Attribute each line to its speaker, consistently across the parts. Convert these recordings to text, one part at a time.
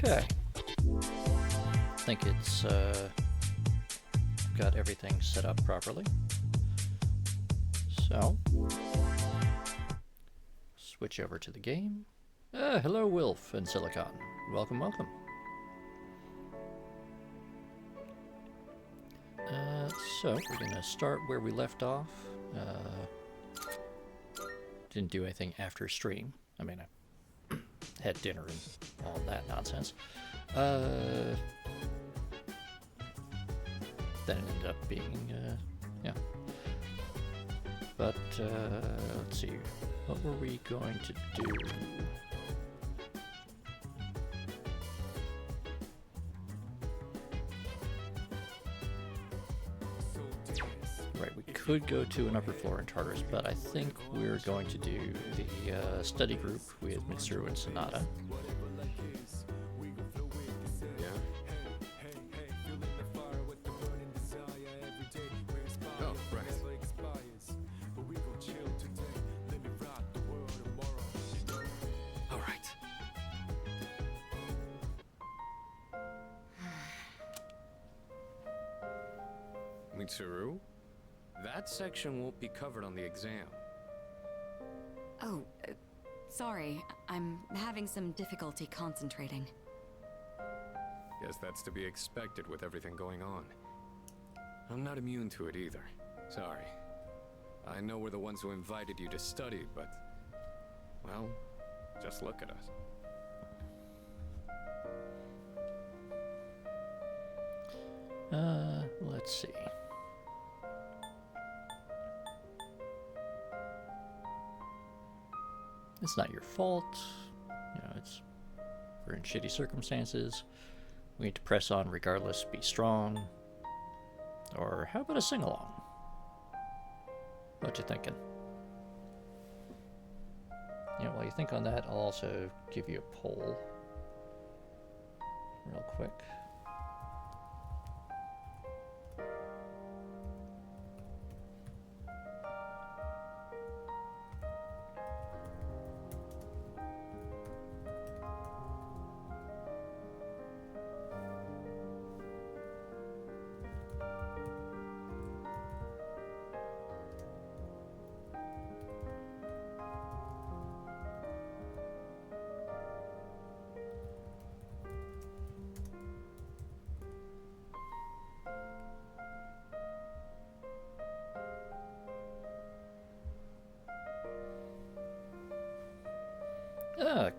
Speaker 1: Okay. I think it's got everything set up properly. So, switch over to the game. Hello, Wilf and Silicon. Welcome, welcome. So, we're going to start where we left off. Didn't do anything after stream. I mean, I had dinner and all that nonsense. Then it ended up being, yeah. But, let's see. What were we going to do? Right, we could go to an upper floor in Tartarus, but I think we're going to do the study group with Mitsuru and Sonata.
Speaker 2: Mitsuru, that section won't be covered on the exam.
Speaker 3: Oh, sorry. I'm having some difficulty concentrating.
Speaker 2: Guess that's to be expected with everything going on. I'm not immune to it either. Sorry. I know we're the ones who invited you to study, but... well, just look at us.
Speaker 1: Let's see. It's not your fault. You know, we're in shitty circumstances. We need to press on regardless, be strong. Or how about a sing-along? What you thinking? You know, while you think on that, I'll also give you a poll. Real quick.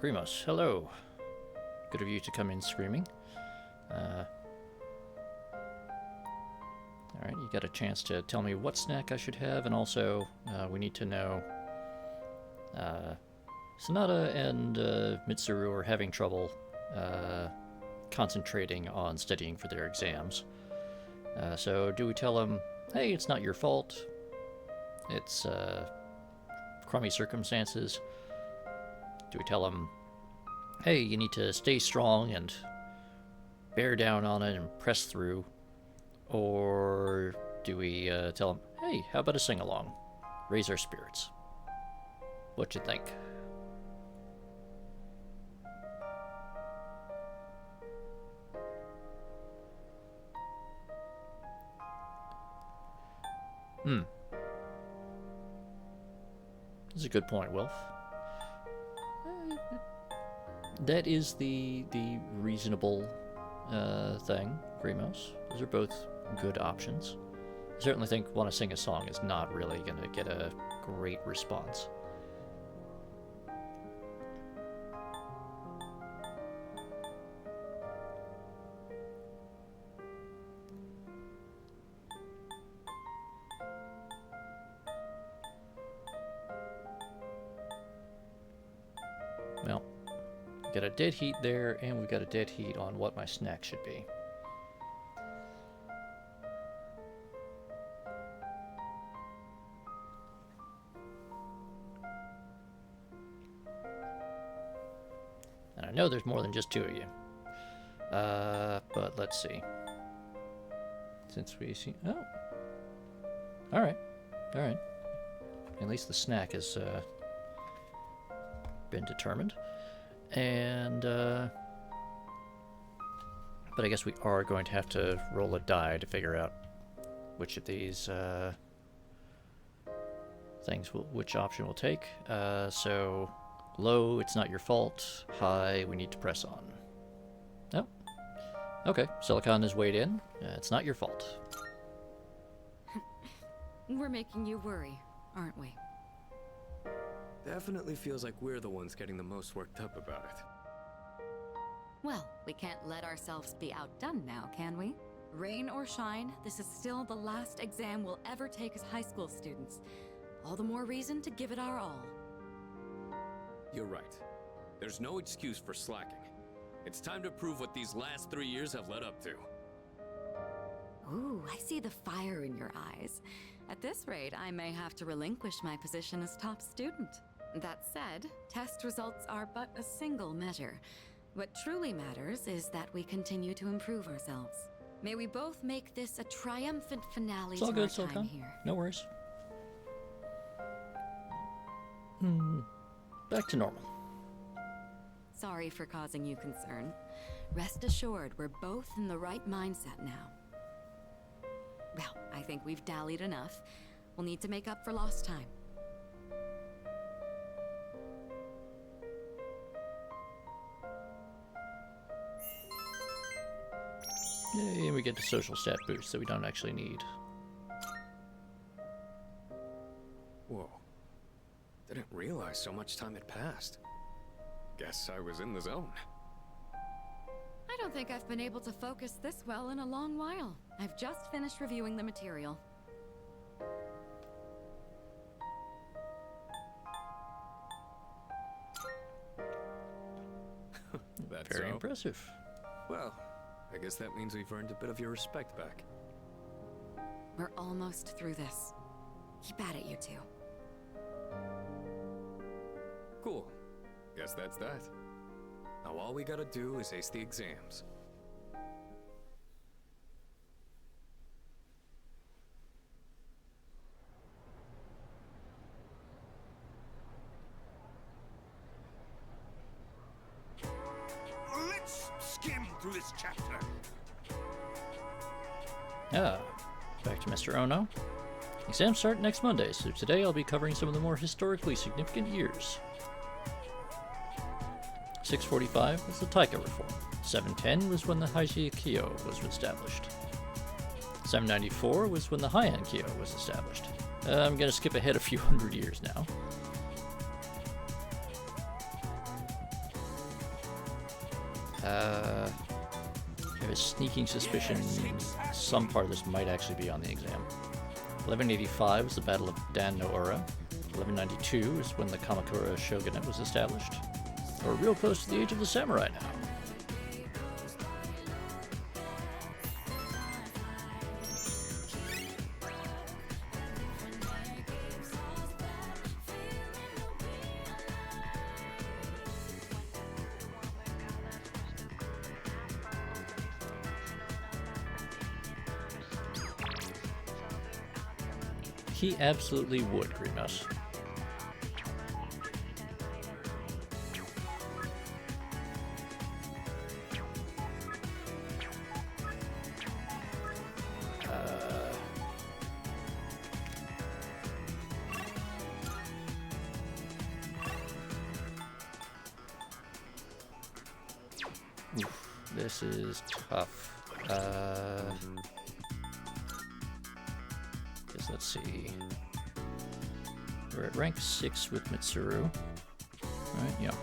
Speaker 1: Grimos, hello. Good of you to come in screaming. Alright, you got a chance to tell me what snack I should have, and also we need to know Sonata and Mitsuru are having trouble concentrating on studying for their exams. So do we tell them, hey, it's not your fault, it's crummy circumstances? Do we tell them, hey, you need to stay strong and bear down on it and press through? Or do we tell them, hey, how about a sing-along? Raise our spirits. What you think? This is a good point, Wilf. That is the reasonable thing, Grimos. Those are both good options. I certainly think Want to Sing a Song is not really going to get a great response. Well, we got a dead heat there, and we got a dead heat on what my snack should be. And I know there's more than just two of you. But let's see. Since we see... Oh. Alright. Alright. At least the snack has been determined. And But I guess we are going to have to roll a die to figure out which of these things, which option we'll take. So low, it's not your fault. High, we need to press on. Oh, okay. Silicon is weighed in. It's not your fault.
Speaker 3: We're making you worry, aren't we?
Speaker 2: Definitely feels like we're the ones getting the most worked up about it.
Speaker 3: Well, we can't let ourselves be outdone now, can we? Rain or shine, this is still the last exam we'll ever take as high school students. All the more reason to give it our all.
Speaker 2: You're right. There's no excuse for slacking. It's time to prove what these last 3 years have led up to.
Speaker 3: Ooh, I see the fire in your eyes. At this rate, I may have to relinquish my position as top student. That said, test results are but a single measure. What truly matters is that we continue to improve ourselves. May we both make this a triumphant finale
Speaker 1: It's all
Speaker 3: to
Speaker 1: good,
Speaker 3: our time
Speaker 1: Silicon.
Speaker 3: here.
Speaker 1: No worries. Back to normal.
Speaker 3: Sorry for causing you concern. Rest assured, we're both in the right mindset now. Well, I think we've dallied enough. We'll need to make up for lost time.
Speaker 1: Yay, and we get the social stat boost that we don't actually need.
Speaker 2: Whoa. Didn't realize so much time had passed. Guess I was in the zone.
Speaker 3: I don't think I've been able to focus this well in a long while. I've just finished reviewing the material.
Speaker 2: That's
Speaker 1: Very
Speaker 2: so.
Speaker 1: impressive.
Speaker 2: Well, I guess that means we've earned a bit of your respect back.
Speaker 3: We're almost through this. Keep at it, you two.
Speaker 2: Cool. Guess that's that. Now all we gotta do is ace the exams.
Speaker 4: Let's skim through this chapter.
Speaker 1: Ah, back to Mr. Ono. Exams start next Monday, so today I'll be covering some of the more historically significant years. 645 was the Taika reform. 710 was when the Heiji Kyo was established. 794 was when the Heian Kyo was established. I'm gonna skip ahead a few hundred years now. I have a sneaking suspicion some part of this might actually be on the exam. 1185 was the Battle of Dan no Ura. 1192 is when the Kamakura shogunate was established. We're real close to the age of the samurai now. He absolutely would, Greenhouse. This is tough. Guess let's see. We're at rank 6 with Mitsuru. Right, yeah.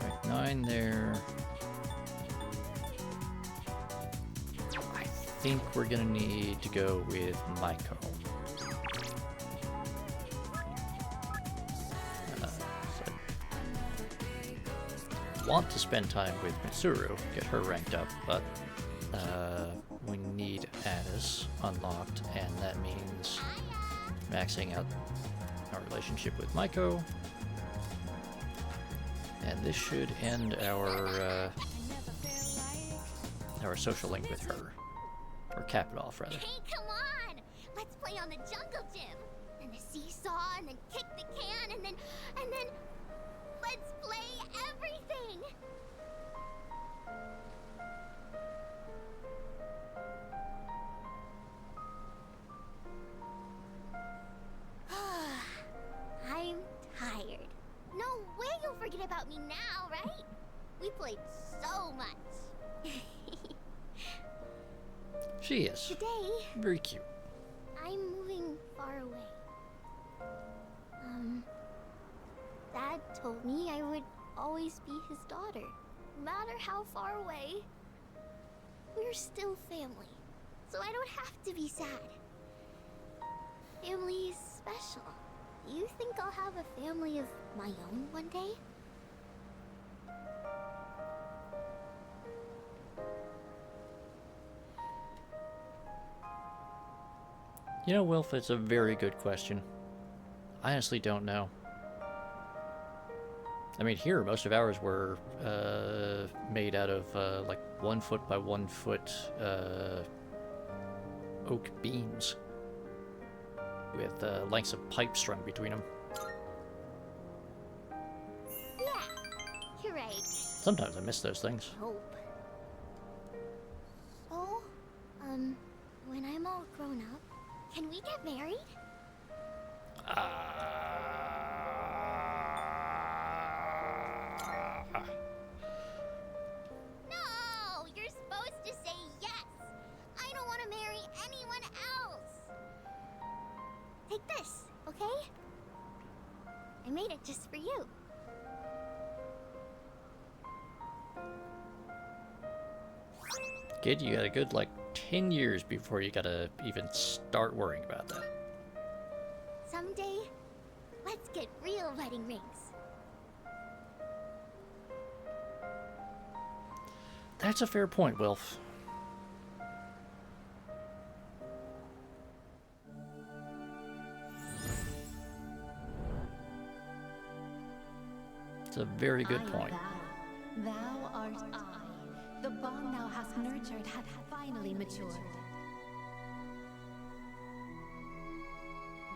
Speaker 1: Rank 9 there. I think we're gonna need to go with Maiko. Want to spend time with Mitsuru, get her ranked up, but we need Addis unlocked, and that means maxing out our relationship with Maiko. And this should end our social link with her, or cap it off rather.
Speaker 5: Hey, come on! Let's play on the jungle gym, and the seesaw, and then kick the can, and then let's play everything. forget about me now, right? We played so much.
Speaker 1: She is.
Speaker 5: Today,
Speaker 1: Very cute.
Speaker 5: I'm moving far away. Dad told me I would always be his daughter. No matter how far away, we're still family. So I don't have to be sad. Family is special. Do you think I'll have a family of my own one day?
Speaker 1: You know, Wilf, it's a very good question. I honestly don't know. I mean, here, most of ours were made out of, like, 1 foot by 1 foot oak beams with lengths of pipe strung between them.
Speaker 5: Yeah, you're right.
Speaker 1: Sometimes I miss those things.
Speaker 5: Hope. So, when I'm all grown up, can we get married? No, you're supposed to say yes. I don't want to marry anyone else. Take this, okay? I made it just for you.
Speaker 1: Kid, you got a good, like, 10 years before you gotta even start worrying about that.
Speaker 5: Someday, let's get real wedding rings.
Speaker 1: That's a fair point, Wilf. It's a very good point.
Speaker 6: Thou art I. The bond thou hast nurtured hath finally matured.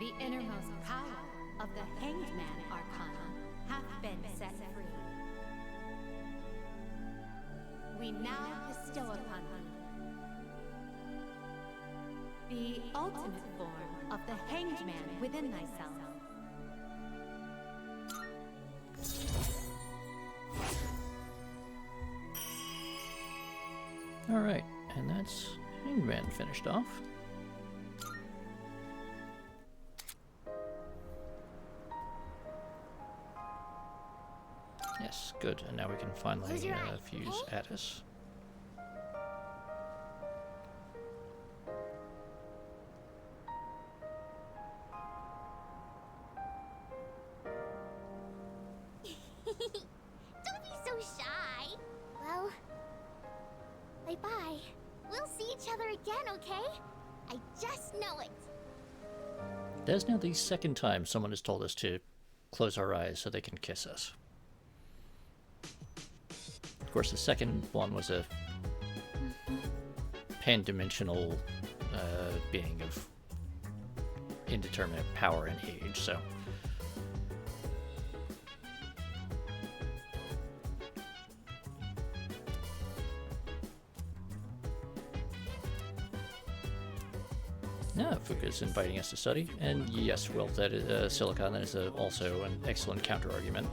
Speaker 6: The innermost power of the Hanged Man Arcana hath been set free. We now bestow upon thee the ultimate form of the Hanged Man within thyself.
Speaker 1: Alright, and that's Hangman finished off. Yes, good. And now we can finally
Speaker 5: Close your eyes,
Speaker 1: fuse
Speaker 5: okay?
Speaker 1: Addis.
Speaker 5: Don't be so shy. Well, bye-bye. We'll see each other again, okay? I just know it.
Speaker 1: That's now the second time someone has told us to close our eyes so they can kiss us. Of course, the second one was a pan-dimensional being of indeterminate power and age, so... Yeah, Fuka's inviting us to study, and yes, well, that is Silicon. That is also an excellent counter-argument.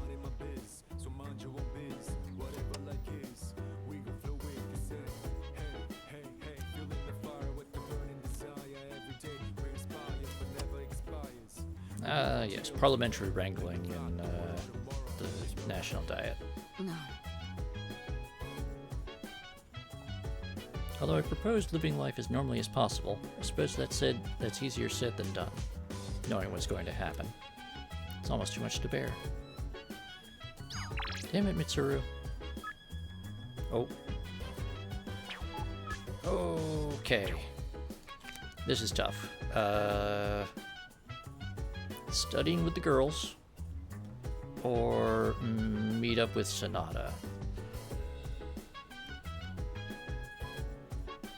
Speaker 1: Yes, parliamentary wrangling in the national diet.
Speaker 3: No.
Speaker 1: Although I proposed living life as normally as possible, I suppose that said, that's easier said than done, knowing what's going to happen. It's almost too much to bear. Damn it, Mitsuru. Oh. Okay. This is tough. Studying with the girls, or meet up with Sonata.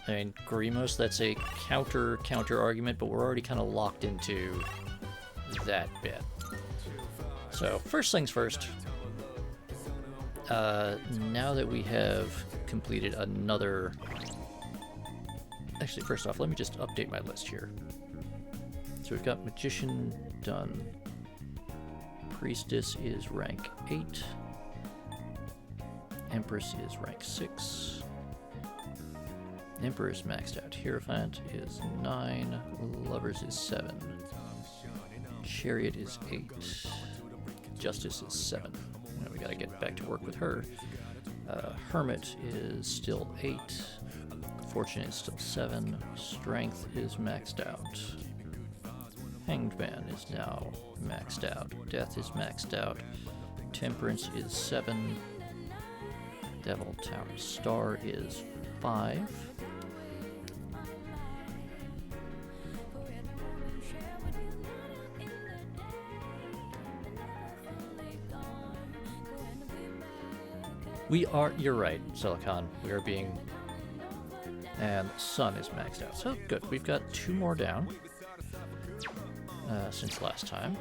Speaker 1: I mean, Grimos, that's a counter argument, but we're already kind of locked into that bit. So, first things first. Now that we have completed another... Actually, first off, let me just update my list here. So we've got Magician done. Priestess is rank 8. Empress is rank 6. Emperor is maxed out. Hierophant is 9. Lovers is 7. Chariot is 8. Justice is 7. Now we gotta get back to work with her. Hermit is still 8. Fortune is still 7. Strength is maxed out. Hanged Man is now maxed out. Death is maxed out. Temperance is 7. Devil Tower Star is 5. You're right, Silicon. We are being, and Sun is maxed out. So good, we've got 2 more down since last time.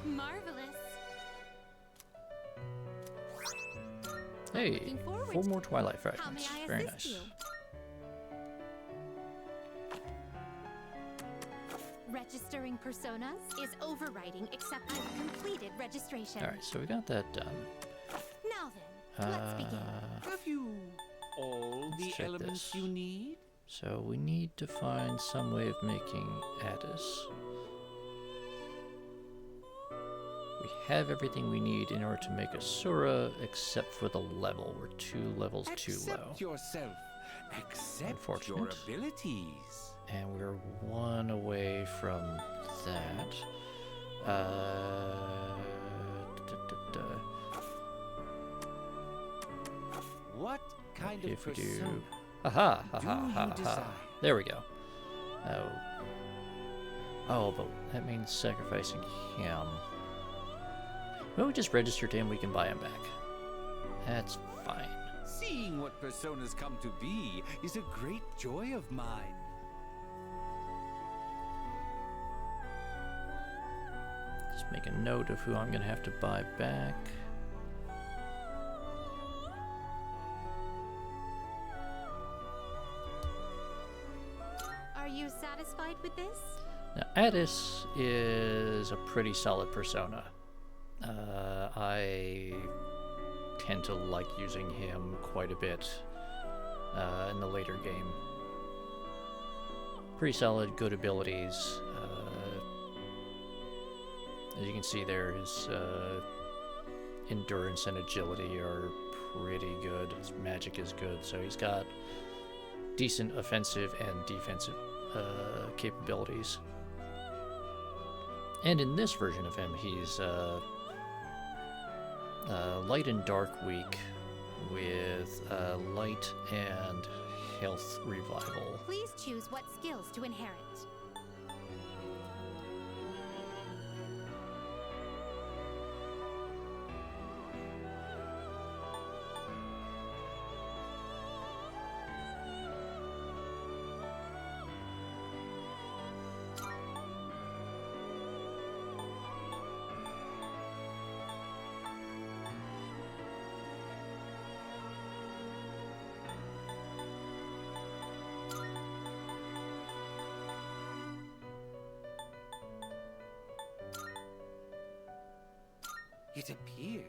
Speaker 6: Marvelous.
Speaker 1: Hey,
Speaker 6: Looking forward
Speaker 1: 4 more Twilight
Speaker 6: How may
Speaker 1: Fragments.
Speaker 6: I
Speaker 1: Very
Speaker 6: assist
Speaker 1: nice.
Speaker 6: you? Registering personas is overriding except you've completed registration.
Speaker 1: Alright, so we got that done.
Speaker 6: Now then, let's begin.
Speaker 4: Have you all the
Speaker 1: check
Speaker 4: elements
Speaker 1: this.
Speaker 4: you need?
Speaker 1: So we need to find some way of making Addis. We have everything we need in order to make a Sura, except for the level. We're 2 levels too low.
Speaker 4: Accept yourself. Accept your
Speaker 1: Unfortunate.
Speaker 4: abilities.
Speaker 1: And we're 1 away from that.
Speaker 4: What kind
Speaker 1: If
Speaker 4: of
Speaker 1: we
Speaker 4: persona?
Speaker 1: do... Aha! Ha
Speaker 4: do
Speaker 1: ha
Speaker 4: you
Speaker 1: ha ha.
Speaker 4: desire?
Speaker 1: There we go. Oh. Oh, but that means sacrificing him. When we just registered him, we can buy him back. That's fine.
Speaker 4: Seeing what personas come to be is a great joy of mine.
Speaker 1: Just make a note of who I'm going to have to buy back.
Speaker 6: Are you satisfied with this?
Speaker 1: Now, Addis is a pretty solid persona. I tend to like using him quite a bit in the later game. Pretty solid, good abilities. As you can see there, his endurance and agility are pretty good. His magic is good, so he's got decent offensive and defensive capabilities. And in this version of him, he's light and dark weak with light and health revival.
Speaker 6: Please choose what skills to inherit.
Speaker 4: It appears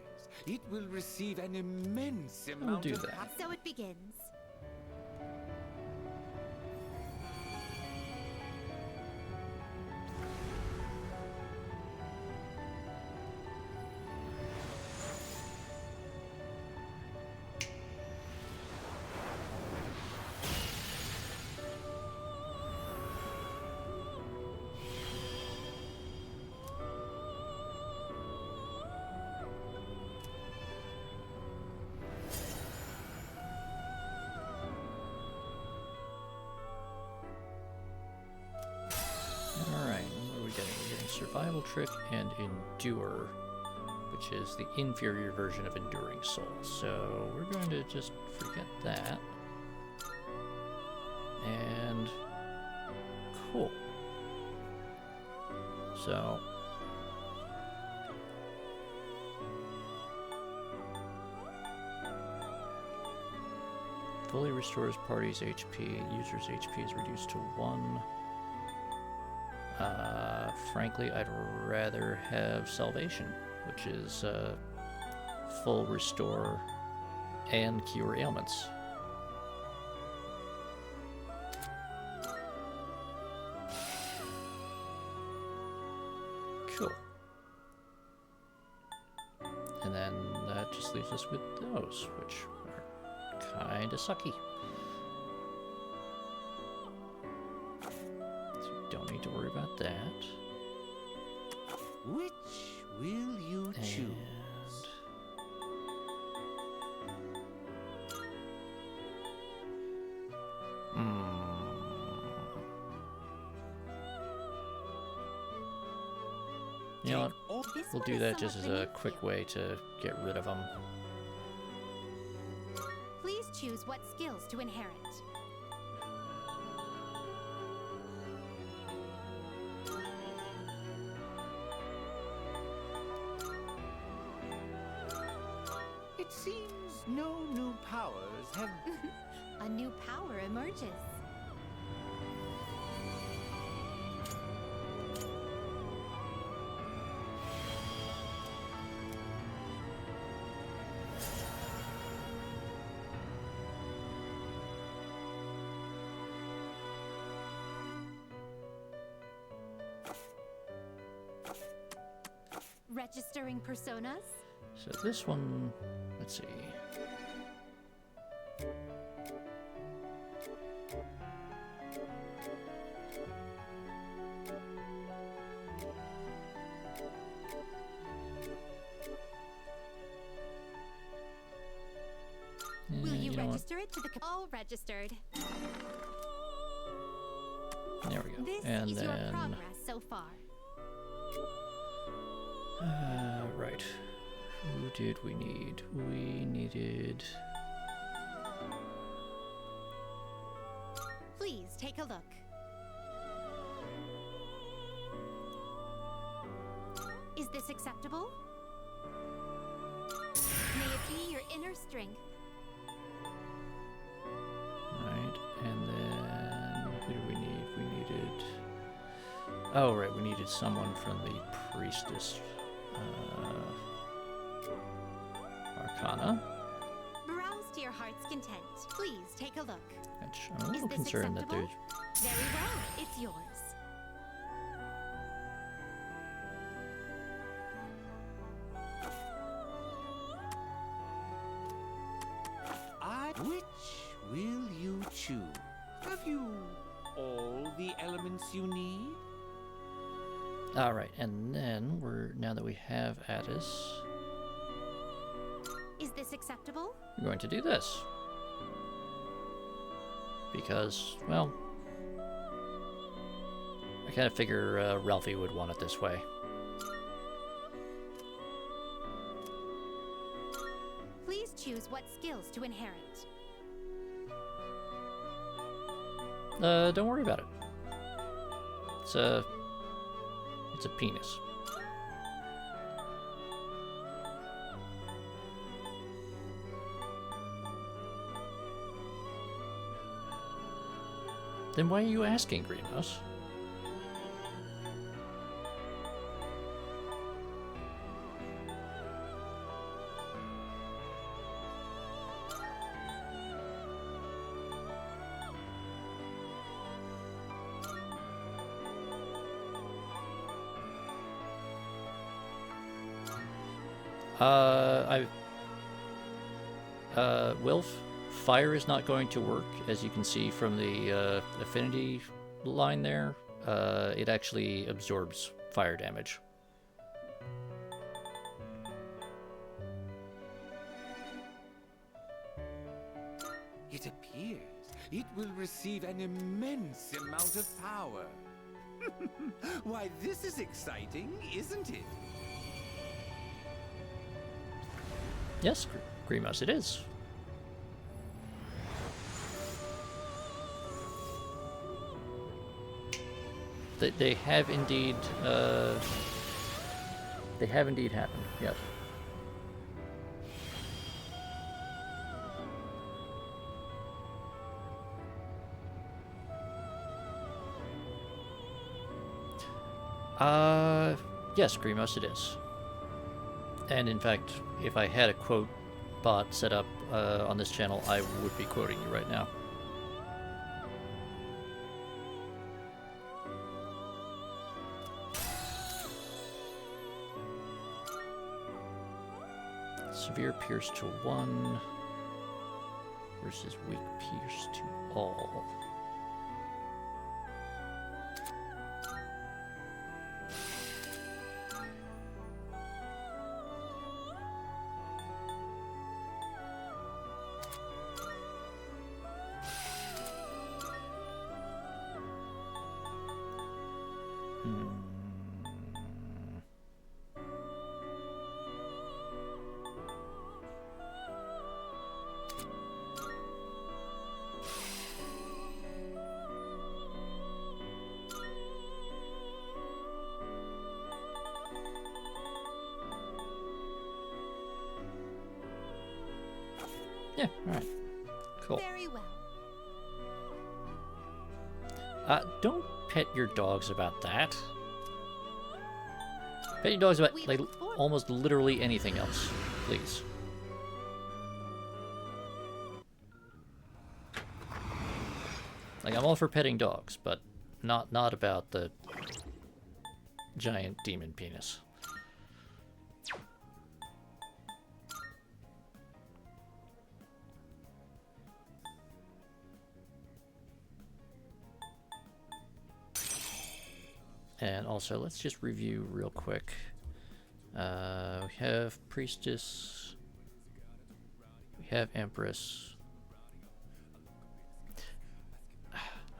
Speaker 4: it will receive an immense
Speaker 1: We'll
Speaker 4: amount
Speaker 1: do
Speaker 4: of
Speaker 1: that.
Speaker 6: So it begins.
Speaker 1: Alright, what are we getting? We're getting Survival Trick and Endure, which is the inferior version of Enduring Soul. So we're going to just forget that. And cool. So fully restores party's HP. User's HP is reduced to 1. Frankly, I'd rather have Salvation, which is full restore and cure ailments. Cool. And then that just leaves us with those, which are kinda sucky. So we don't need to worry about that.
Speaker 4: Which will you choose?
Speaker 1: You know what?
Speaker 6: This
Speaker 1: We'll
Speaker 6: one
Speaker 1: do
Speaker 6: is
Speaker 1: that just as
Speaker 6: somewhat
Speaker 1: a
Speaker 6: beneath
Speaker 1: quick
Speaker 6: you.
Speaker 1: way to get rid of them.
Speaker 6: Please choose what skills to inherit.
Speaker 4: It seems no new powers have...
Speaker 6: A new power emerges. Registering personas?
Speaker 1: So this one, let's see.
Speaker 6: Will you
Speaker 1: know what?
Speaker 6: register it to the all registered?
Speaker 1: There we go.
Speaker 6: This
Speaker 1: And
Speaker 6: is your
Speaker 1: then,
Speaker 6: progress so far.
Speaker 1: right. Who did we need? We needed.
Speaker 6: Please take a look. Is this acceptable? May it be your inner strength.
Speaker 1: Right, and then who do we need? We needed. Oh, right, we needed someone from the priestess. Arcana.
Speaker 6: Browse to your heart's content. Please take a look.
Speaker 1: Which I'm a little
Speaker 6: this
Speaker 1: concerned that
Speaker 6: acceptable?
Speaker 1: there's.
Speaker 6: Very well, it's yours.
Speaker 4: Which will you choose? Have you all the elements you need?
Speaker 1: All right, and then now that we have Addis,
Speaker 6: Is this acceptable?
Speaker 1: we're going to do this because, well, I kind of figure Ralphie would want it this way.
Speaker 6: Please choose what skills to inherit.
Speaker 1: Don't worry about it. It's a penis. Then why are you asking, Greenhouse? Wilf, fire is not going to work, as you can see from the affinity line there. It actually absorbs fire damage.
Speaker 4: It appears it will receive an immense amount of power. Why, this is exciting, isn't it?
Speaker 1: Yes, Greenhouse, it is. They have indeed. They have indeed happened. Yes. Yes, Grimos, it is. And in fact, if I had a quote bot set up on this channel, I would be quoting you right now. Severe pierce to 1 versus weak pierce to all. Yeah, alright. Cool.
Speaker 6: Very well.
Speaker 1: Don't pet your dogs about that. Pet your dogs about, like, almost literally anything else, please. Like, I'm all for petting dogs, but not about the giant demon penis. And also, let's just review real quick. We have Priestess. We have Empress.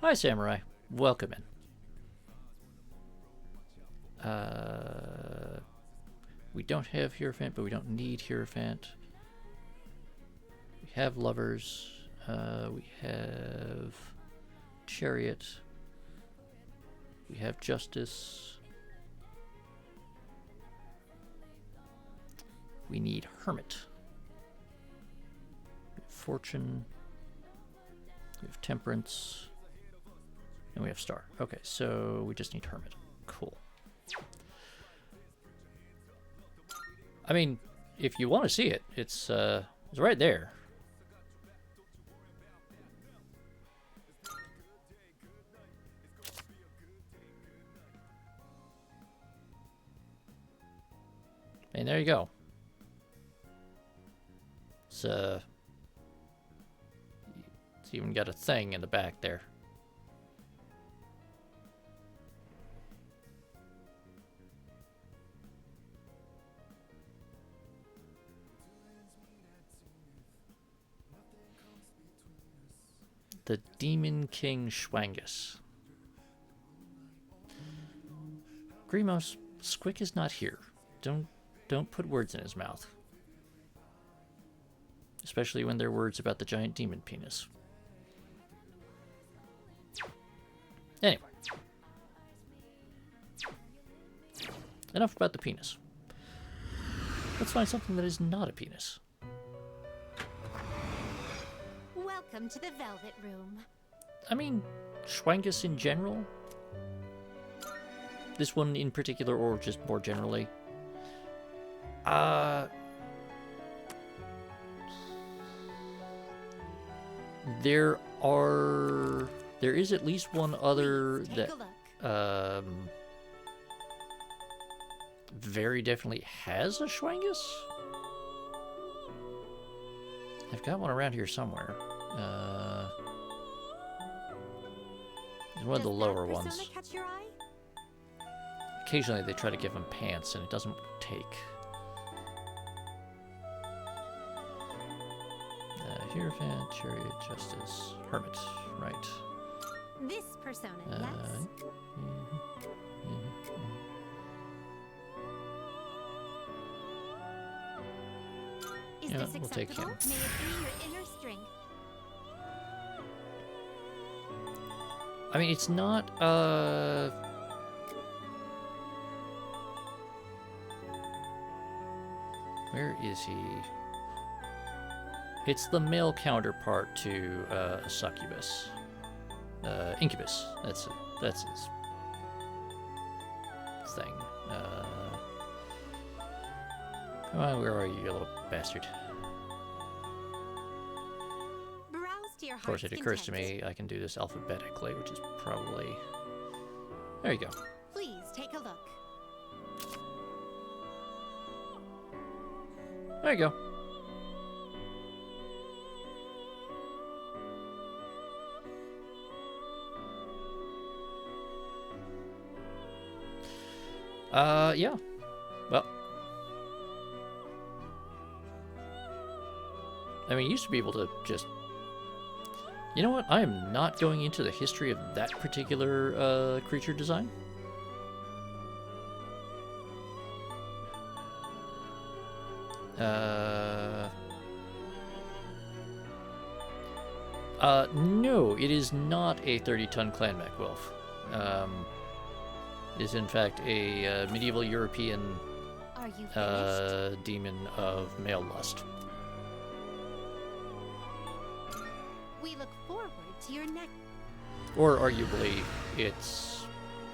Speaker 1: Hi, Samurai. Welcome in. We don't have Hierophant, but we don't need Hierophant. We have Lovers. We have Chariot. We have Justice. We need Hermit. We have Fortune. We have Temperance. And we have Star. Okay, so we just need Hermit. Cool. I mean, if you want to see it, it's right there. And there you go. It's even got a thing in the back there. The Demon King Schwangus. Grimos, Squick is not here. Don't put words in his mouth. Especially when they're words about the giant demon penis. Anyway. Enough about the penis. Let's find something that is not a penis.
Speaker 6: Welcome to the Velvet Room.
Speaker 1: I mean, Schwangus in general? This one in particular, or just more generally? There is at least one other that very definitely has a Schwangus. I've got one around here somewhere. It's one of the lower ones. Occasionally they try to give him pants and it doesn't take. Hierophant, Chariot, Justice, Hermit, right.
Speaker 6: This persona, yes? Is
Speaker 1: Yeah,
Speaker 6: this
Speaker 1: we'll take
Speaker 6: acceptable?
Speaker 1: him.
Speaker 6: May it be your inner strength.
Speaker 1: I mean, it's not, where is he? It's the male counterpart to a succubus. Incubus. That's his Come on, where are you, you little bastard?
Speaker 6: Browse to your
Speaker 1: Of course,
Speaker 6: heart's
Speaker 1: it occurs to
Speaker 6: content.
Speaker 1: me I can do this alphabetically, which is probably... There you go.
Speaker 6: Please take a look.
Speaker 1: There you go. Yeah. Well, I mean, you used to be able to just... You know what? I am not going into the history of that particular creature design. No, it is not a 30-ton clan mech wolf. It is in fact a medieval European
Speaker 6: Are you finished?
Speaker 1: demon of male lust.
Speaker 6: We look forward to your next.
Speaker 1: Or arguably, it's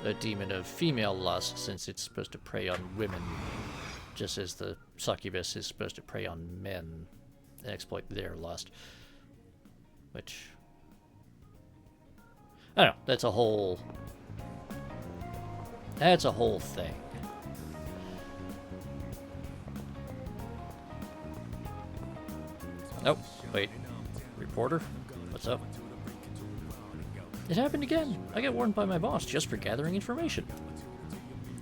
Speaker 1: a demon of female lust, since it's supposed to prey on women, just as the succubus is supposed to prey on men and exploit their lust. Which, I don't know, that's a whole thing. Oh, wait. Reporter? What's up? It happened again. I got warned by my boss just for gathering information.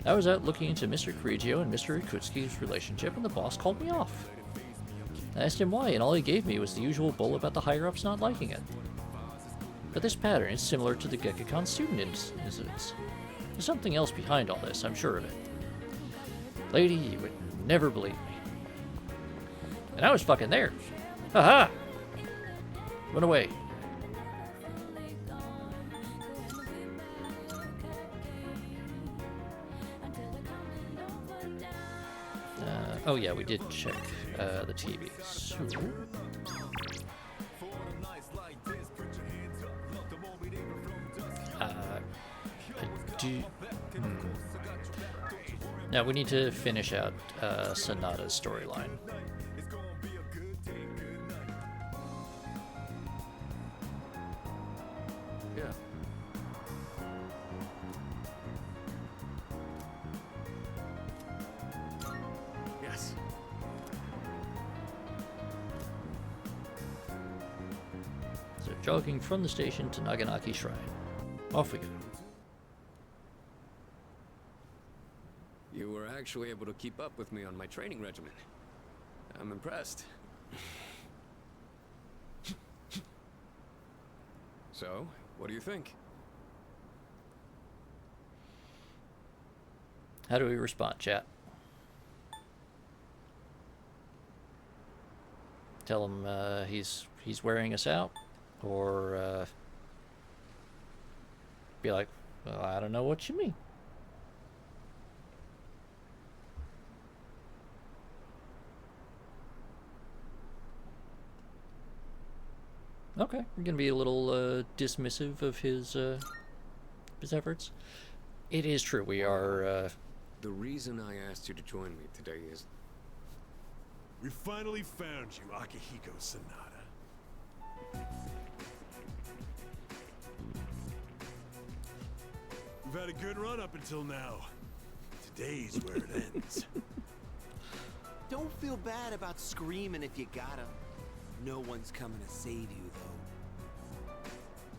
Speaker 1: I was out looking into Mr. Correggio and Mr. Irkutski's relationship and the boss called me off. I asked him why, and all he gave me was the usual bull about the higher-ups not liking it. But this pattern is similar to the Gekikon student incidents. There's something else behind all this, I'm sure of it. Lady, you would never believe me. And I was fucking there. Haha! Run away. Oh yeah, we did check the TV. So... I do... Now we need to finish out Sonata's storyline.
Speaker 2: Yeah. Yes.
Speaker 1: So jogging from the station to Naganaki Shrine. Off we go.
Speaker 2: You were actually able to keep up with me on my training regimen. I'm impressed. So, what do you think?
Speaker 1: How do we respond, chat? Tell him he's wearing us out, or be like, well, I don't know what you mean. Okay, we're gonna be a little dismissive of his efforts. It is true, we are.
Speaker 2: The reason I asked you to join me today is...
Speaker 7: We finally found you, Akihiko Sonata. We've had a good run up until now. Today's where it ends.
Speaker 8: Don't feel bad about screaming if you gotta. No one's coming to save you, though.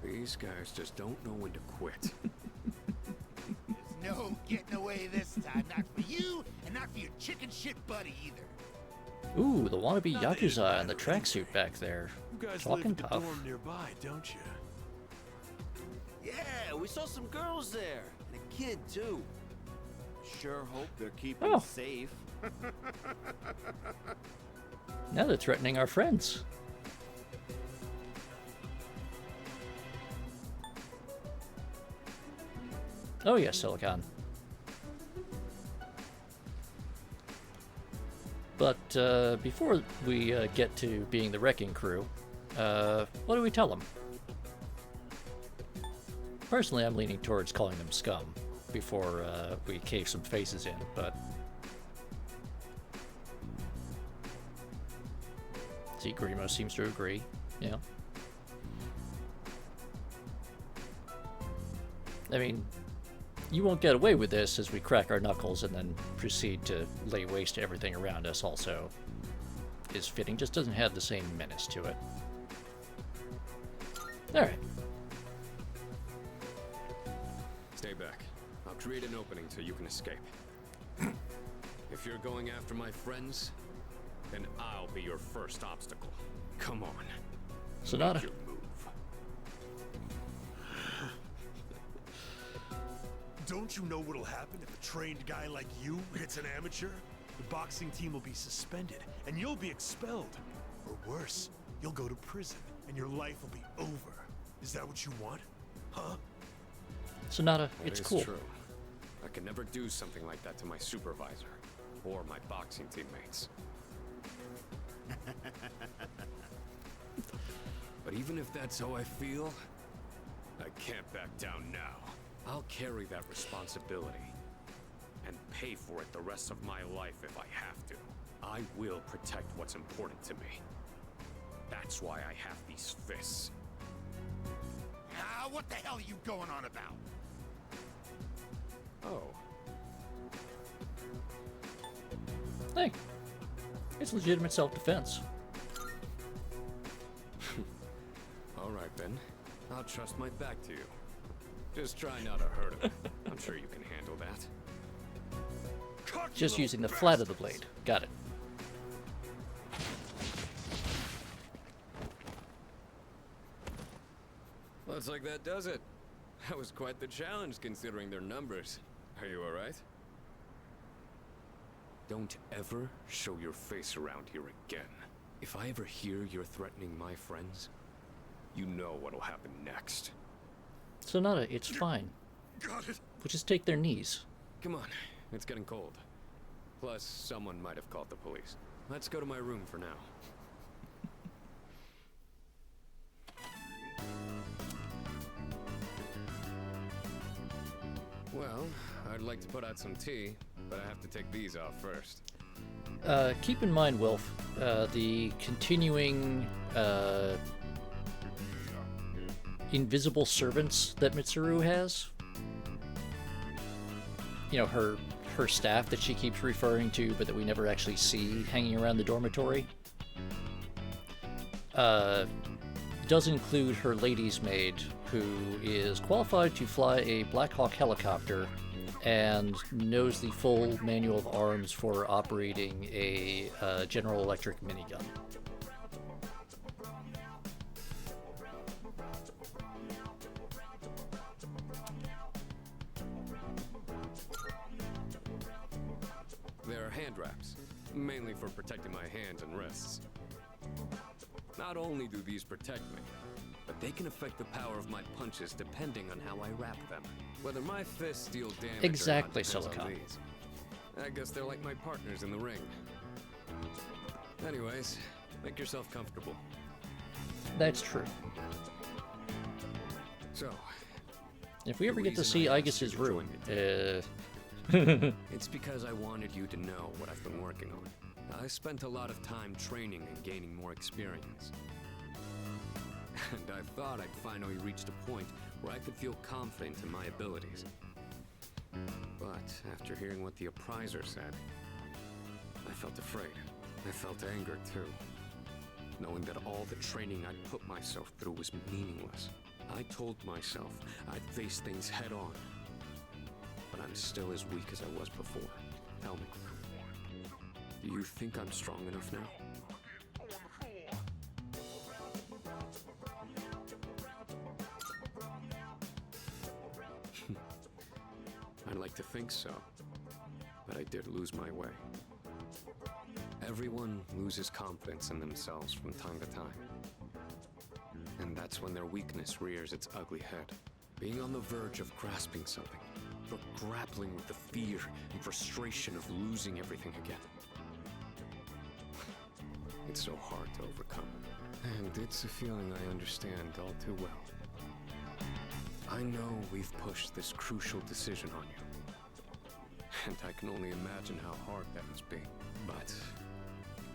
Speaker 2: These guys just don't know when to quit.
Speaker 9: There's no getting away this time. Not for you, and not for your chicken shit buddy either.
Speaker 1: Ooh, the wannabe Yakuza in the tracksuit back there.
Speaker 7: You guys live
Speaker 1: Talking
Speaker 7: in the
Speaker 1: tough.
Speaker 7: dorm nearby, don't you?
Speaker 8: Yeah, we saw some girls there. And a kid, too. Sure hope they're keeping
Speaker 1: Oh.
Speaker 8: safe.
Speaker 1: Now they're threatening our friends. Oh yes, Silicon. But before we get to being the wrecking crew, what do we tell them? Personally, I'm leaning towards calling them scum. before we cave some faces in, but... See, Grimo seems to agree, yeah. I mean, you won't get away with this as we crack our knuckles and then proceed to lay waste to everything around us also is fitting, just doesn't have the same menace to it. Alright.
Speaker 2: Stay back. I'll create an opening so you can escape. If you're going after my friends, then I'll be your first obstacle. Come on.
Speaker 1: Sonata.
Speaker 2: Make your move.
Speaker 7: Don't you know what'll happen if a trained guy like you hits an amateur? The boxing team will be suspended, and you'll be expelled. Or worse, you'll go to prison, and your life will be over. Is that what you want? Huh?
Speaker 1: Sonata,
Speaker 2: That
Speaker 1: it's
Speaker 2: is
Speaker 1: cool.
Speaker 2: true. I could never do something like that to my supervisor or my boxing teammates. But even if that's how I feel, I can't back down now. I'll carry that responsibility and pay for it the rest of my life if I have to. I will protect what's important to me. That's why I have these fists.
Speaker 9: Ah, what the hell are you going on about?
Speaker 2: Oh,
Speaker 1: Hey, it's legitimate self-defense.
Speaker 2: all right then. I'll trust my back to you. Just try not to hurt him. I'm sure you can handle that.
Speaker 1: Just using the flat of the blade. Got it.
Speaker 2: Looks like that does it. That was quite the challenge considering their numbers. Are you alright? Don't ever show your face around here again. If I ever hear you're threatening my friends, you know what'll happen next.
Speaker 1: Sonata, it's fine.
Speaker 7: Got it.
Speaker 1: We'll just take their knees.
Speaker 2: Come on, it's getting cold. Plus, someone might have called the police. Let's go to my room for now. Well, I'd like to put out some tea, but I have to take these off first.
Speaker 1: Keep in mind, Wilf, the continuing invisible servants that Mitsuru has. You know, her staff that she keeps referring to, but that we never actually see hanging around the dormitory. Does include her lady's maid, who is qualified to fly a Black Hawk helicopter and knows the full manual of arms for operating a General Electric minigun.
Speaker 2: They're hand wraps, mainly for protecting my hands and wrists. Not only do these protect me, but they can affect the power of my punches depending on how I wrap them. Whether my fists deal damage
Speaker 1: Exactly,
Speaker 2: or not depends on
Speaker 1: Silicon.
Speaker 2: these. I guess they're like my partners in the ring. Anyways, make yourself comfortable.
Speaker 1: That's true.
Speaker 2: So,
Speaker 1: If we ever
Speaker 2: The
Speaker 1: get to
Speaker 2: reason
Speaker 1: see
Speaker 2: I asked you
Speaker 1: Igus's
Speaker 2: to join
Speaker 1: room,
Speaker 2: me it's because I wanted you to know what I've been working on. I spent a lot of time training and gaining more experience. And I thought I'd finally reached a point where I could feel confident in my abilities. But after hearing what the appraiser said, I felt afraid. I felt anger too, knowing that all the training I'd put myself through was meaningless. I told myself I'd face things head on, but I'm still as weak as I was before. Tell me, do you think I'm strong enough now? I'd like to think so, but I did lose my way. Everyone loses confidence in themselves from time to time. And that's when their weakness rears its ugly head. Being on the verge of grasping something, but grappling with the fear and frustration of losing everything again. It's so hard to overcome. And it's a feeling I understand all too well. I know we've pushed this crucial decision on you. And I can only imagine how hard that must be. But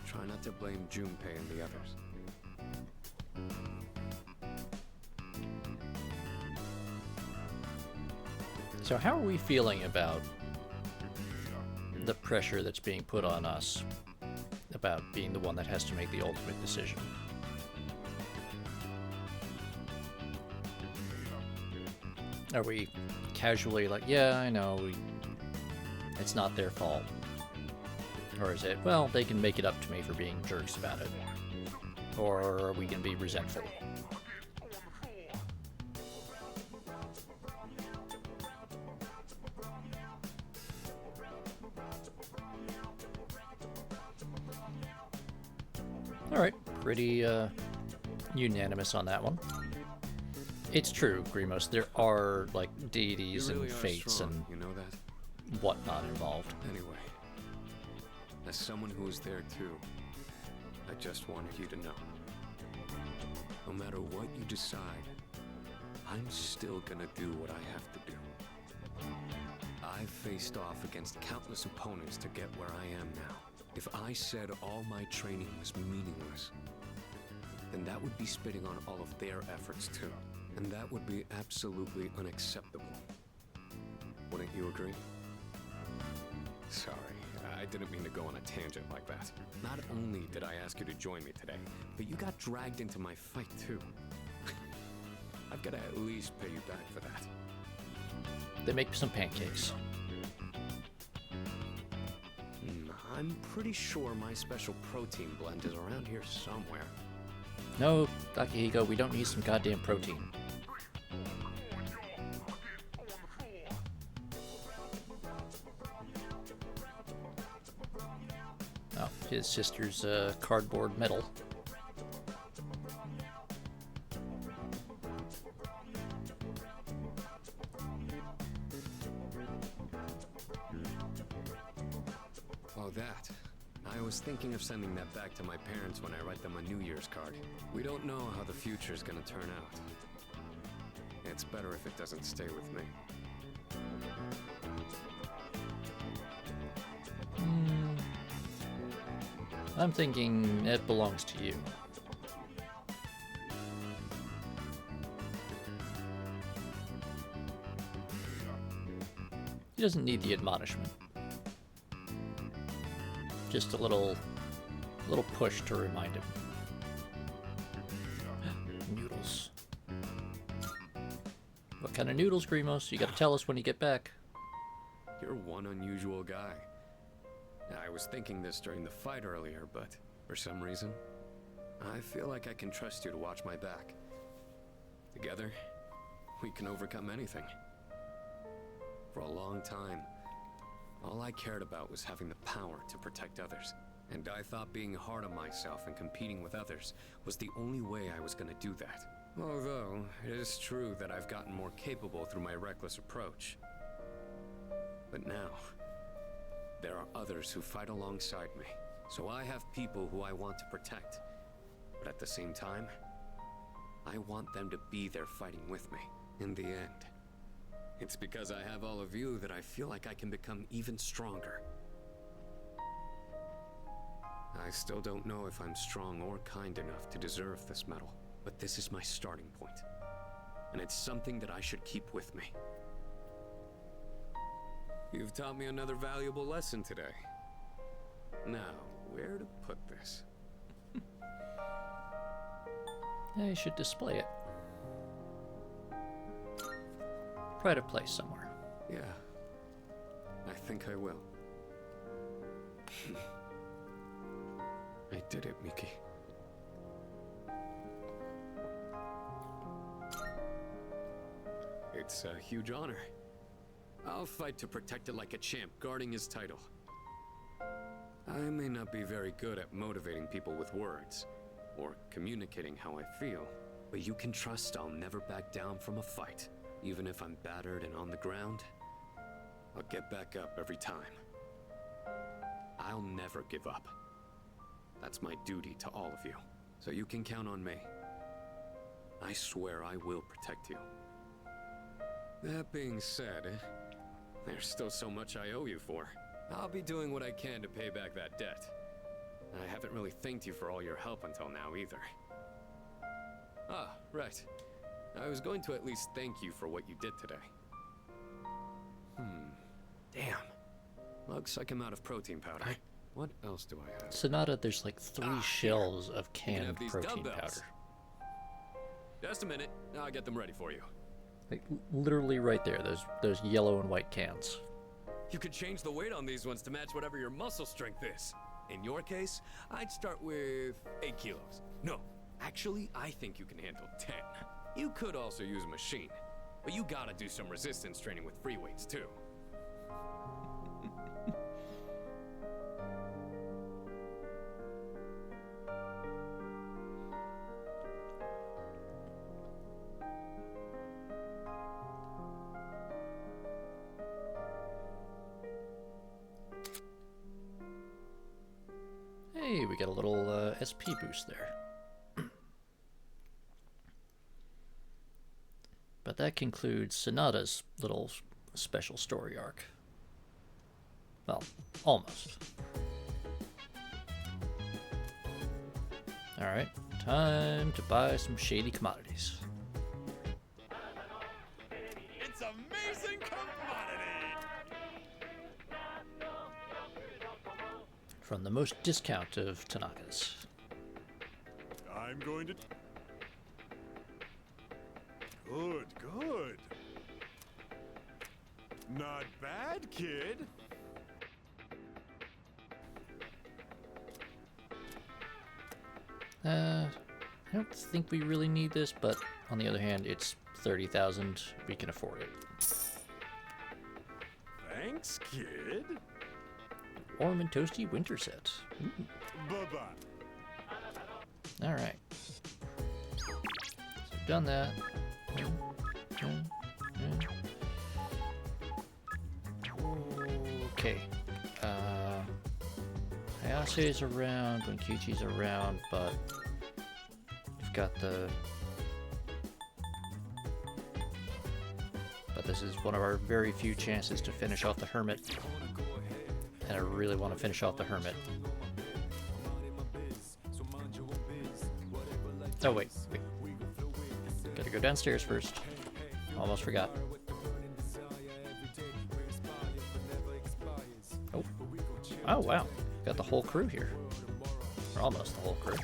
Speaker 2: try not to blame Junpei and the others.
Speaker 1: So how are we feeling about the pressure that's being put on us about being the one that has to make the ultimate decision? Are we casually like, yeah, I know, it's not their fault? Or is it, well, they can make it up to me for being jerks about it? Or are we going to be resentful? Alright, pretty unanimous on that one. It's true, Grimos, there are, like, deities
Speaker 2: You really
Speaker 1: and
Speaker 2: are
Speaker 1: fates
Speaker 2: strong,
Speaker 1: and
Speaker 2: you know that?
Speaker 1: whatnot involved.
Speaker 2: Anyway, as someone who was there too, I just wanted you to know. No matter what you decide, I'm still gonna do what I have to do. I've faced off against countless opponents to get where I am now. If I said all my training was meaningless, then that would be spitting on all of their efforts too. And that would be absolutely unacceptable. Wouldn't you agree? Sorry, I didn't mean to go on a tangent like that. Not only did I ask you to join me today, but you got dragged into my fight too. I've got to at least pay you back for that.
Speaker 1: They make some pancakes.
Speaker 2: I'm pretty sure my special protein blend is around here somewhere.
Speaker 1: No, Takahiko, we don't need some goddamn protein. Oh, his sister's cardboard medal.
Speaker 2: Oh, that. I was thinking of sending that back to my parents when I write them a New Year's card. We don't know how the future's gonna turn out. It's better if it doesn't stay with me.
Speaker 1: I'm thinking it belongs to you. He doesn't need the admonishment. Just a little push to remind him. Noodles. What kind of noodles, Grimos? You gotta tell us when you get back.
Speaker 2: You're one unusual guy. I was thinking this during the fight earlier, but for some reason, I feel like I can trust you to watch my back. Together, we can overcome anything. For a long time, all I cared about was having the power to protect others. And I thought being hard on myself and competing with others was the only way I was gonna do that. Although, it is true that I've gotten more capable through my reckless approach. But now, there are others who fight alongside me. So I have people who I want to protect. But at the same time, I want them to be there fighting with me in the end. It's because I have all of you that I feel like I can become even stronger. I still don't know if I'm strong or kind enough to deserve this medal, but this is my starting point. And it's something that I should keep with me. You've taught me another valuable lesson today. Now, where to put this?
Speaker 1: Yeah, you should display it. Pride of place somewhere.
Speaker 2: Yeah, I think I will. I did it, Miki. It's a huge honor. I'll fight to protect it like a champ, guarding his title. I may not be very good at motivating people with words, or communicating how I feel, but you can trust I'll never back down from a fight. Even if I'm battered and on the ground, I'll get back up every time. I'll never give up. That's my duty to all of you, so you can count on me. I swear I will protect you. That being said, there's still so much I owe you for. I'll be doing what I can to pay back that debt. I haven't really thanked you for all your help until now either. Ah, right. I was going to at least thank you for what you did today. Damn. Looks like I'm out of protein powder. What else do I have?
Speaker 1: Sonata, there's like 3 shelves of
Speaker 2: You can
Speaker 1: canned
Speaker 2: have these
Speaker 1: protein
Speaker 2: dumbbells.
Speaker 1: powder.
Speaker 2: Just a minute. I'll get them ready for you.
Speaker 1: Like literally right there, those yellow and white cans.
Speaker 2: You could change the weight on these ones to match whatever your muscle strength is. In your case, I'd start with 8 kilos. No, actually, I think you can handle 10. You could also use a machine, but you gotta do some resistance training with free weights too.
Speaker 1: Hey, we got a little SP boost there. But that concludes Sonata's little special story arc. Well, almost. Alright, time to buy some shady commodities.
Speaker 7: It's amazing commodity!
Speaker 1: From the most discount of Tanaka's.
Speaker 7: I'm going to... Good, good. Not bad, kid.
Speaker 1: I don't think we really need this, but on the other hand, it's 30,000. We can afford it.
Speaker 7: Thanks, kid.
Speaker 1: Warm and toasty winter set.
Speaker 7: Bye-bye.
Speaker 1: All right. So we've done that. Okay. Hayase's around, Bunkichi's around, but we've got the... But this is one of our very few chances to finish off the Hermit. And I really want to finish off the Hermit. Oh, wait. Gotta go downstairs first. Almost forgot. Oh. Oh, wow. Got the whole crew here. Or almost the whole crew.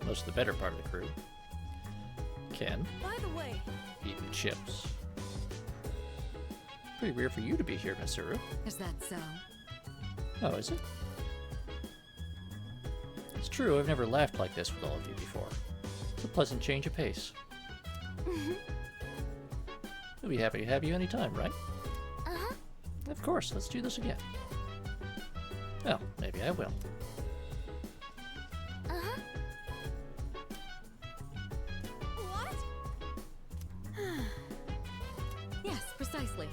Speaker 1: Most of the better part of the crew. Ken.
Speaker 3: By the way,
Speaker 1: Eating chips. Pretty rare for you to be here, Mitsuru.
Speaker 3: is that so?
Speaker 1: Oh, is it? It's true, I've never laughed like this with all of you before. It's a pleasant change of pace. We'll be happy to have you anytime, right?
Speaker 5: Uh-huh.
Speaker 1: Of course, let's do this again. Well, maybe I will.
Speaker 5: Uh-huh.
Speaker 3: What? Yes, precisely.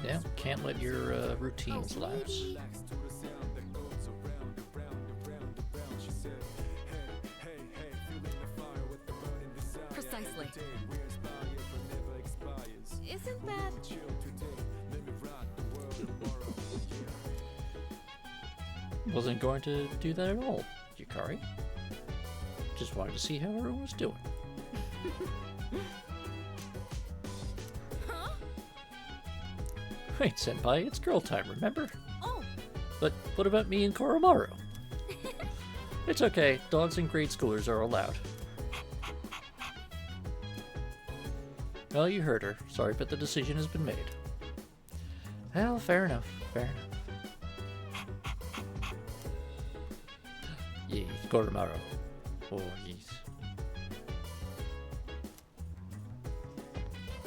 Speaker 1: Yeah, can't let your routines lapse.
Speaker 3: Precisely. Isn't that...
Speaker 1: Wasn't going to do that at all, Yukari. Just wanted to see how everyone was doing.
Speaker 3: Huh?
Speaker 1: Wait, Senpai, it's girl time, remember?
Speaker 3: Oh,
Speaker 1: But what about me and Koromaru? It's okay, dogs and grade schoolers are allowed. Well, you heard her. Sorry, but the decision has been made. Well, fair enough, fair enough. Yes, Koromaru. Oh, yes.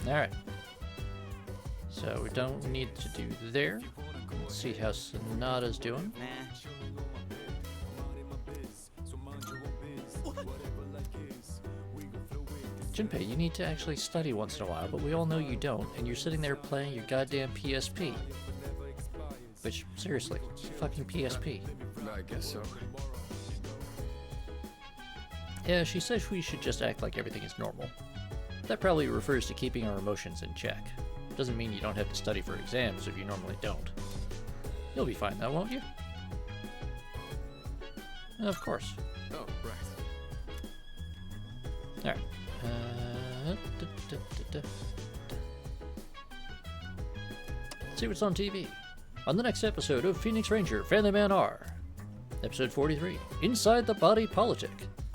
Speaker 1: Alright. So we don't need to do there. Let's see how Sonata's doing. Junpei, you need to actually study once in a while, but we all know you don't, and you're sitting there playing your goddamn PSP. Which, seriously, fucking PSP.
Speaker 2: I guess so.
Speaker 1: Yeah, she says we should just act like everything is normal. That probably refers to keeping our emotions in check. Doesn't mean you don't have to study for exams if you normally don't. You'll be fine though, won't you? Of course.
Speaker 2: Oh, right.
Speaker 1: Alright. Let's see what's on TV. On the next episode of Phoenix Ranger Featherman R. Episode 43, Inside the Body Politic.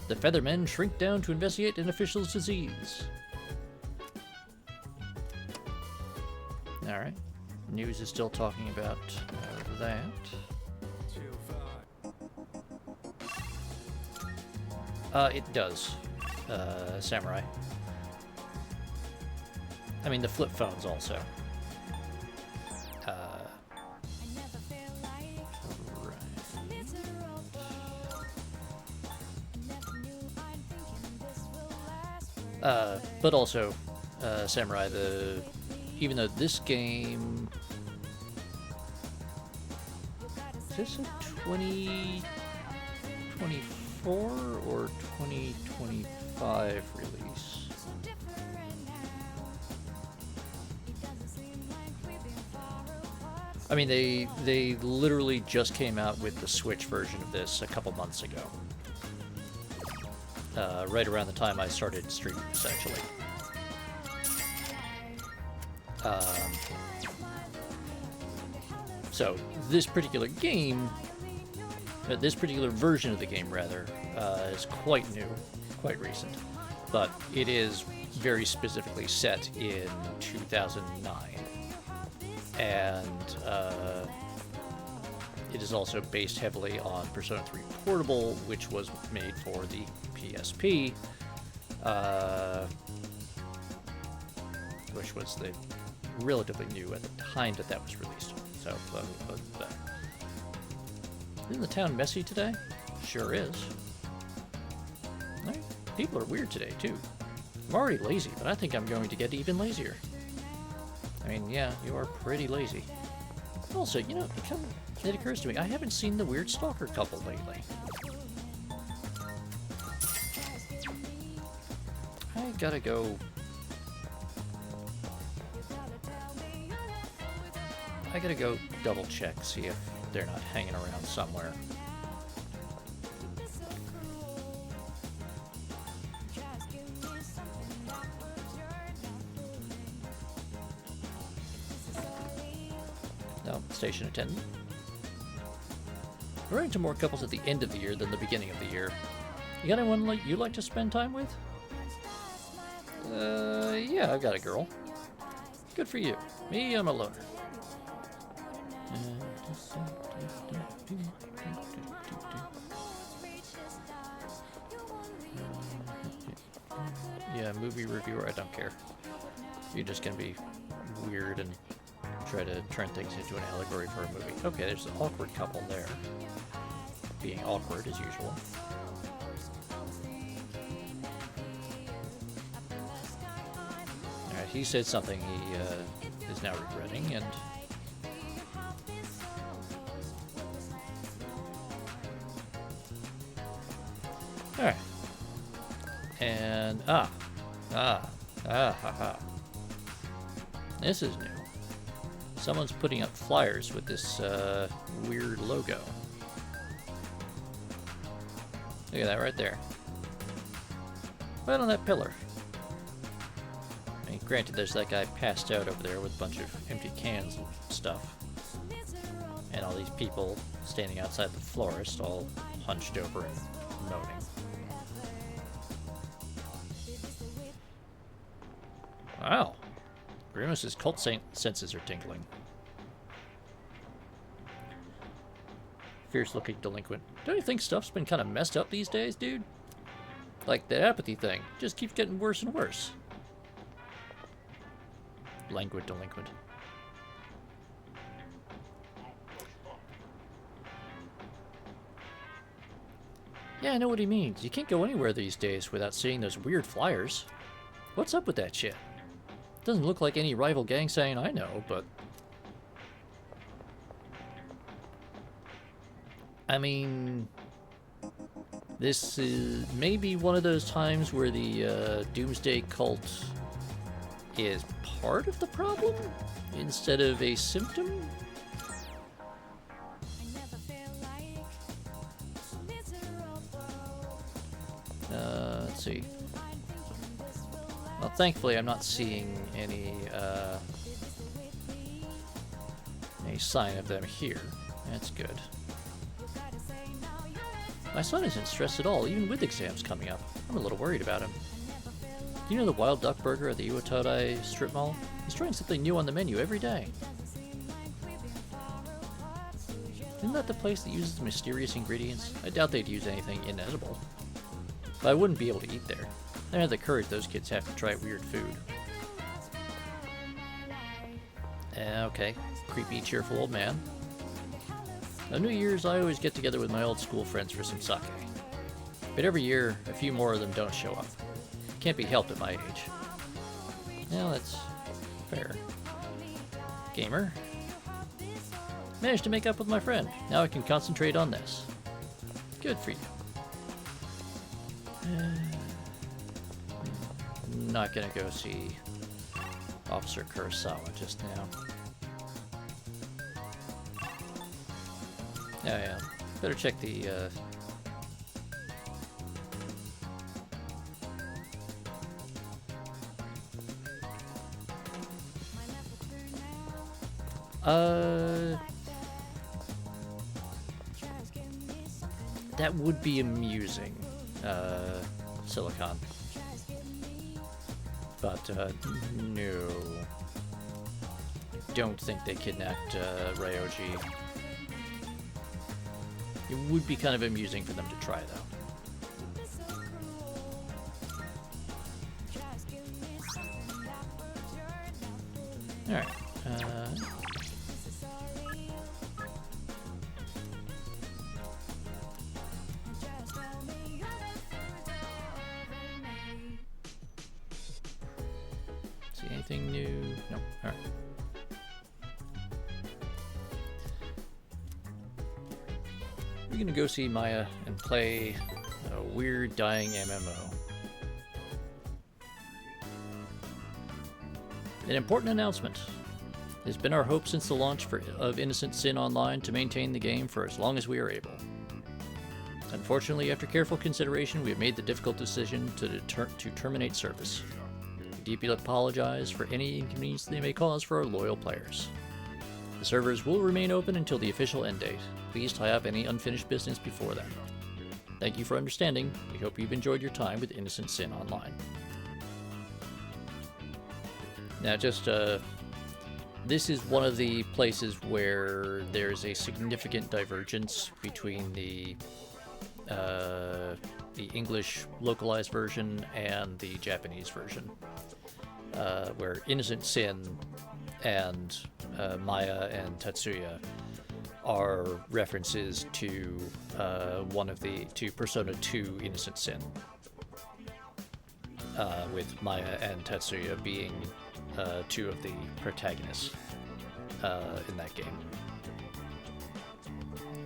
Speaker 1: The Feathermen shrink down to investigate an official's disease. Alright. News is still talking about that. It does. Samurai. I mean, the flip phones also. But also, Samurai, even though this game... Is this a 2024 or 2025 release? I mean, they literally just came out with the Switch version of this a couple months ago. Right around the time I started streaming, essentially. So, this particular game, this particular version of the game, rather, is quite new, quite recent. But it is very specifically set in 2009. And it is also based heavily on Persona 3 Portable, which was made for the PSP, which was relatively new at the time that was released. So, isn't the town messy today? Sure is. People are weird today, too. I'm already lazy, but I think I'm going to get even lazier. I mean, yeah, you are pretty lazy. Also, you know, it occurs to me, I haven't seen the weird stalker couple lately. I gotta go... double check, see if they're not hanging around somewhere. No, station attendant. We're running into more couples at the end of the year than the beginning of the year. You got anyone you like to spend time with? Yeah, I've got a girl. Good for you. Me, I'm a loner. Yeah, movie reviewer, I don't care. You're just gonna be weird and try to turn things into an allegory for a movie. Okay, there's an awkward couple there. Being awkward as usual. Alright, he said something he is now regretting, and... Alright. And, This is new. Someone's putting up flyers with this, weird logo. Look at that right there. Right on that pillar. I mean, granted, there's that guy passed out over there with a bunch of empty cans and stuff. And all these people standing outside the florist, all hunched over and moaning. Wow. Grimace's cult senses are tingling. Fierce-looking delinquent. Don't you think stuff's been kind of messed up these days, dude? Like, that apathy thing just keeps getting worse and worse. Languid delinquent. Yeah, I know what he means. You can't go anywhere these days without seeing those weird flyers. What's up with that shit? Doesn't look like any rival gang sign I know, but... I mean, this is maybe one of those times where the Doomsday Cult is part of the problem instead of a symptom. Let's see. Well, thankfully, I'm not seeing any sign of them here. That's good. My son isn't stressed at all, even with exams coming up. I'm a little worried about him. Do you know the Wild Duck Burger at the Iwatodai strip mall? He's trying something new on the menu every day. Isn't that the place that uses mysterious ingredients? I doubt they'd use anything inedible. But I wouldn't be able to eat there. I don't have the courage those kids have to try weird food. Okay, creepy, cheerful old man. On New Year's, I always get together with my old school friends for some sake. But every year, a few more of them don't show up. Can't be helped at my age. Well, that's fair. Gamer. Managed to make up with my friend. Now I can concentrate on this. Good for you. I'm not gonna go see Officer Kurosawa just now. Yeah. Better check the, that would be amusing, Silicon. But, no. Don't think they kidnapped, Ryoji. It would be kind of amusing for them to try, though. Alright, see anything new? No, alright. We're gonna go see Maya and play a weird dying MMO. An important announcement. It has been our hope since the launch of Innocent Sin Online to maintain the game for as long as we are able. Unfortunately, after careful consideration, we have made the difficult decision to terminate service. We deeply apologize for any inconvenience they may cause for our loyal players. The servers will remain open until the official end date. Please tie up any unfinished business before then. Thank you for understanding. We hope you've enjoyed your time with Innocent Sin Online. Now, just, this is one of the places where there's a significant divergence between the English localized version and the Japanese version, where Innocent Sin and Maya and Tatsuya are references to Persona 2 Innocent Sin, with Maya and Tatsuya being two of the protagonists in that game.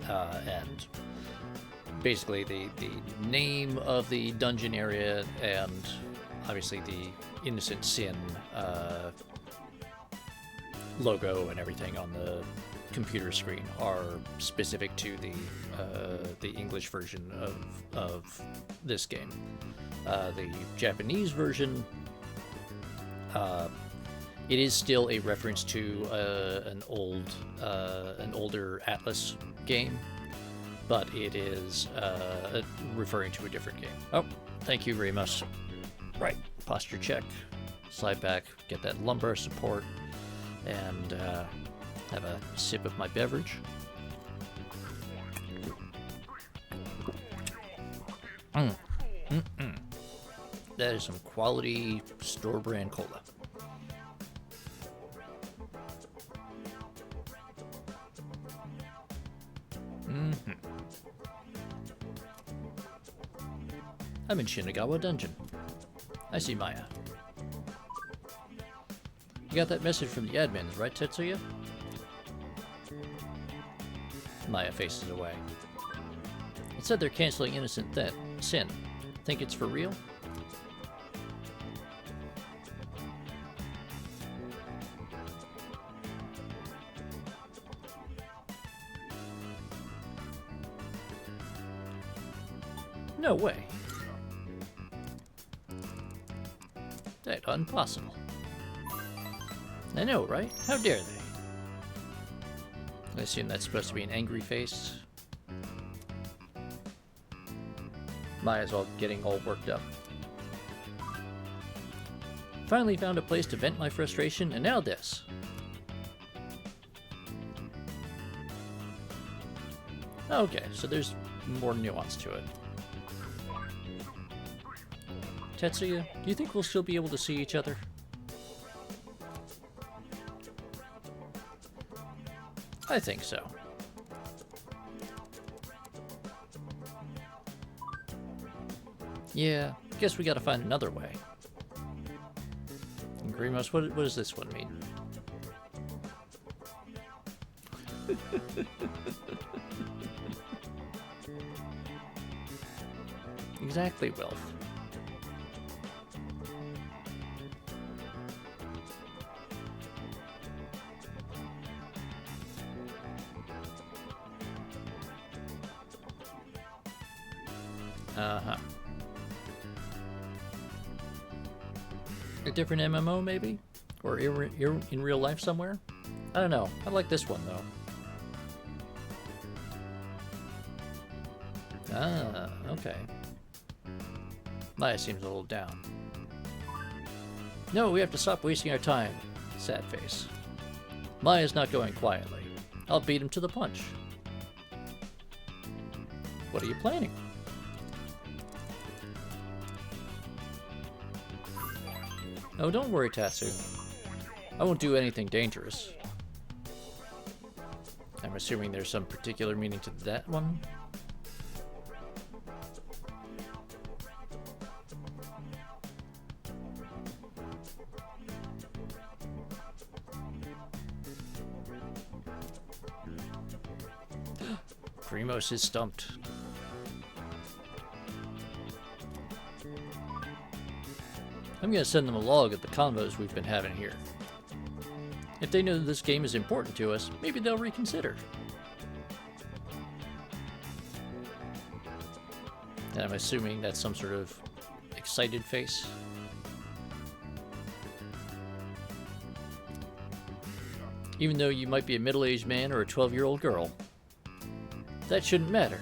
Speaker 1: And basically the name of the dungeon area and obviously the Innocent Sin logo and everything on the computer screen are specific to the English version of this game. The Japanese version, it is still a reference to an older Atlus game, but it is referring to a different game. Oh, thank you very much. Right, posture check, slide back, get that lumbar support, and have a sip of my beverage. That is some quality store brand cola. I'm in Shinagawa Dungeon. I see Maya. You got that message from the admins, right, Tetsuya? Maya faces away. It said they're canceling innocent sin. Think it's for real? No way. That impossible. I know, right? How dare they? I assume that's supposed to be an angry face. Maya's all getting all worked up. Finally found a place to vent my frustration, and now this. Okay, so there's more nuance to it. Tetsuya, do you think we'll still be able to see each other? I think so. Yeah, guess we gotta find another way. And Grimos, what does this one mean? Exactly, Wilf. Uh-huh. A different MMO, maybe? Or in real life somewhere? I don't know. I like this one, though. Ah, okay. Maya seems a little down. No, we have to stop wasting our time. Sad face. Maya's not going quietly. I'll beat him to the punch. What are you planning? Oh, don't worry, Tatsu. I won't do anything dangerous. I'm assuming there's some particular meaning to that one. Grimos is stumped. I'm gonna send them a log of the convos we've been having here. If they know that this game is important to us, maybe they'll reconsider. And I'm assuming that's some sort of excited face. Even though you might be a middle-aged man or a 12-year-old girl, that shouldn't matter.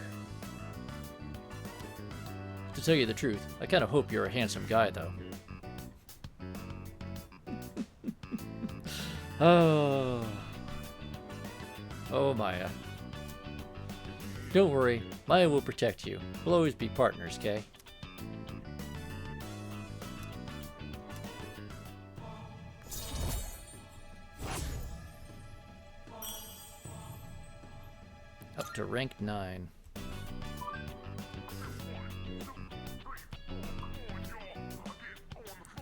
Speaker 1: To tell you the truth, I kind of hope you're a handsome guy, though. Oh. Oh, Maya. Don't worry, Maya will protect you. We'll always be partners, Kay? Up to rank 9.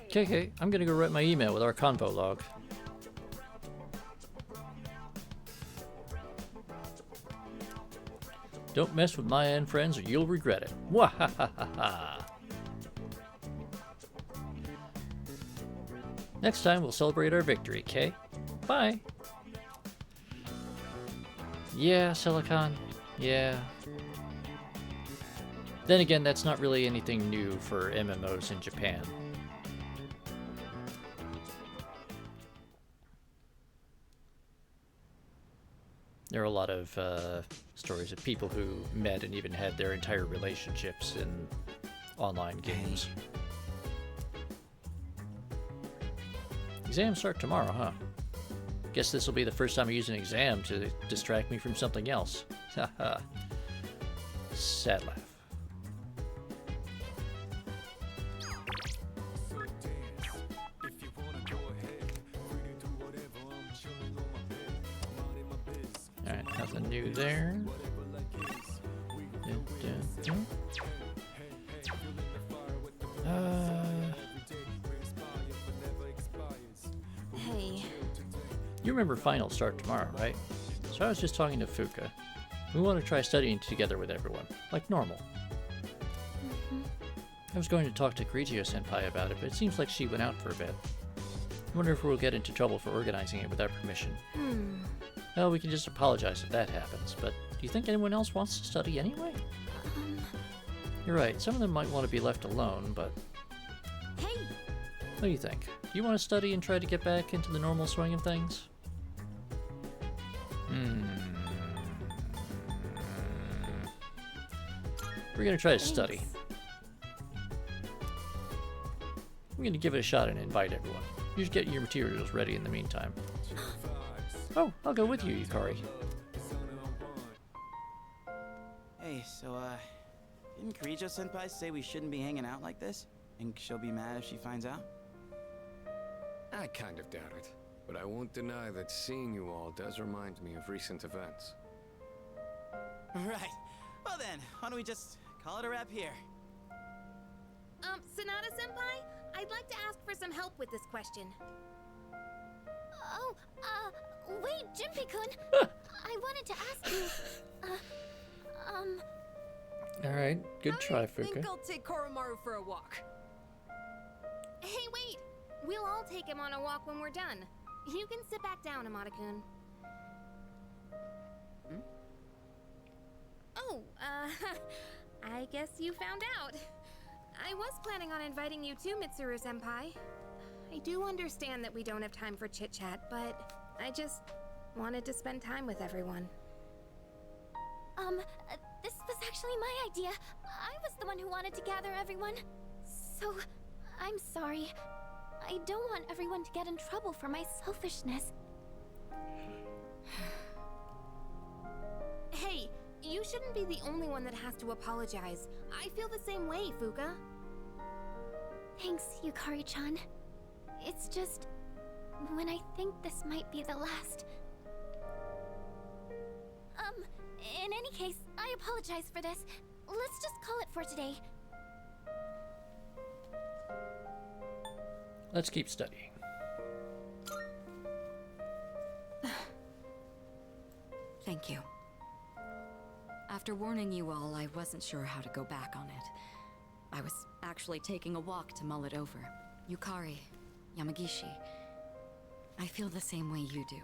Speaker 1: Okay, I'm gonna go write my email with our convo log. Don't mess with Maya and friends or you'll regret it. Wahahaha. Next time we'll celebrate our victory, Kay. Bye. Yeah, Silicon. Yeah. Then again, that's not really anything new for MMOs in Japan. There are a lot of stories of people who met and even had their entire relationships in online games. Exams start tomorrow, huh? Guess this will be the first time I use an exam to distract me from something else. Haha. Sad laugh. Alright, nothing new there.
Speaker 6: Hey.
Speaker 1: You remember finals start tomorrow, right? So I was just talking to Fuka. We want to try studying together with everyone, like normal. I was going to talk to Grigio-senpai about it, but it seems like she went out for a bit. I wonder if we'll get into trouble for organizing it without permission. Well, we can just apologize if that happens, but do you think anyone else wants to study anyway? You're right, some of them might want to be left alone, but...
Speaker 3: Hey!
Speaker 1: What do you think? Do you want to study and try to get back into the normal swing of things? We're gonna try to study. I'm gonna give it a shot and invite everyone. You just get your materials ready in the meantime. Oh, I'll go with you, Yukari.
Speaker 10: Hey, so, didn't Kirijo-senpai say we shouldn't be hanging out like this? Think she'll be mad if she finds out?
Speaker 2: I kind of doubt it, but I won't deny that seeing you all does remind me of recent events.
Speaker 10: Right. Well then, why don't we just call it a wrap here?
Speaker 11: Sonata-senpai, I'd like to ask for some help with this question.
Speaker 5: Oh, wait, Junpei-kun. I wanted to ask you,
Speaker 1: Alright, good try,
Speaker 11: I think
Speaker 1: Fuka.
Speaker 11: I'll take Koromaru for a walk. Hey, wait! We'll all take him on a walk when we're done. You can sit back down, Amada-kun. Oh, I guess you found out. I was planning on inviting you too, Mitsuru-senpai. I do understand that we don't have time for chit-chat, but I just wanted to spend time with everyone.
Speaker 5: This was actually my idea. I was the one who wanted to gather everyone. So, I'm sorry. I don't want everyone to get in trouble for my selfishness.
Speaker 11: Hey, you shouldn't be the only one that has to apologize. I feel the same way, Fuka.
Speaker 5: Thanks, Yukari-chan. It's just... when I think this might be the last... in any case, I apologize for this. Let's just call it for today.
Speaker 1: Let's keep studying.
Speaker 3: Thank you. After warning you all, I wasn't sure how to go back on it. I was actually taking a walk to mull it over. Yukari, Yamagishi, I feel the same way you do.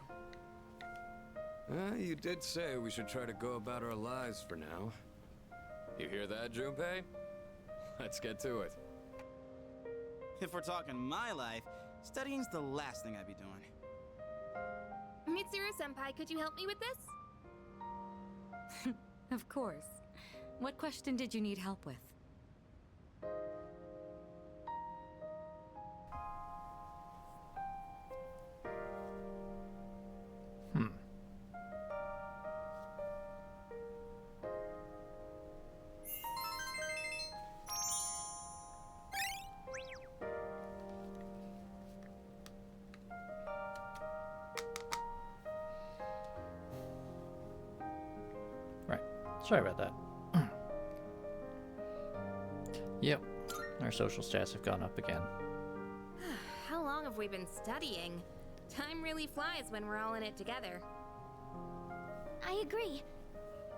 Speaker 2: You did say we should try to go about our lives for now. You hear that, Junpei? Let's get to it.
Speaker 10: If we're talking my life, studying's the last thing I'd be doing.
Speaker 11: Mitsuru-senpai, could you help me with this?
Speaker 3: Of course. What question did you need help with?
Speaker 1: Sorry about that. Yep, our social stats have gone up again.
Speaker 11: How long have we been studying? Time really flies when we're all in it together.
Speaker 5: I agree.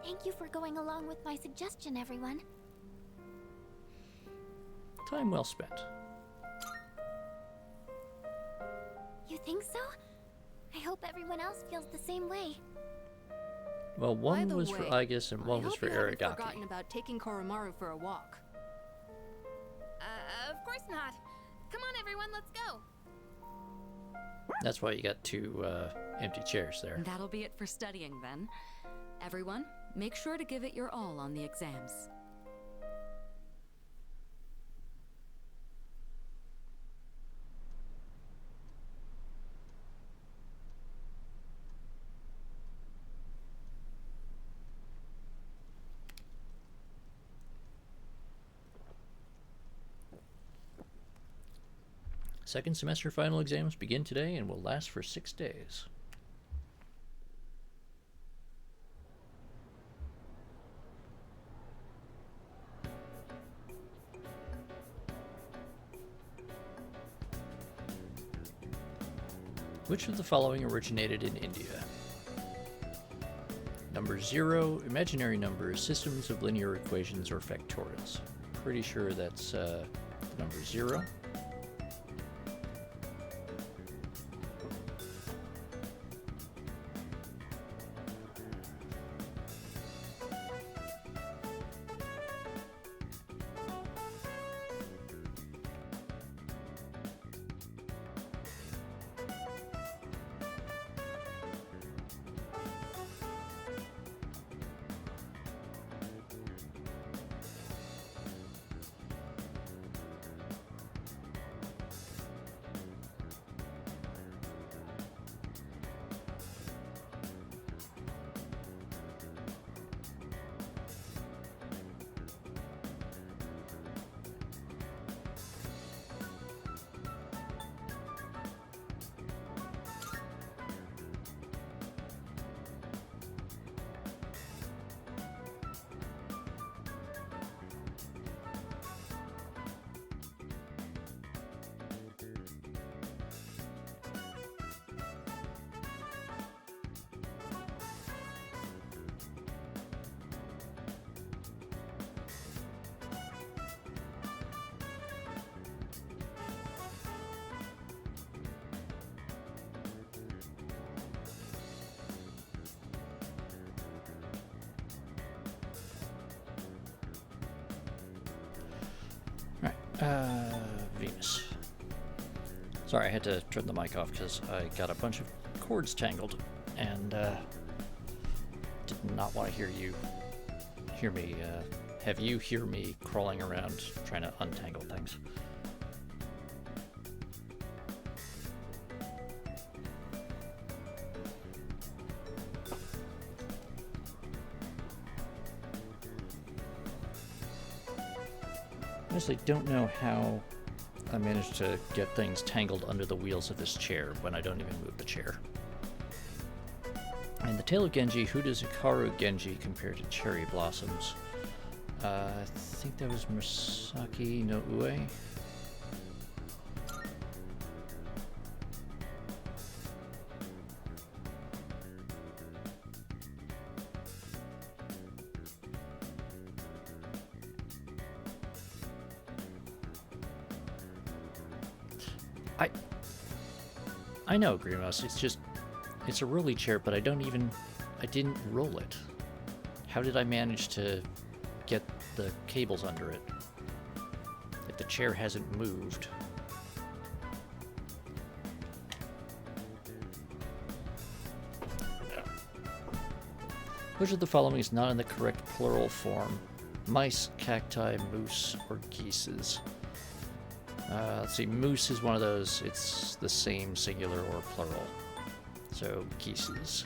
Speaker 5: Thank you for going along with my suggestion, everyone.
Speaker 1: Time well spent.
Speaker 5: You think so? I hope everyone else feels the same way.
Speaker 1: Well, one was for Aigis and one was for Aragaki.
Speaker 11: Forgotten about taking Koromaru for a walk. Of course not. Come on, everyone, let's go.
Speaker 1: That's why you got two empty chairs there.
Speaker 3: That'll be it for studying then. Everyone, make sure to give it your all on the exams.
Speaker 1: Second semester final exams begin today and will last for 6 days. Which of the following originated in India? Number 0, imaginary numbers, systems of linear equations or factorials. Pretty sure that's number 0. Venus. Sorry, I had to turn the mic off because I got a bunch of cords tangled and did not want to hear me have you hear me crawling around trying to untangle things. Honestly, don't know how I managed to get things tangled under the wheels of this chair when I don't even move the chair. And the Tale of Genji, who does Hikaru Genji compare to cherry blossoms? I think that was Murasaki no Ue. I know, Grimace, it's a rolly chair, but I didn't roll it. How did I manage to get the cables under it if the chair hasn't moved? Which of the following is not in the correct plural form? Mice, cacti, moose, or geeses? Let's see, moose is one of those, it's the same singular or plural. So, geeses.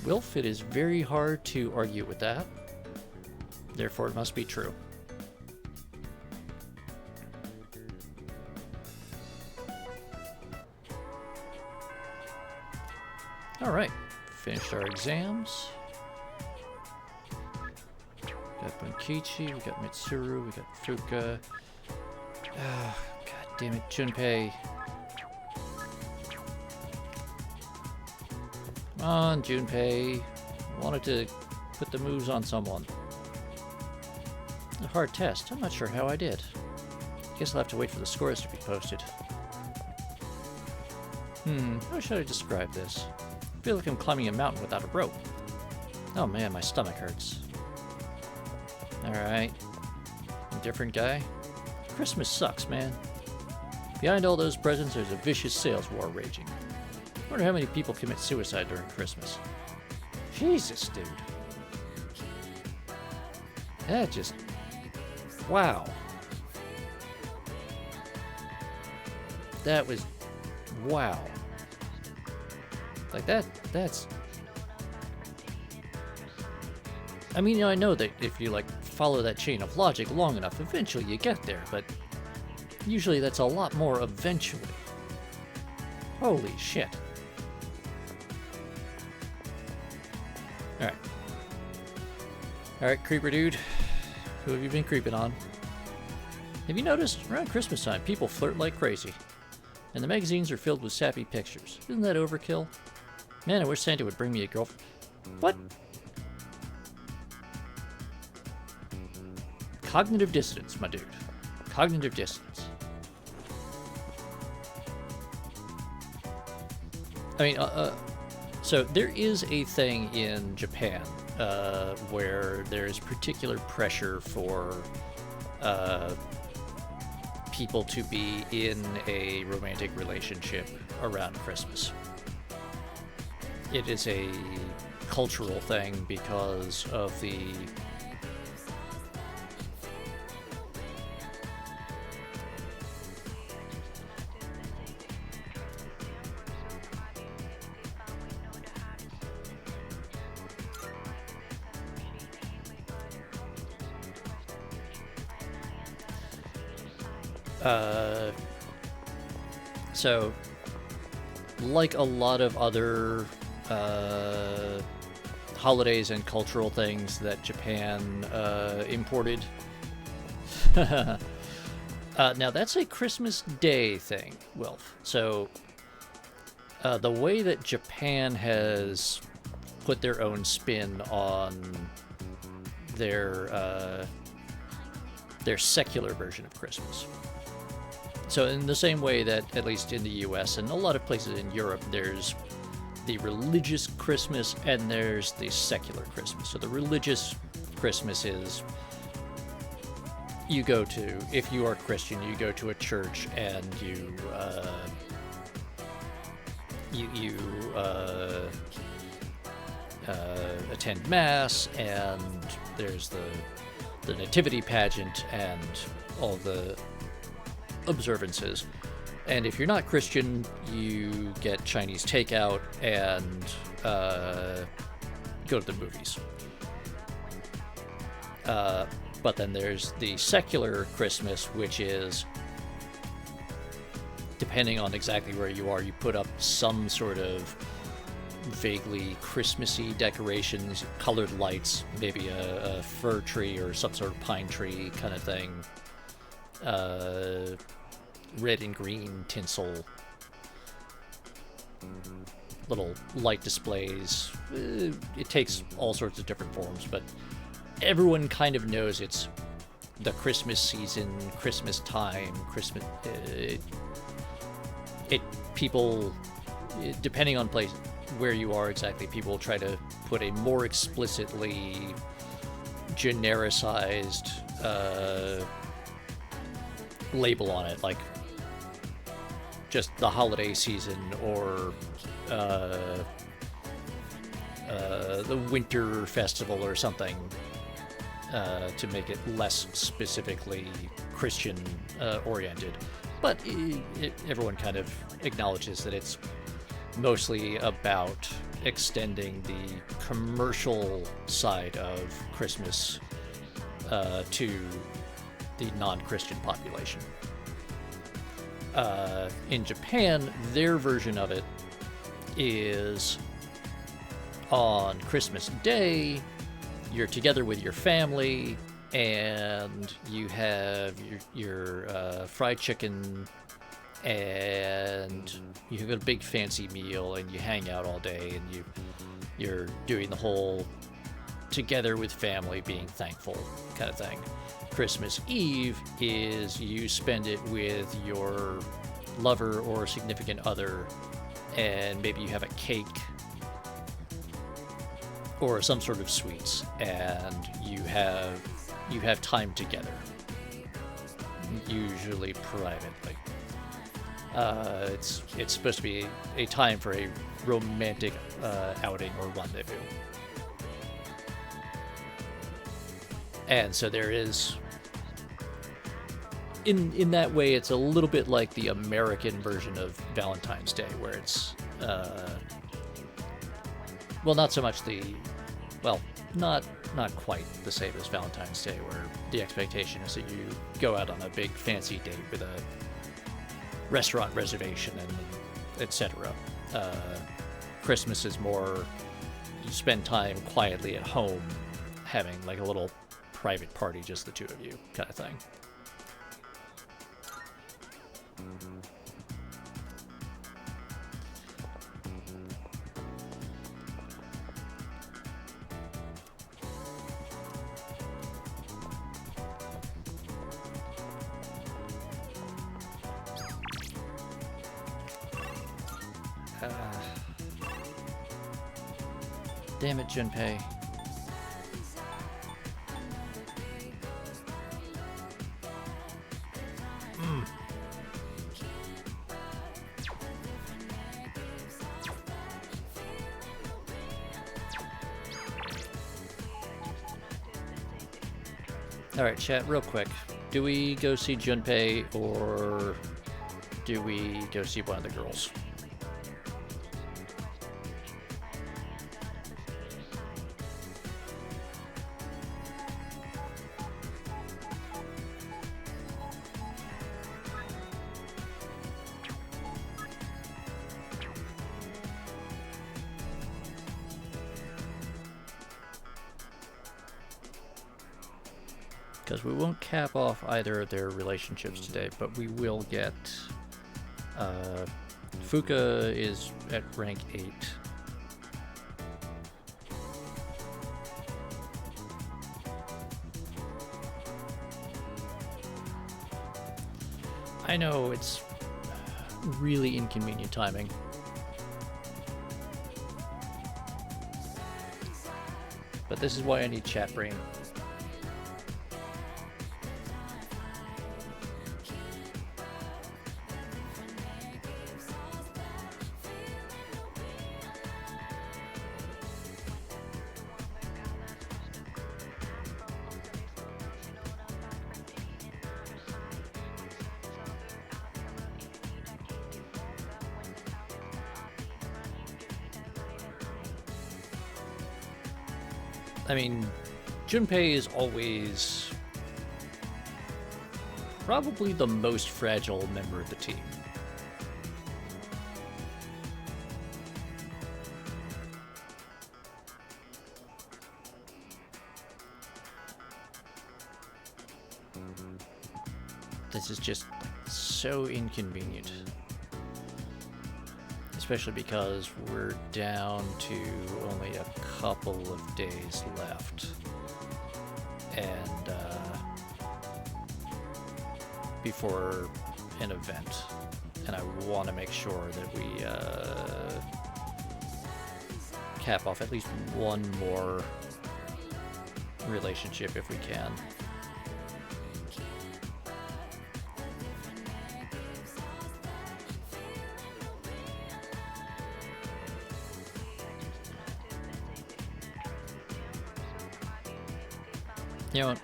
Speaker 1: Wilf, it is very hard to argue with that. Therefore, it must be true. Alright, finished our exams. Got Bunkichi, we got Mitsuru, we got Fuka. Ah, god damn it, Junpei. Come on, Junpei. I wanted to put the moves on someone. A hard test. I'm not sure how I did. Guess I'll have to wait for the scores to be posted. How should I describe this? I feel like I'm climbing a mountain without a rope. Oh man, my stomach hurts. Alright. Different guy. Christmas sucks, man. Behind all those presents, there's a vicious sales war raging. I wonder how many people commit suicide during Christmas. Jesus, dude. That just... wow. That was... wow. Like that's... I mean, I know that if you, like, follow that chain of logic long enough, eventually you get there, but usually that's a lot more eventually. Holy shit. Alright. Alright, creeper dude. Who have you been creeping on? Have you noticed, around Christmas time, people flirt like crazy? And the magazines are filled with sappy pictures. Isn't that overkill? Man, I wish Santa would bring me a girlfriend. What? Cognitive dissonance, my dude. Cognitive dissonance. I mean, so there is a thing in Japan where there's particular pressure for people to be in a romantic relationship around Christmas. It is a cultural thing because of the so, like a lot of other holidays and cultural things that Japan imported, now that's a Christmas Day thing, Wilf. So, the way that Japan has put their own spin on their secular version of Christmas. So in the same way that, at least in the US and a lot of places in Europe, there's the religious Christmas and there's the secular Christmas. So the religious Christmas is, you go to, if you are Christian, you go to a church and you attend Mass, and there's the nativity pageant and all the observances. And if you're not Christian, you get Chinese takeout and go to the movies. But then there's the secular Christmas, which is, depending on exactly where you are, you put up some sort of vaguely Christmassy decorations, colored lights, maybe a fir tree or some sort of pine tree kind of thing, red and green tinsel, little light displays. It takes all sorts of different forms, but everyone kind of knows it's the Christmas season, Christmas time, Christmas. People, depending on place where you are exactly, people will try to put a more explicitly genericized label on it, like just the holiday season or the winter festival or something, to make it less specifically Christian oriented. But everyone kind of acknowledges that it's mostly about extending the commercial side of Christmas to the non-Christian population. In Japan, their version of it is on Christmas Day, you're together with your family, and you have your fried chicken, and you have a big fancy meal, and you hang out all day, and you're doing the whole together with family, being thankful kind of thing. Christmas Eve is you spend it with your lover or significant other, and maybe you have a cake or some sort of sweets, and you have time together, usually privately. It's supposed to be a time for a romantic outing or rendezvous. And so there is, in that way, it's a little bit like the American version of Valentine's Day, where it's, well, not so much not not quite the same as Valentine's Day, where the expectation is that you go out on a big fancy date with a restaurant reservation and etc. Christmas is more you spend time quietly at home having like a little private party, just the two of you kind of thing. Damn it, Junpei. Alright, chat, real quick. Do we go see Junpei, or do we go see one of the girls? Because we won't cap off either of their relationships today, but we will get... Fuka is at rank 8. I know it's really inconvenient timing. But this is why I need chat brain. I mean, Junpei is always probably the most fragile member of the team. This is just so inconvenient. Especially because we're down to only a couple of days left. And before an event. And I want to make sure that we cap off at least one more relationship if we can. You know what?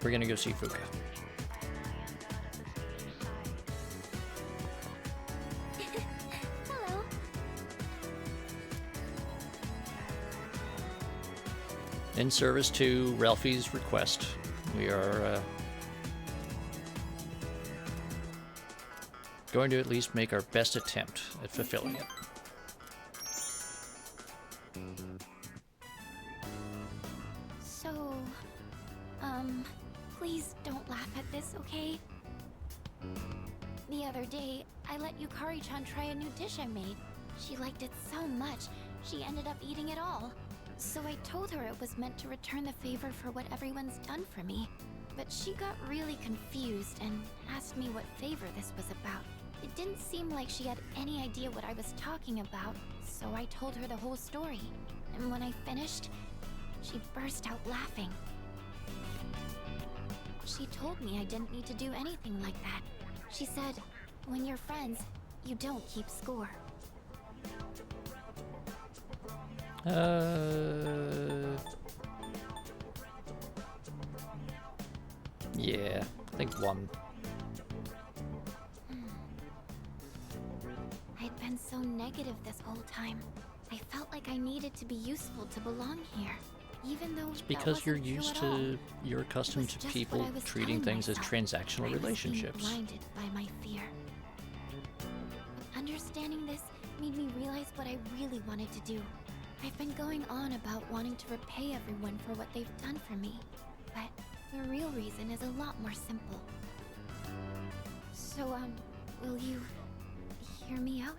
Speaker 1: We're gonna go see Fuka.
Speaker 5: Hello.
Speaker 1: In service to Ralphie's request, we are going to at least make our best attempt at fulfilling it.
Speaker 6: So, please don't laugh at this, okay? The other day, I let Yukari-chan try a new dish I made. She liked it so much, she ended up eating it all. So I told her it was meant to return the favor for what everyone's done for me. But she got really confused and asked me what favor this was about. It didn't seem like she had any idea what I was talking about, so I told her the whole story. And when I finished, she burst out laughing. She told me I didn't need to do anything like that. She said, when you're friends, you don't keep score.
Speaker 1: Yeah, I think one.
Speaker 6: I'd been so so negative this whole time. I felt like I needed to be useful to belong here, even though
Speaker 1: It's because you're used to, you're accustomed to people treating things as transactional relationships.
Speaker 6: Blinded by my fear. But understanding this made me realize what I really wanted to do. I've been going on about wanting to repay everyone for what they've done for me, but the real reason is a lot more simple. So, will you hear me out?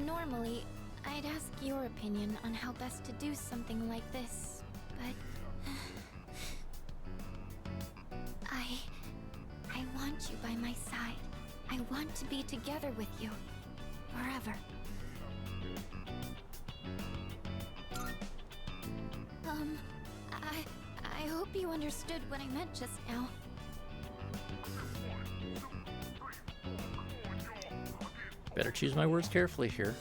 Speaker 6: Normally, I'd ask your opinion on how best to do something like this, but I want you by my side. I want to be together with you forever. I hope you understood what I meant just now.
Speaker 1: Better choose my words carefully here.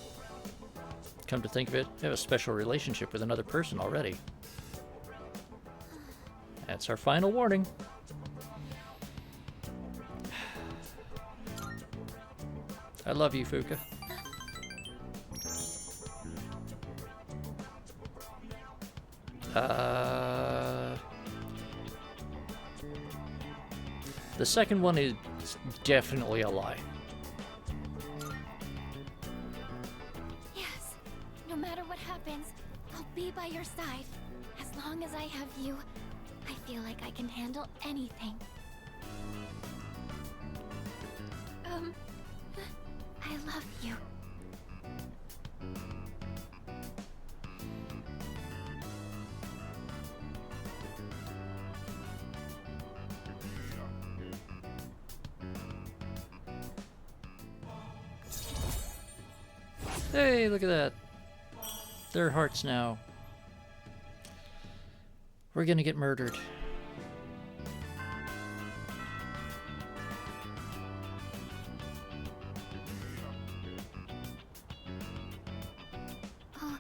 Speaker 1: Come to think of it, I have a special relationship with another person already. That's our final warning. I love you, Fuka. The second one is definitely a lie.
Speaker 6: Yes, no matter what happens, I'll be by your side. As long as I have you, I feel like I can handle anything. I love you.
Speaker 1: Hey, look at that. They're hearts now. We're gonna get murdered.
Speaker 6: Oh,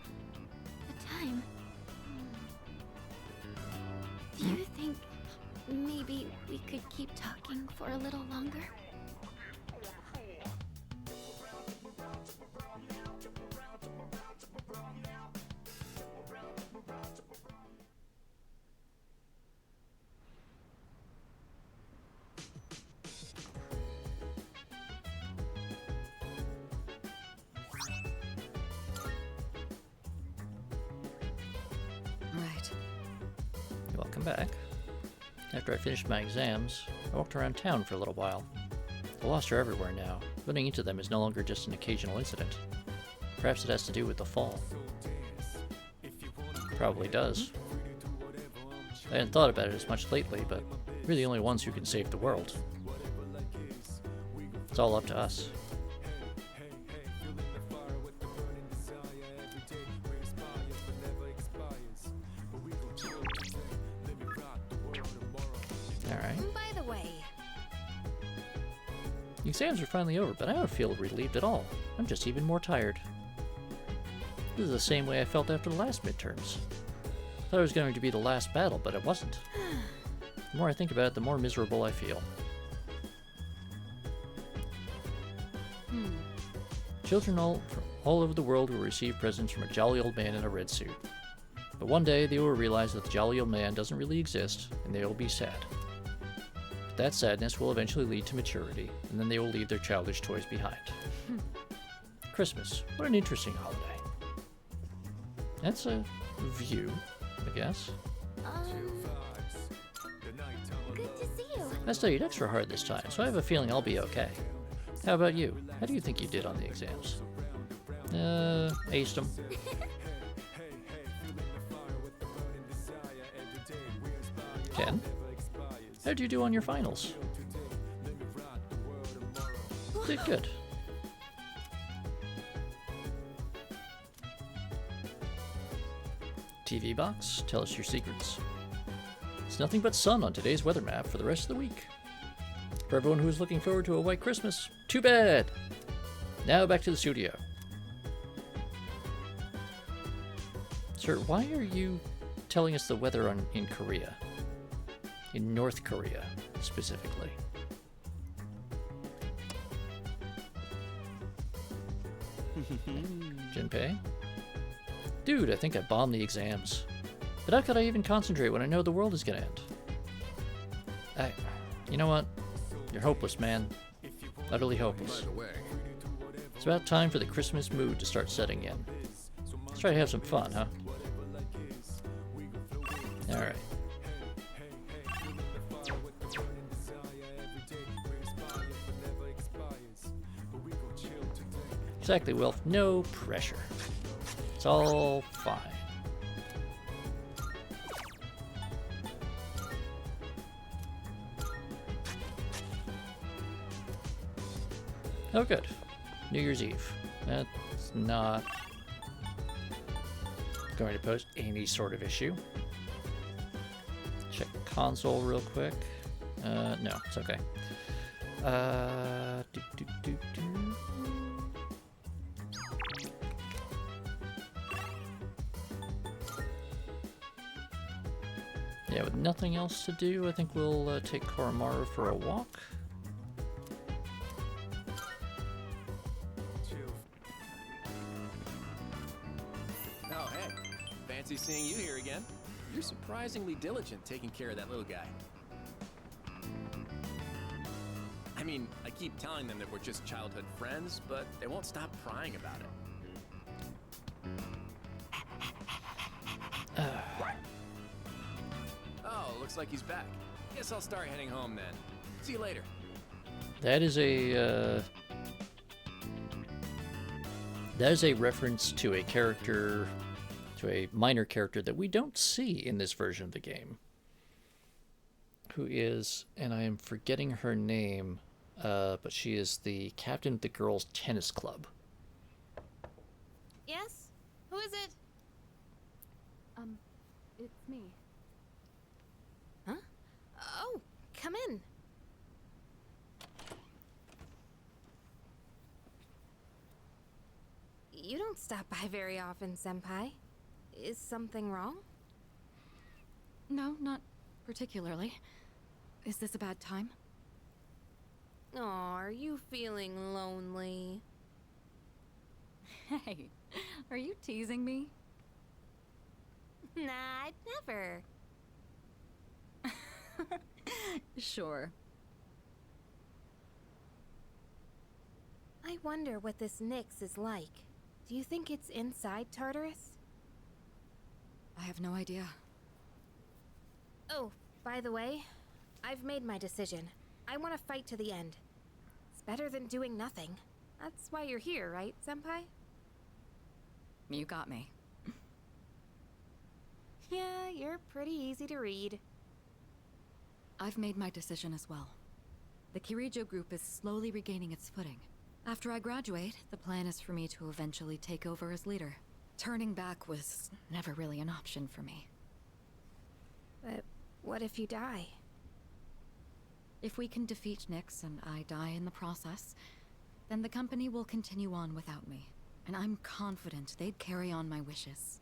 Speaker 6: the time. Do you think maybe we could keep talking for a little longer?
Speaker 3: Right.
Speaker 1: Welcome back. After I finished my exams, I walked around town for a little while. The lost are everywhere now. Running into them is no longer just an occasional incident. Perhaps it has to do with the fall. Probably does. I hadn't thought about it as much lately, but we're the only ones who can save the world. It's all up to us. Alright.
Speaker 11: By the way,
Speaker 1: The exams are finally over, but I don't feel relieved at all. I'm just even more tired. This is the same way I felt after the last midterms. I thought it was going to be the last battle, but it wasn't. The more I think about it, the more miserable I feel. Children all over the world will receive presents from a jolly old man in a red suit. But one day they will realize that the jolly old man doesn't really exist, and they will be sad. But that sadness will eventually lead to maturity, and then they will leave their childish toys behind. Christmas. What an interesting holiday. That's a view, I guess.
Speaker 6: Good to see you.
Speaker 1: I studied extra hard this time, so I have a feeling I'll be okay. How about you? How do you think you did on the exams? Aced them. Ken? How'd you do on your finals? Did good. TV box, tell us your secrets. It's nothing but sun on today's weather map for the rest of the week. For everyone who is looking forward to a white Christmas, too bad! Now back to the studio. Sir, why are you telling us the weather in Korea? In North Korea, specifically. Junpei? Dude, I think I bombed the exams. But how could I even concentrate when I know the world is gonna end? You know what? You're hopeless, man. Utterly hopeless.
Speaker 2: By the way,
Speaker 1: It's about time for the Christmas mood to start setting in. Let's try to have some fun, huh? Alright. Exactly, Wilf. No pressure. It's all fine. Oh, good. New Year's Eve. That's not going to pose any sort of issue. Check console real quick. No, it's okay. Yeah, with nothing else to do, I think we'll take Koromaru for a walk.
Speaker 12: Oh, hey. Fancy seeing you here again. You're surprisingly diligent taking care of that little guy. I mean, I keep telling them that we're just childhood friends, but they won't stop prying about it. Oh, looks like he's back. Guess I'll start heading home then. See you later.
Speaker 1: That is a reference to a character, to a minor character that we don't see in this version of the game. Who is, and I am forgetting her name, but she is the captain of the girls' tennis club.
Speaker 11: Yes? Who is it?
Speaker 3: It's me.
Speaker 11: Huh? Oh, come in. You don't stop by very often, Senpai. Is something wrong?
Speaker 3: No, not particularly. Is this a bad time?
Speaker 11: Aw, are you feeling lonely?
Speaker 3: Hey, are you teasing me?
Speaker 11: Nah, I'd never.
Speaker 3: Sure.
Speaker 11: I wonder what this Nyx is like. Do you think it's inside Tartarus?
Speaker 3: I have no idea.
Speaker 11: Oh, by the way, I've made my decision. I want to fight to the end. It's better than doing nothing. That's why you're here, right, Senpai?
Speaker 3: You got me.
Speaker 11: Yeah, you're pretty easy to read.
Speaker 3: I've made my decision as well. The Kirijo group is slowly regaining its footing. After I graduate, the plan is for me to eventually take over as leader. Turning back was never really an option for me.
Speaker 11: But what if you die?
Speaker 3: If we can defeat Nyx and I die in the process, then the company will continue on without me. And I'm confident they'd carry on my wishes.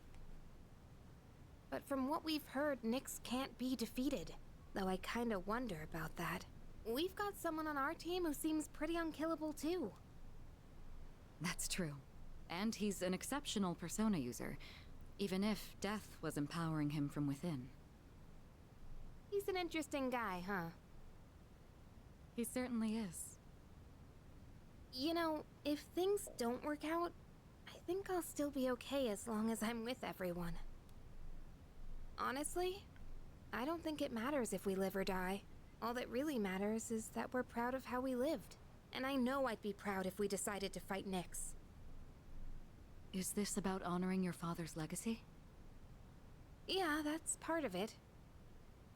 Speaker 11: But from what we've heard, Nyx can't be defeated. Though I kinda wonder about that. We've got someone on our team who seems pretty unkillable too.
Speaker 3: That's true. And he's an exceptional persona user, even if death was empowering him from within.
Speaker 11: He's an interesting guy, huh?
Speaker 3: He certainly is.
Speaker 11: You know, if things don't work out, I think I'll still be okay as long as I'm with everyone. Honestly, I don't think it matters if we live or die. All that really matters is that we're proud of how we lived. And I know I'd be proud if we decided to fight Nyx.
Speaker 3: Is this about honoring your father's legacy?
Speaker 11: Yeah, that's part of it.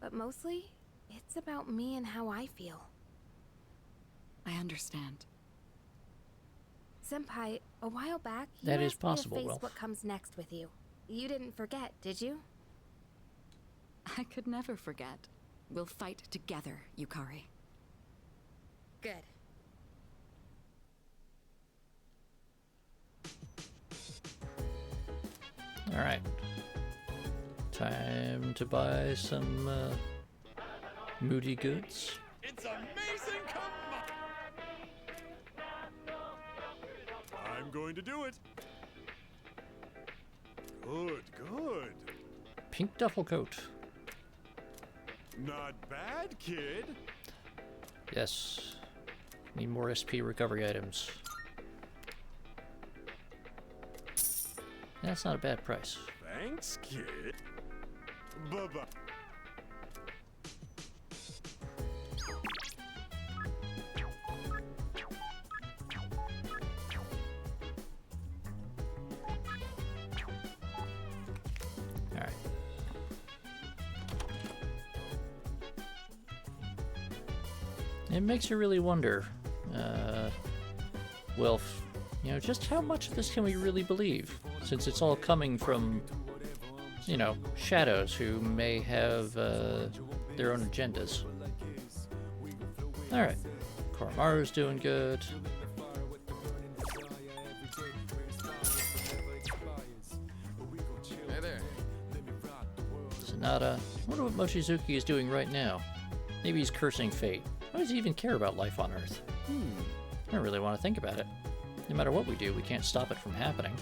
Speaker 11: But mostly, it's about me and how I feel.
Speaker 3: I understand.
Speaker 11: Senpai, a while back, you
Speaker 1: That is
Speaker 11: asked me
Speaker 1: possible,
Speaker 11: to face
Speaker 1: Wilf.
Speaker 11: what comes next with you. You didn't forget, did you?
Speaker 3: I could never forget. We'll fight together, Yukari.
Speaker 11: Good.
Speaker 1: Alright. Time to buy some moody goods.
Speaker 7: It's amazing! I'm going to do it. Good, good.
Speaker 1: Pink duffel coat.
Speaker 7: Not bad, kid.
Speaker 1: Yes. Need more SP recovery items. That's not a bad price.
Speaker 7: Thanks, kid. Bye-bye.
Speaker 1: Alright. It makes you really wonder, well, you know, just how much of this can we really believe? Since it's all coming from, you know, shadows who may have their own agendas. Alright. Koromaru's doing good.
Speaker 2: Hey there.
Speaker 1: Sonata. I wonder what Mochizuki is doing right now. Maybe he's cursing fate. Why does he even care about life on Earth? I don't really want to think about it. No matter what we do, we can't stop it from happening.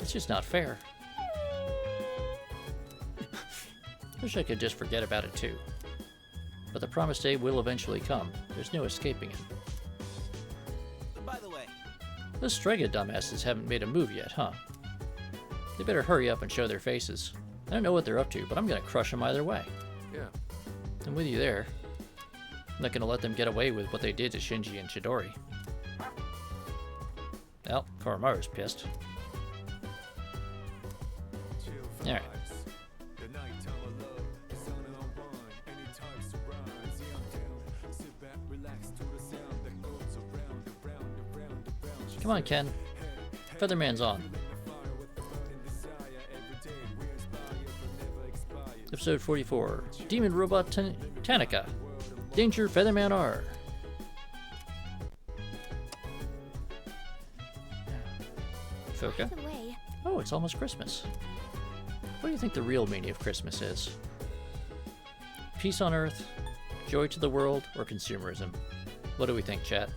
Speaker 1: It's just not fair. Wish I could just forget about it too. But the promised day will eventually come. There's no escaping it.
Speaker 10: By the way,
Speaker 1: Those Strega dumbasses haven't made a move yet, huh? They better hurry up and show their faces. I don't know what they're up to, but I'm gonna crush them either way.
Speaker 2: Yeah.
Speaker 1: I'm with you there. I'm not gonna let them get away with what they did to Shinji and Chidori. Well, Koromaru's pissed. Alright. Come on, Ken. Featherman's on. Episode 44. Demon Robot Tanika. Danger Featherman R. Fuka.
Speaker 6: By the way,
Speaker 1: Oh, it's almost Christmas. What do you think the real meaning of Christmas is? Peace on Earth, joy to the world, or consumerism? What do we think, chat?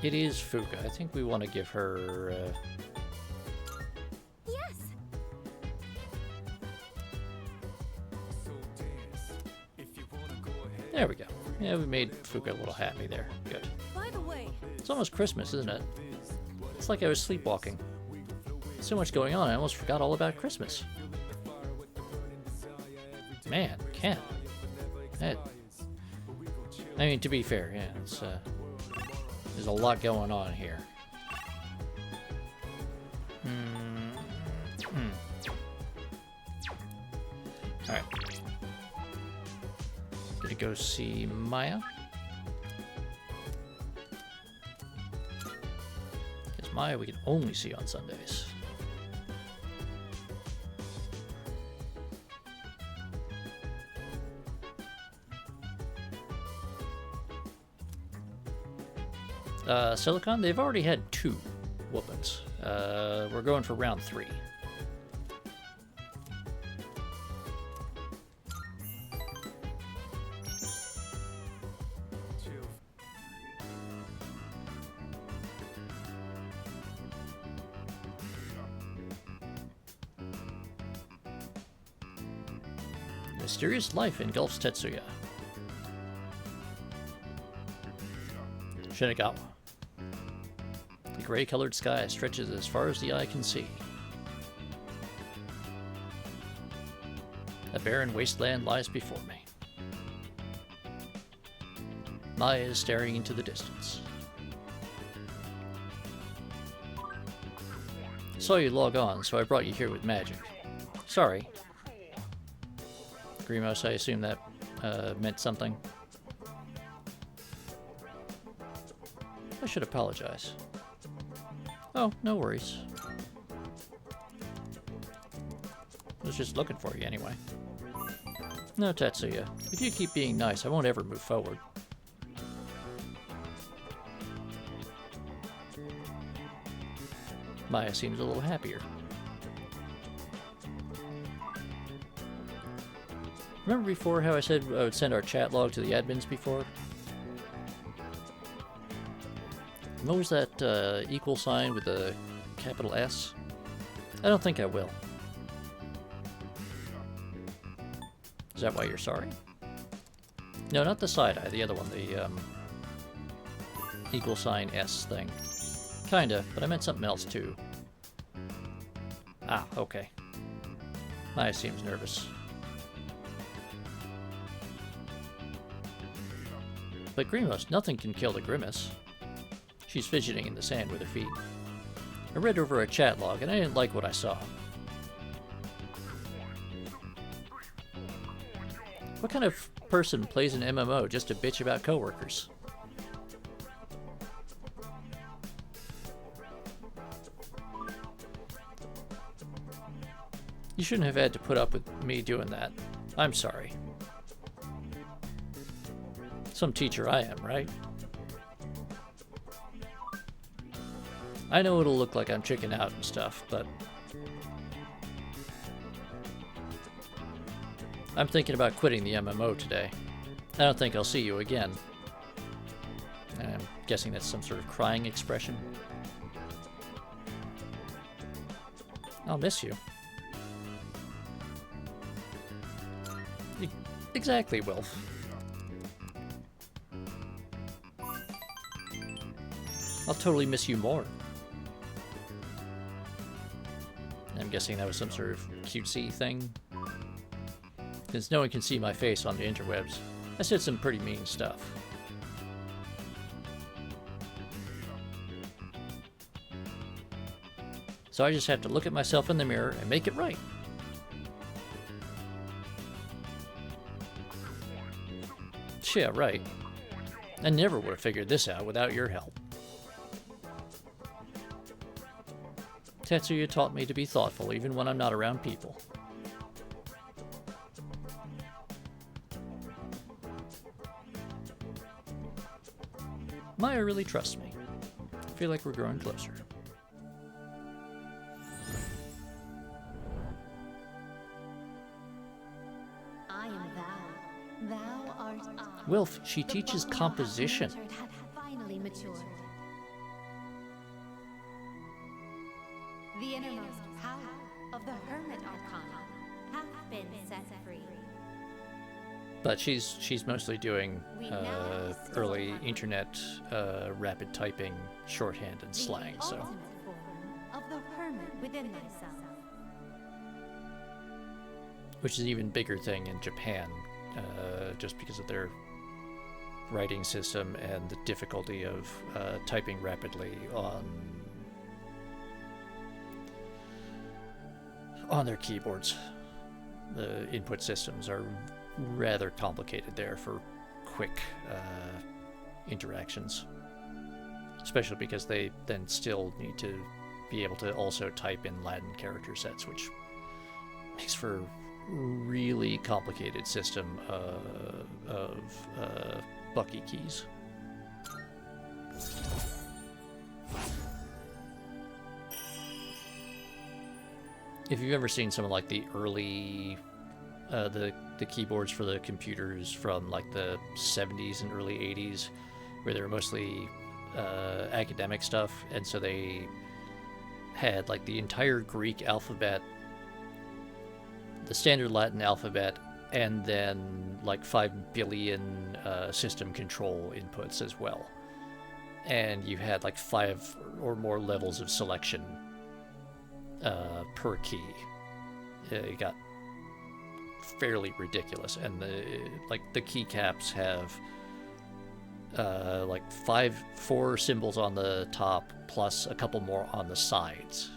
Speaker 1: It is Fuka. I think we want to give her...
Speaker 6: yes.
Speaker 1: There we go. Yeah, we made Fuka a little happy there. Good.
Speaker 6: By the way,
Speaker 1: It's almost Christmas, isn't it? It's like I was sleepwalking. So much going on, I almost forgot all about Christmas. Man, Ken. That... I mean, to be fair, yeah, it's, there's a lot going on here. Alright. Gonna go see Maya. Because Maya we can only see on Sundays. Silicon, they've already had 2 whoopings. We're going for round 3. Mysterious life engulfs Tetsuya. Shinagawa. The gray-colored sky stretches as far as the eye can see. A barren wasteland lies before me. Maya is staring into the distance. Saw you log on, so I brought you here with magic. Sorry. Grimos, I assume that meant something. I should apologize. Oh, no worries. I was just looking for you anyway. No, Tetsuya. If you keep being nice, I won't ever move forward. Maya seems a little happier. Remember before how I said I would send our chat log to the admins before? What was that equal sign with the capital S? I don't think I will. Is that why you're sorry? No, not the side eye, the other one, the equal sign S thing. Kinda, but I meant something else too. Ah, okay. Maya seems nervous. But Grimos, nothing can kill the grimace. She's fidgeting in the sand with her feet. I read over a chat log and I didn't like what I saw. What kind of person plays an MMO just to bitch about coworkers? You shouldn't have had to put up with me doing that. I'm sorry. Some teacher I am, right? I know it'll look like I'm chicking out and stuff, but I'm thinking about quitting the MMO today. I don't think I'll see you again. I'm guessing that's some sort of crying expression. I'll miss you. Exactly, Wilf. I'll totally miss you more. I'm guessing that was some sort of cutesy thing. Since no one can see my face on the interwebs, I said some pretty mean stuff. So I just have to look at myself in the mirror and make it right. Yeah, right. I never would have figured this out without your help. Tetsuya taught me to be thoughtful even when I'm not around people. Maya really trusts me. I feel like we're growing closer.
Speaker 13: I am thou. Thou art I.
Speaker 1: Wilf, she teaches composition.
Speaker 13: Had finally matured. The innermost power of the Hermit Arcana hath been set free.
Speaker 1: But she's mostly doing early internet rapid typing, shorthand, and slang. So.
Speaker 13: Ultimate form of the hermit within thyself.
Speaker 1: Which is an even bigger thing in Japan, just because of their writing system and the difficulty of typing rapidly on their keyboards. The input systems are rather complicated there for quick interactions, especially because they then still need to be able to also type in Latin character sets, which makes for a really complicated system of Bucky keys. If you've ever seen some of like the early the keyboards for the computers from like the 70s and early 80s, where they were mostly academic stuff, and so they had like the entire Greek alphabet, the standard Latin alphabet, and then like 5 billion system control inputs as well. And you had like 5 or more levels of selection per key. It got fairly ridiculous, and the keycaps have like 4 symbols on the top plus a couple more on the sides.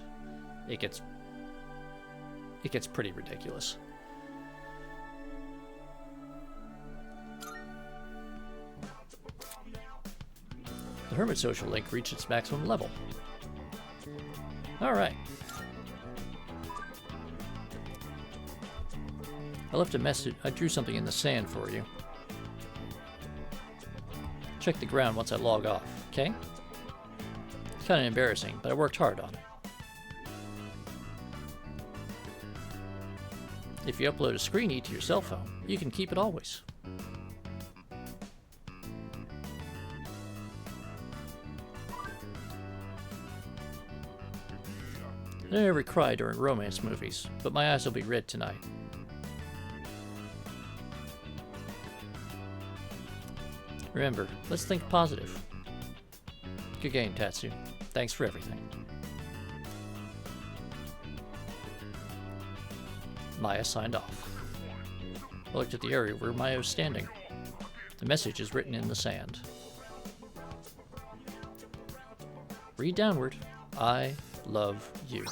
Speaker 1: It gets pretty ridiculous. The Hermit social link reached its maximum level. Alright. I left a message. I drew something in the sand for you. Check the ground once I log off, okay? It's kind of embarrassing, but I worked hard on it. If you upload a screenie to your cell phone, you can keep it always. I don't ever cry during romance movies, but my eyes will be red tonight. Remember, let's think positive. Good game, Tatsu. Thanks for everything. Maya signed off. I looked at the area where Maya was standing. The message is written in the sand. Read downward. I love you.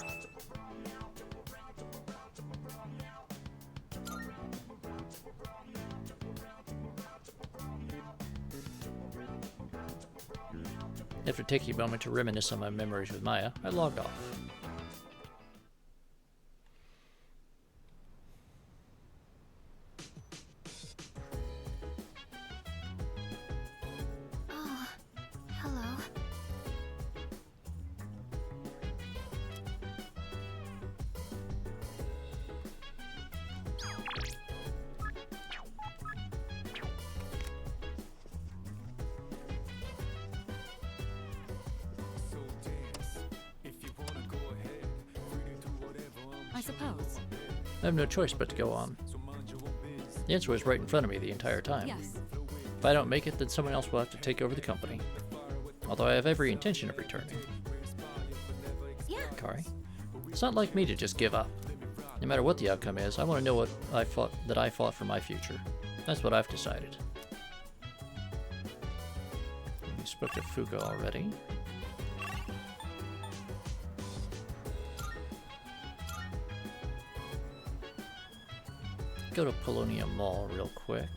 Speaker 1: After taking a moment to reminisce on my memories with Maya, I logged off.
Speaker 6: Oh, hello.
Speaker 3: I suppose.
Speaker 1: I have no choice but to go on. The answer was right in front of me the entire time.
Speaker 3: Yes.
Speaker 1: If I don't make it, then someone else will have to take over the company. Although I have every intention of returning.
Speaker 3: Yeah.
Speaker 1: Kari, it's not like me to just give up. No matter what the outcome is, I want to know what I fought for my future. That's what I've decided. We spoke to Fuka already. Go to Polonia Mall real quick.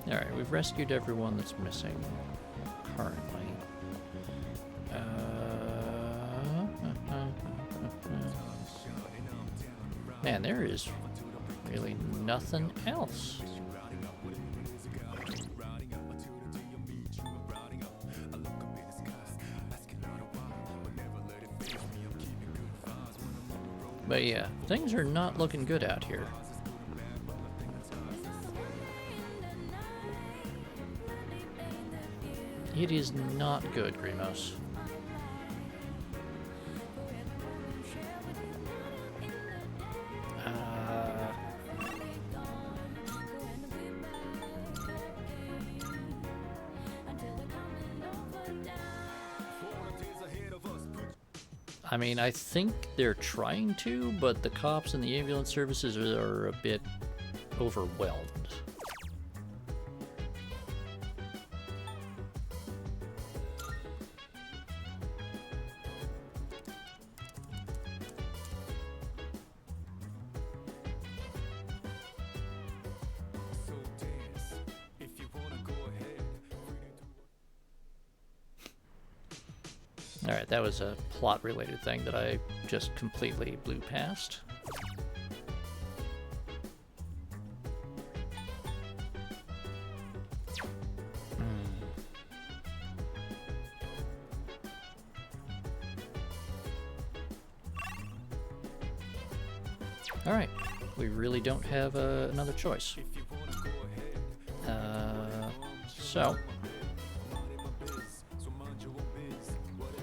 Speaker 1: Alright, we've rescued everyone that's missing currently. Man, there is really nothing else. But yeah, things are not looking good out here. It is not good, Grimos. I mean, I think they're trying to, but the cops and the ambulance services are a bit overwhelmed. Alright, that was a plot-related thing that I just completely blew past. Alright, we really don't have another choice. So...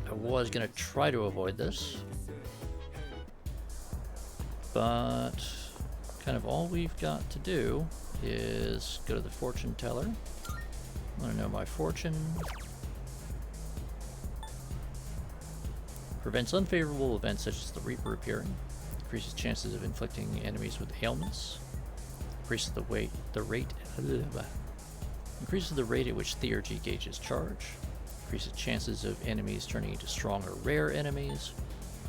Speaker 1: I was going to try to avoid this, but kind of all we've got to do is go to the fortune teller. I want to know my fortune. Prevents unfavorable events such as the Reaper appearing. Increases chances of inflicting enemies with ailments. Increases the rate at which theurgy gauges charge. Increases chances of enemies turning into strong or rare enemies.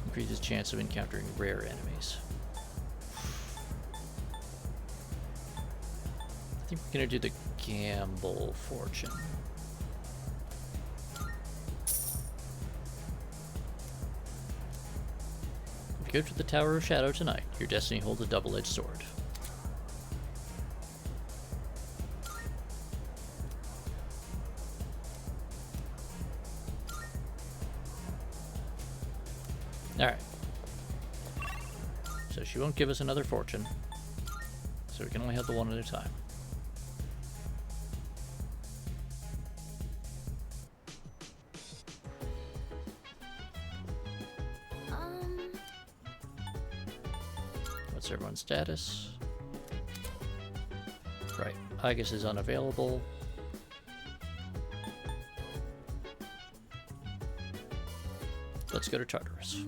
Speaker 1: Increases chance of encountering rare enemies. I think we're gonna do the gamble fortune. Good for the Tower of Shadow tonight. Your destiny holds a double-edged sword. So she won't give us another fortune. So we can only have the one at a time. What's everyone's status? Right, Igus is unavailable. Let's go to Tartarus.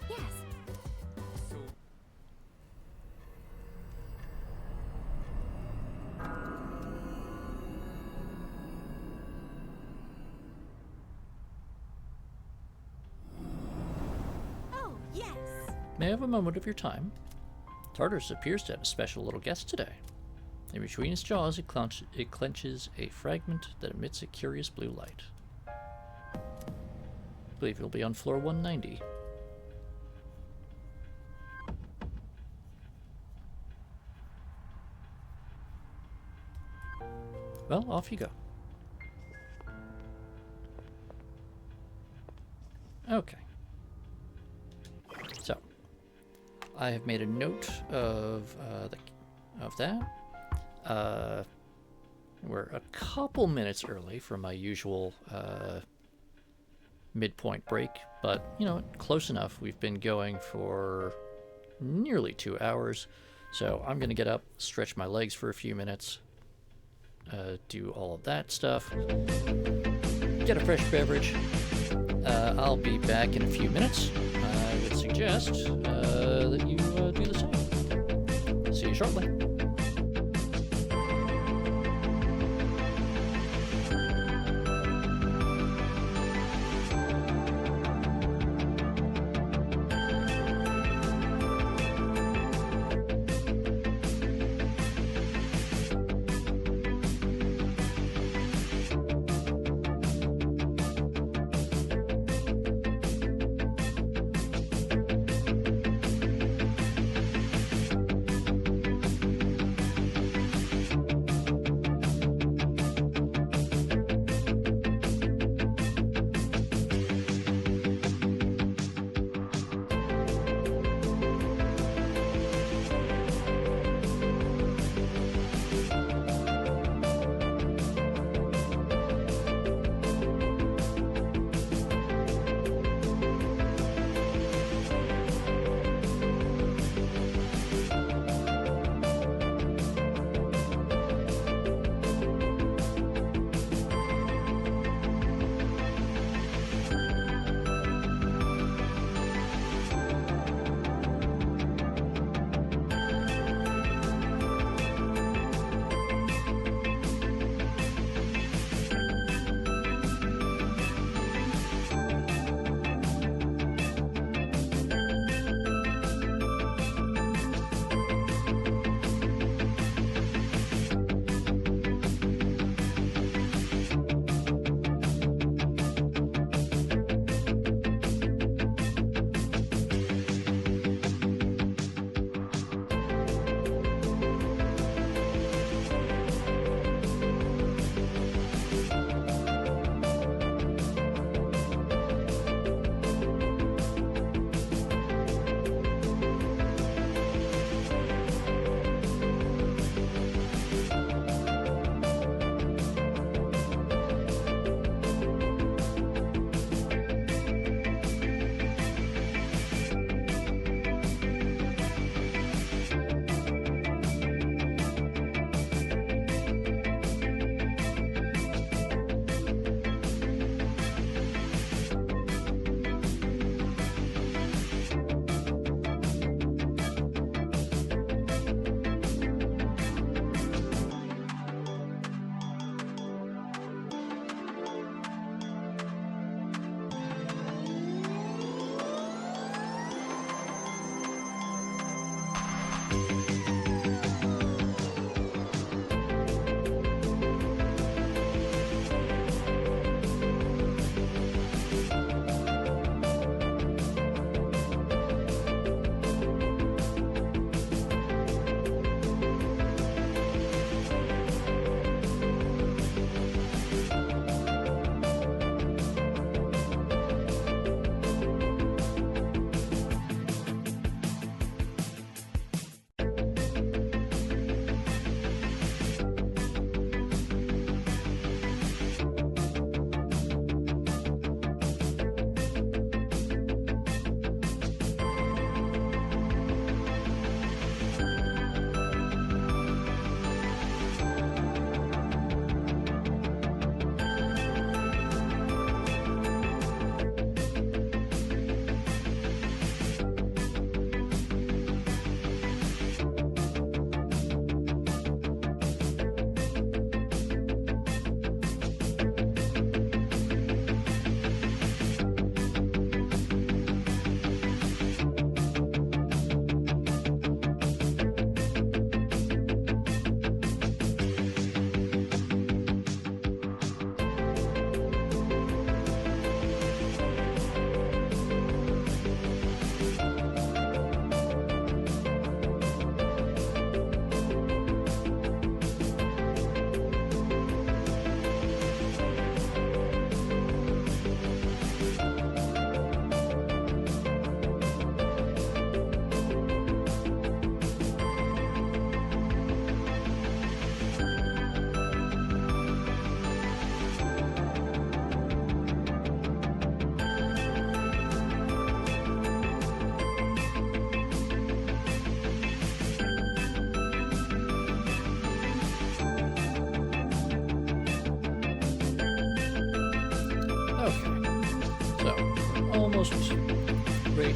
Speaker 11: Yes.
Speaker 13: Oh, yes.
Speaker 1: May I have a moment of your time? Tartarus appears to have a special little guest today. In between its jaws, it clenches a fragment that emits a curious blue light. I believe he'll be on floor 190. Well, off you go. Okay. So, I have made a note of that. We're a couple minutes early from my usual midpoint break, but you know, close enough. We've been going for nearly 2 hours, so I'm gonna get up, stretch my legs for a few minutes, do all of that stuff, get a fresh beverage. I'll be back in a few minutes. I would suggest that you do the same. See you shortly.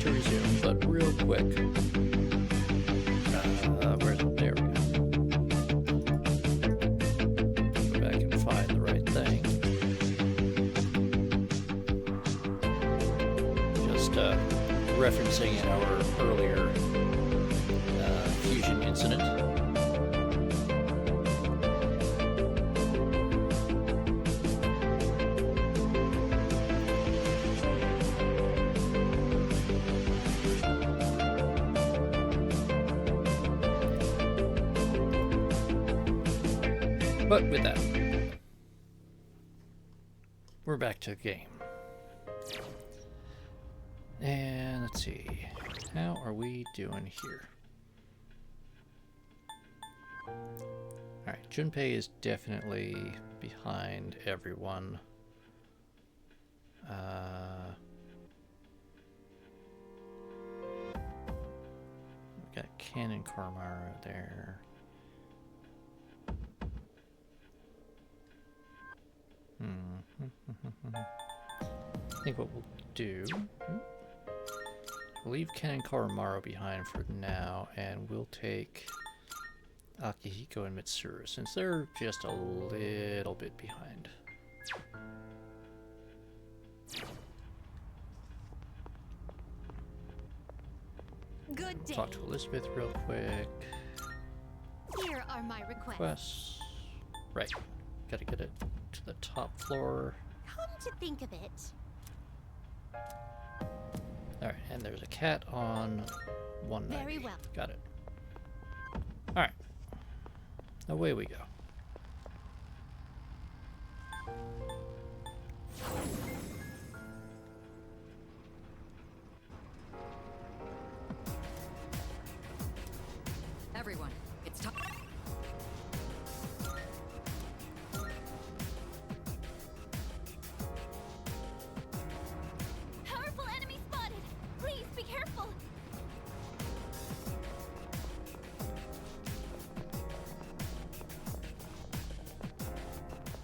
Speaker 1: to resume, but real quick. Where's it? There we go. Go back and find the right thing. Just referencing our earlier fusion incident. But with that, we're back to game. And let's see, how are we doing here? Alright, Junpei is definitely behind everyone. We've got Ken and Karmara there. I think what we'll do, we'll leave Ken and Karmaro behind for now, and we'll take Akihiko and Mitsuru, since they're just a little bit behind.
Speaker 13: Good day.
Speaker 1: Talk to Elizabeth real quick.
Speaker 13: Here are my requests.
Speaker 1: Requests. Right. Gotta get it to the top floor.
Speaker 13: Come to think of it,
Speaker 1: Alright, and there's a cat on 190.
Speaker 13: very well.
Speaker 1: Got it. Alright. Away we go.
Speaker 3: Everyone, it's time.
Speaker 6: Powerful enemy spotted! Please be careful!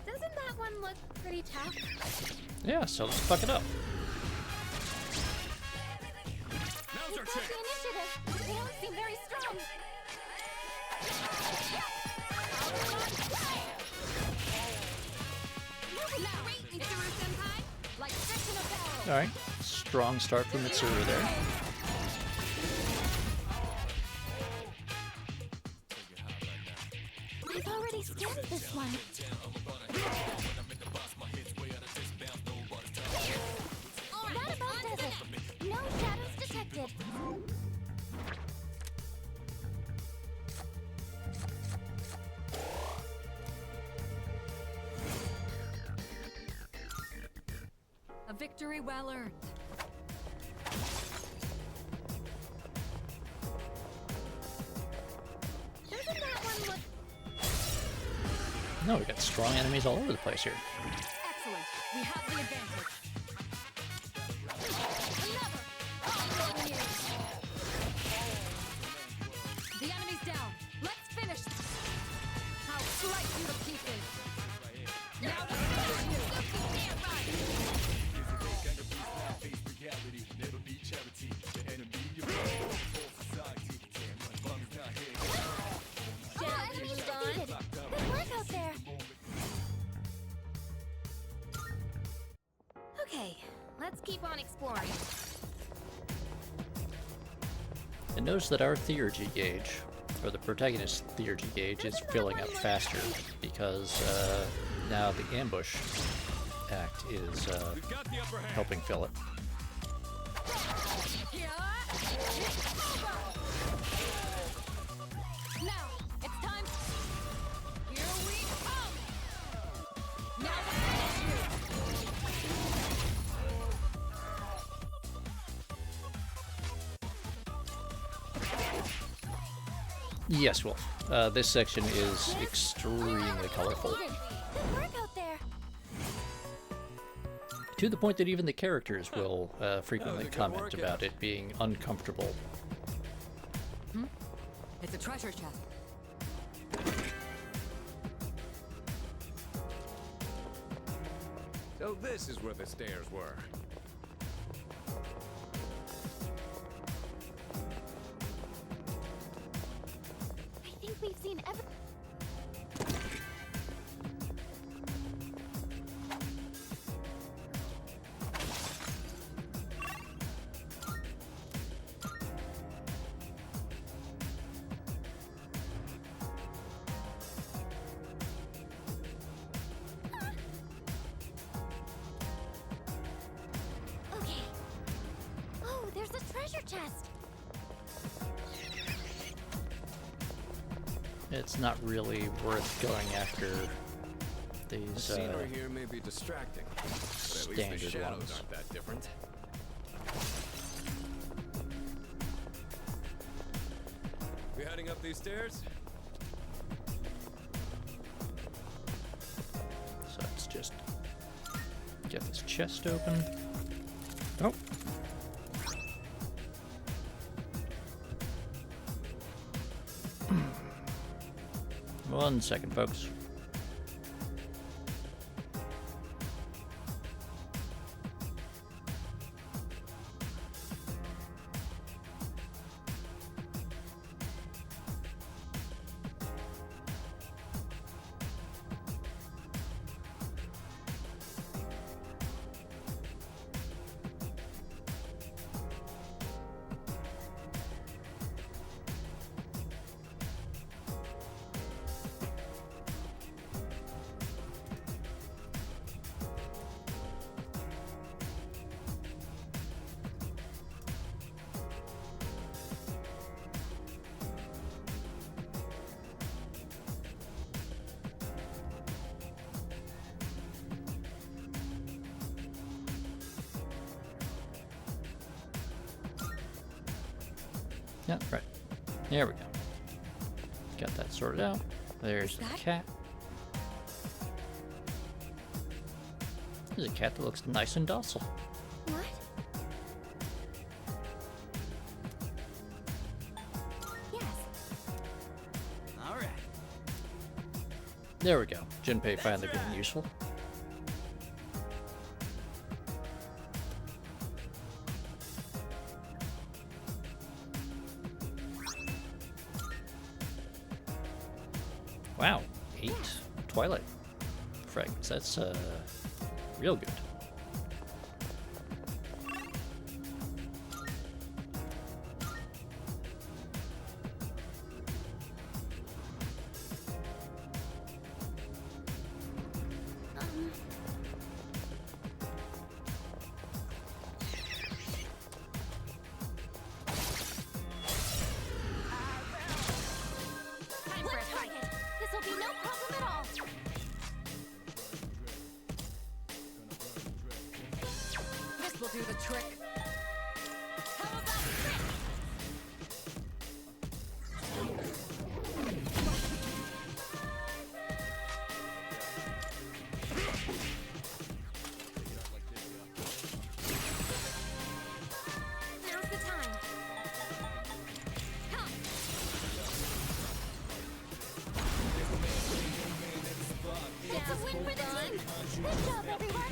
Speaker 11: Doesn't that one look pretty tough?
Speaker 1: Yeah, so let's fuck it up.
Speaker 2: Now's our
Speaker 6: We've got the
Speaker 2: chance.
Speaker 6: initiative! They don't seem very strong!
Speaker 11: Great, Mitsuru-senpai!
Speaker 6: Like fish in a barrel!
Speaker 1: Alright, strong start from Mitsuru there.
Speaker 6: We've already scanned this one. That about does it. No shadows detected.
Speaker 3: A victory well earned.
Speaker 11: Doesn't that one look...
Speaker 1: No, we got strong enemies all over the place here.
Speaker 3: Excellent. We have the advantage. The enemy's down. Let's finish. I'll slice you to pieces. Now to finish you. You can't run.
Speaker 6: Enemy defeated. Good work out there.
Speaker 11: Okay, let's keep on exploring.
Speaker 1: And notice that our theurgy gauge, or the protagonist's theurgy gauge, is filling up faster because now the ambush act is
Speaker 2: We've got the upper hand.
Speaker 1: helping fill it.
Speaker 3: Now, it's time. Here we come. Now to finish you.
Speaker 1: Yes, Wolf. This section is extremely colorful.
Speaker 6: Good work out there.
Speaker 1: To the point that even the characters will frequently comment about it being uncomfortable.
Speaker 3: It's a treasure chest.
Speaker 2: So this is where the stairs were.
Speaker 6: chest.
Speaker 1: It's not really worth going after
Speaker 2: The
Speaker 1: these
Speaker 2: scenery here may be distracting, but at least the
Speaker 1: standard
Speaker 2: shadows
Speaker 1: ones.
Speaker 2: aren't that different. We heading up these stairs?
Speaker 1: So let's just get this chest open. Oh. One second, folks. Yeah, right. There we go. Got that sorted out. There's the cat. There's a cat that looks nice and docile.
Speaker 6: What? Yes.
Speaker 10: All right.
Speaker 1: There we go. Junpei finally being useful. Wow, 8 Twilight fragments. That's real good.
Speaker 6: Time for a fight. This will be no problem at all.
Speaker 3: This will do the trick.
Speaker 6: How about this?
Speaker 11: Now's the time.
Speaker 6: It's a win for the team. Good job, everyone.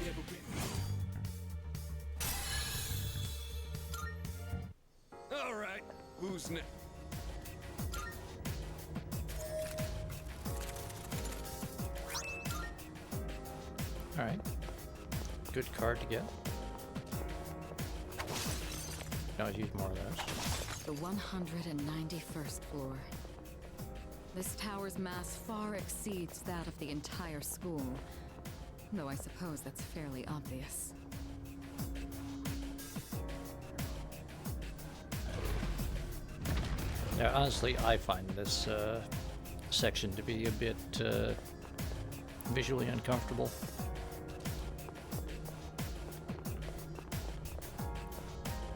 Speaker 2: All right, who's next?
Speaker 1: Alright. Good card to get. Can always use more of those.
Speaker 3: The 191st floor. This tower's mass far exceeds that of the entire school. Though I suppose that's fairly obvious.
Speaker 1: Yeah, honestly, I find this section to be a bit visually uncomfortable.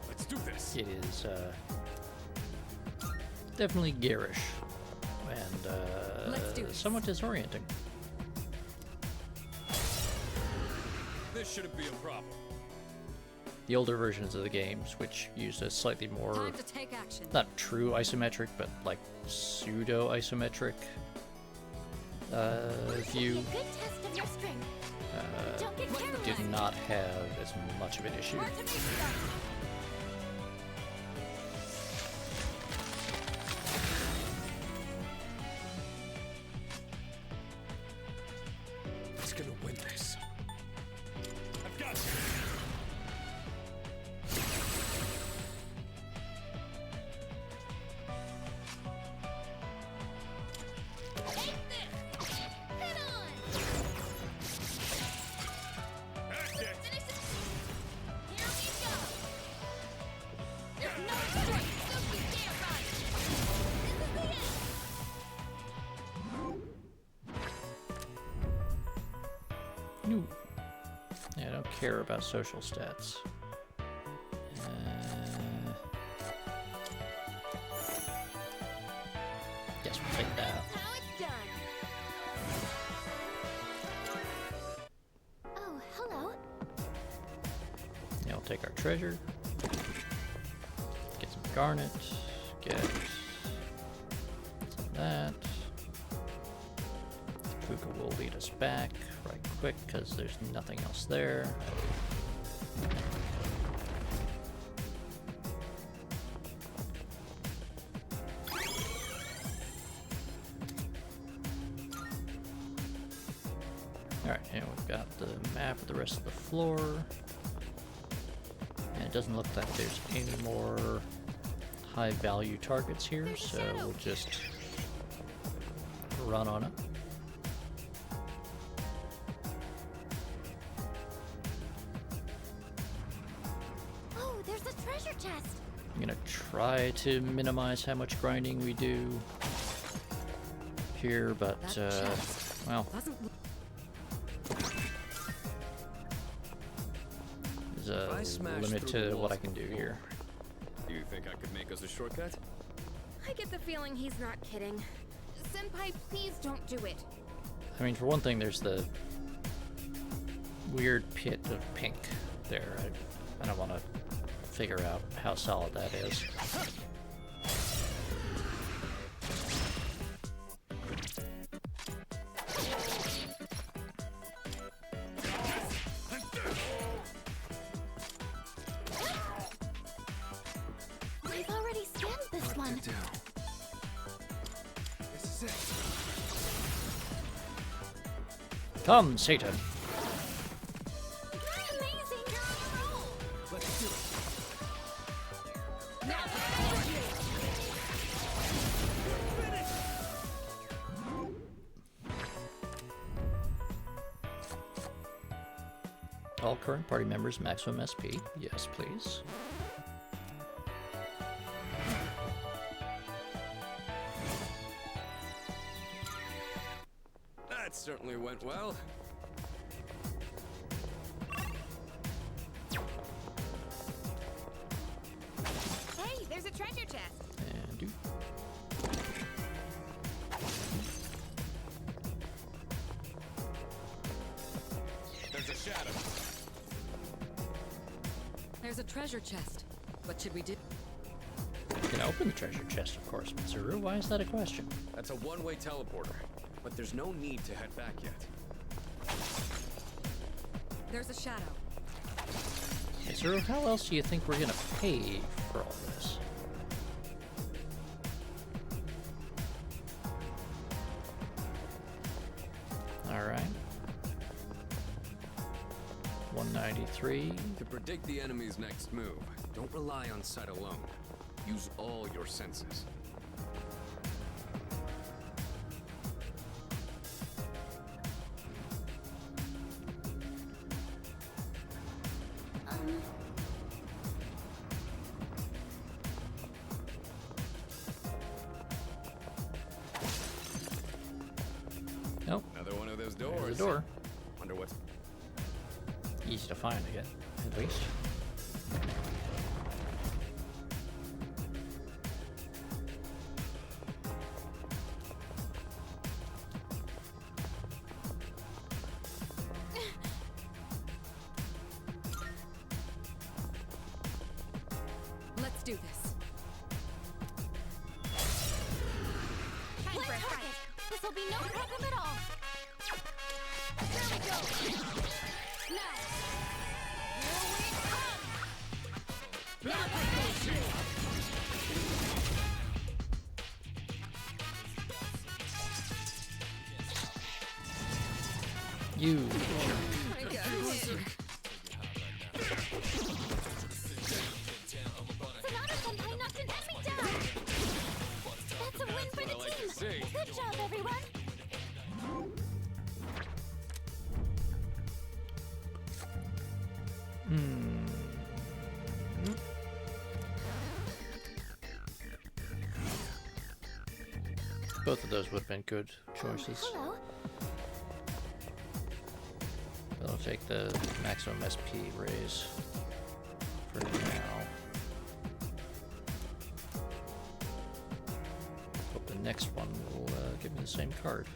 Speaker 2: Let's do this.
Speaker 1: It is definitely garish and
Speaker 3: Let's do this.
Speaker 1: somewhat disorienting.
Speaker 2: This shouldn't be a problem.
Speaker 1: The older versions of the games, which used a slightly more,
Speaker 3: Time to take action.
Speaker 1: not true isometric, but like pseudo isometric view,
Speaker 6: Good test of your strength. Don't get carried
Speaker 1: did not have as much of an issue.
Speaker 2: Who's gonna win this? I've got you.
Speaker 1: Ooh. Yeah, I don't care about social stats. Guess we'll take that.
Speaker 11: How it's done.
Speaker 6: Oh, hello.
Speaker 1: Yeah, we'll take our treasure. Get some garnet. Get some of that. Puka will lead us back right quick because there's nothing else there. Alright, and we've got the map of the rest of the floor. And it doesn't look like there's any more high value targets here, so we'll just run on it.
Speaker 6: Oh, there's a treasure chest.
Speaker 1: I'm gonna try to minimize how much grinding we do here, but well, there's a limit to what I can do here.
Speaker 2: Do you think I could make us a shortcut?
Speaker 11: I get the feeling he's not kidding. Senpai, please don't do it.
Speaker 1: I mean, for one thing, there's the weird pit of pink there. I don't want to figure out how solid that is.
Speaker 6: I've already scanned this one.
Speaker 2: This is it.
Speaker 1: Come, Satan.
Speaker 6: Amazing.
Speaker 2: Let's do it.
Speaker 1: All current party members maximum SP. Yes, please.
Speaker 2: That certainly went well.
Speaker 11: Hey, there's a treasure chest.
Speaker 1: And do.
Speaker 2: There's a shadow.
Speaker 3: There's a treasure chest. What should we do?
Speaker 1: You can open the treasure chest, of course, Mitsuru. Why is that a question?
Speaker 2: That's a one-way teleporter, but there's no need to head back yet.
Speaker 3: There's a shadow.
Speaker 1: Mitsuru, how else do you think we're gonna pay for all this? Alright. 193.
Speaker 2: To predict the enemy's next move, don't rely on sight alone. Use all your senses.
Speaker 1: Nope.
Speaker 2: Another one of those doors.
Speaker 1: There's a door.
Speaker 2: Wonder what's...
Speaker 1: Easy to find again, at least.
Speaker 3: Let's do this.
Speaker 11: Time
Speaker 6: Play
Speaker 11: for a
Speaker 6: target.
Speaker 11: fight.
Speaker 6: This will be no problem at all.
Speaker 11: Here we go. Now. Here we come.
Speaker 1: You.
Speaker 11: I got it.
Speaker 6: Sonata-senpai knocked an enemy down. That's a win for the
Speaker 2: like to
Speaker 6: team.
Speaker 2: see.
Speaker 6: Good job, everyone.
Speaker 1: Both of those would have been good choices.
Speaker 6: Hello.
Speaker 1: But Take the maximum SP raise for now. Hope the next one will give me the same card.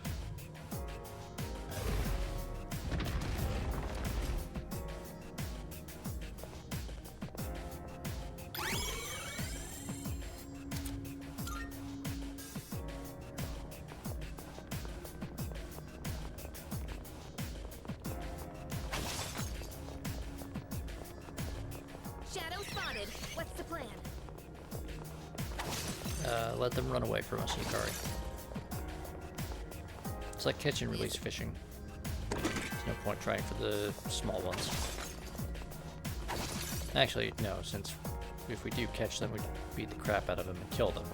Speaker 11: What's the plan?
Speaker 1: Let them run away from us, Yukari. It's like catch and release fishing. There's no point trying for the small ones. Actually, no, since if we do catch them, we beat the crap out of them and kill them.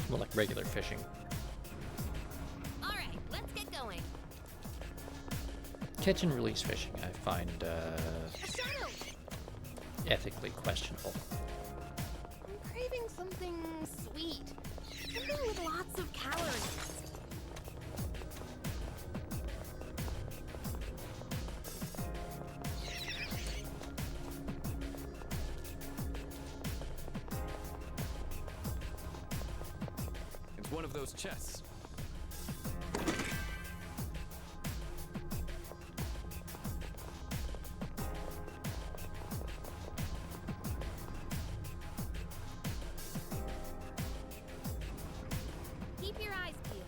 Speaker 1: More like regular fishing.
Speaker 11: Alright, let's get going.
Speaker 1: Catch and release fishing, I find ethically questionable.
Speaker 11: I'm craving something sweet. Something with lots of calories.
Speaker 2: It's one of those chests.
Speaker 11: Keep your eyes peeled.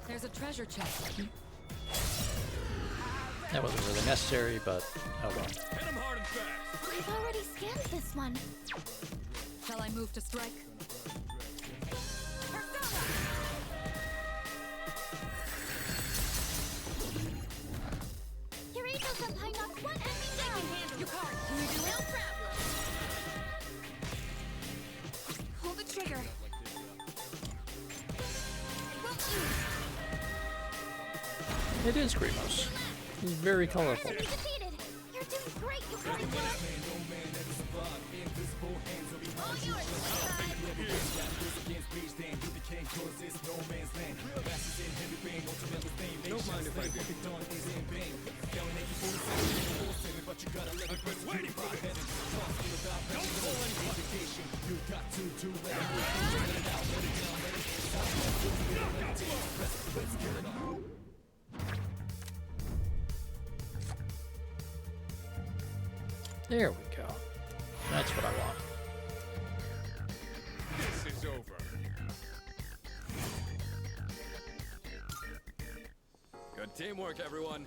Speaker 3: There's a treasure chest.
Speaker 1: That wasn't really necessary, but oh well.
Speaker 2: Hit him hard and fast.
Speaker 6: We've already scanned this one.
Speaker 3: Shall I move to strike?
Speaker 6: Kirito-senpai knocked one enemy down.
Speaker 11: Yukari, can you do it? No problem. Pull the trigger.
Speaker 1: It is Grimos. He's very colorful.
Speaker 6: Enemy defeated. You're doing great, Yukari.
Speaker 11: All yours,
Speaker 2: Don't mind if I do.
Speaker 1: There we go. That's what I want.
Speaker 2: This is over. Good teamwork, everyone.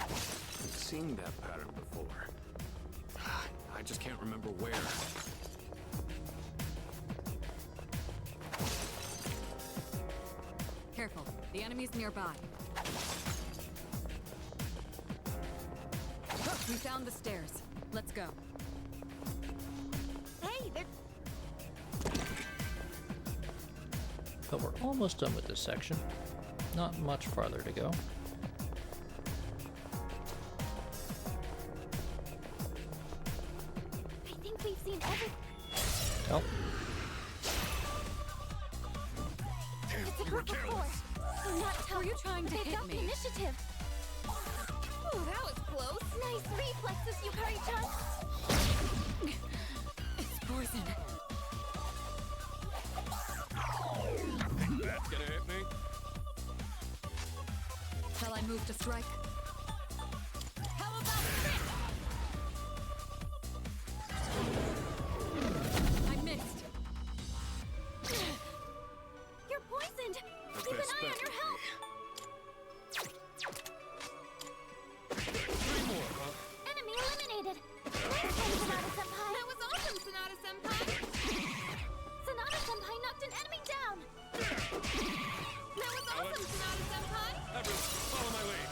Speaker 2: I've seen that pattern before. I just can't remember where.
Speaker 3: Careful, the enemy's nearby. We found the stairs. Let's go.
Speaker 11: Hey, they're...
Speaker 1: But we're almost done with this section. Not much farther to go.
Speaker 6: I think we've seen every...
Speaker 1: Oh,
Speaker 6: It's a group of four. Do not tell.
Speaker 3: Were you trying to
Speaker 6: They've
Speaker 3: hit
Speaker 6: got the
Speaker 3: me?
Speaker 6: initiative.
Speaker 11: Ooh, that was close.
Speaker 6: Nice reflexes, Yukari-chan.
Speaker 3: It's poison.
Speaker 2: That's gonna hit me.
Speaker 3: Shall I move to strike?
Speaker 11: How about this?
Speaker 3: I missed.
Speaker 6: You're poisoned.
Speaker 2: As
Speaker 6: Keep
Speaker 2: they
Speaker 6: an eye on
Speaker 2: expected
Speaker 6: your
Speaker 2: me.
Speaker 6: health.
Speaker 2: 3 more, huh?
Speaker 6: Enemy eliminated. Nice one, Sonata-senpai.
Speaker 11: That was awesome, Sonata-senpai.
Speaker 6: Sonata-senpai knocked an enemy down.
Speaker 11: That was awesome, Sonata-senpai.
Speaker 2: Everyone, follow my lead.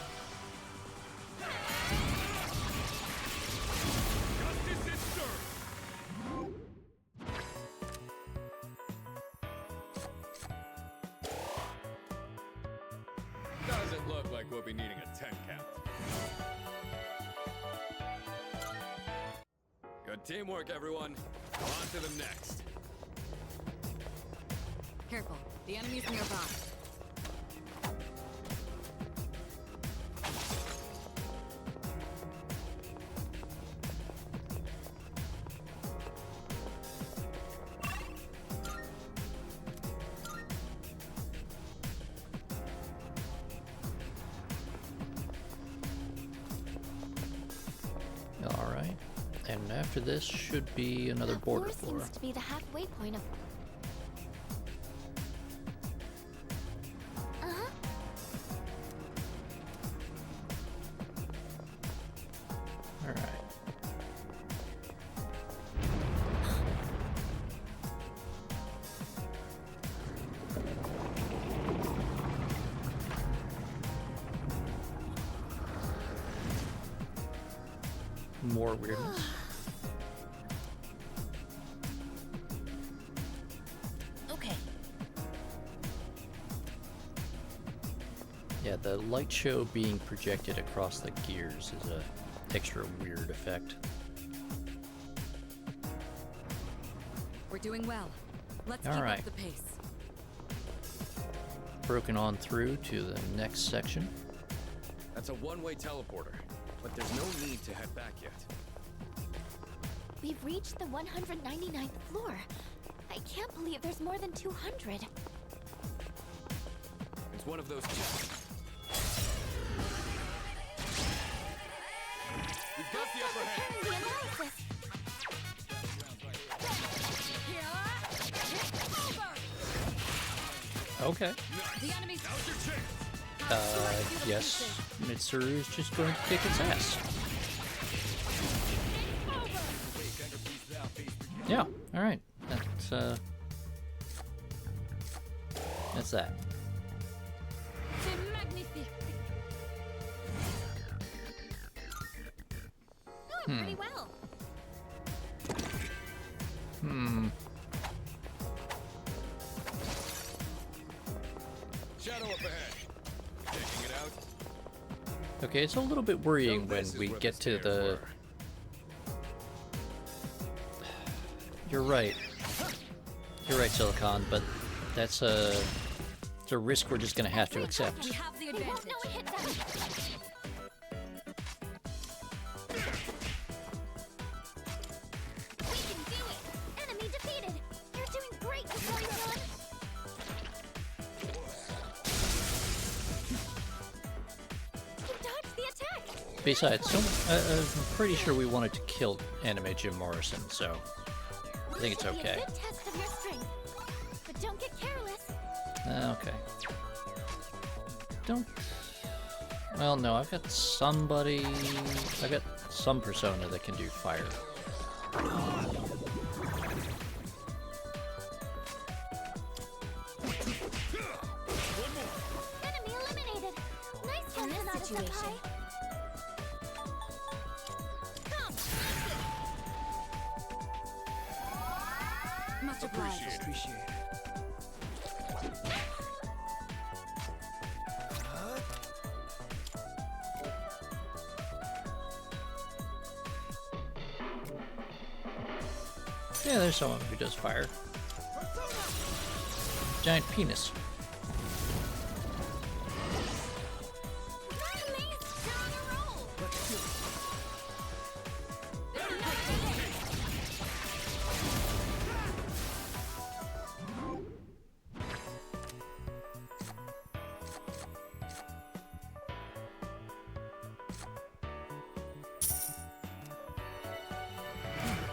Speaker 2: Justice is served. Doesn't look like we'll be needing a 10 count. Good teamwork, everyone. On to the next.
Speaker 3: Careful, the enemy's nearby.
Speaker 1: Alright. And after this should be another
Speaker 6: That
Speaker 1: border
Speaker 6: floor
Speaker 1: floor.
Speaker 6: seems to be the halfway point of. Uh-huh.
Speaker 1: Alright. More weirdness.
Speaker 6: Okay.
Speaker 1: Yeah, the light show being projected across the gears is a extra weird effect.
Speaker 3: We're doing well. Let's
Speaker 1: All
Speaker 3: keep
Speaker 1: right.
Speaker 3: up the pace.
Speaker 1: Broken on through to the next section.
Speaker 2: That's a one-way teleporter, but there's no need to head back yet.
Speaker 6: We've reached the 199th floor. I can't believe there's more than 200.
Speaker 2: It's one of those chests. We've got the upper hand.
Speaker 6: The analysis.
Speaker 1: Okay.
Speaker 3: The enemy's
Speaker 1: Yes, Mitsuru's just going to kick its ass. Yeah, alright. That's that.
Speaker 11: Doing pretty well.
Speaker 2: Shadow up ahead. Checking it out.
Speaker 1: Okay, it's a little bit worrying
Speaker 2: So
Speaker 1: when
Speaker 2: this is
Speaker 1: we
Speaker 2: where
Speaker 1: get
Speaker 2: the
Speaker 1: to
Speaker 2: stairs
Speaker 1: the...
Speaker 2: were.
Speaker 1: You're right. You're right, Silicon, but that's it's a risk we're just gonna have to accept.
Speaker 3: We have the
Speaker 6: They won't know
Speaker 3: advantage.
Speaker 6: it hit them. We can do it. Enemy defeated. You're doing great, Kakari-san. You dodged the attack.
Speaker 1: Besides, I'm pretty sure we wanted to kill Anime Jim Morrison, so I think it's
Speaker 6: Should be a
Speaker 1: okay.
Speaker 6: good test of your strength. But don't get careless.
Speaker 1: Okay. Don't... Well, no, I've got somebody... I've got some persona that can do fire.
Speaker 6: Enemy eliminated. Nice one, Hinata-senpai.
Speaker 3: Much obliged.
Speaker 10: Appreciate it.
Speaker 1: Yeah, there's someone who does fire. Giant penis.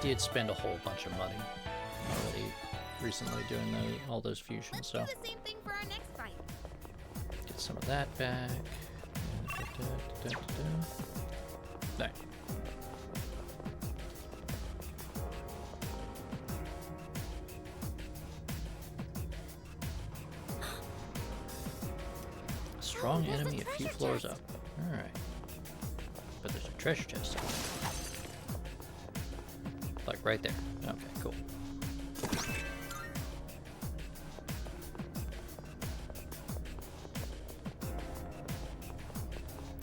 Speaker 1: Did spend a whole bunch of money already recently doing all those fusions,
Speaker 11: Let's
Speaker 1: so
Speaker 11: do the same thing for our next fight.
Speaker 1: get some of that back. There. Strong
Speaker 6: there's a
Speaker 1: enemy a few
Speaker 6: treasure
Speaker 1: floors
Speaker 6: chest.
Speaker 1: up. Alright. But there's a treasure chest. Like right there. Okay, cool.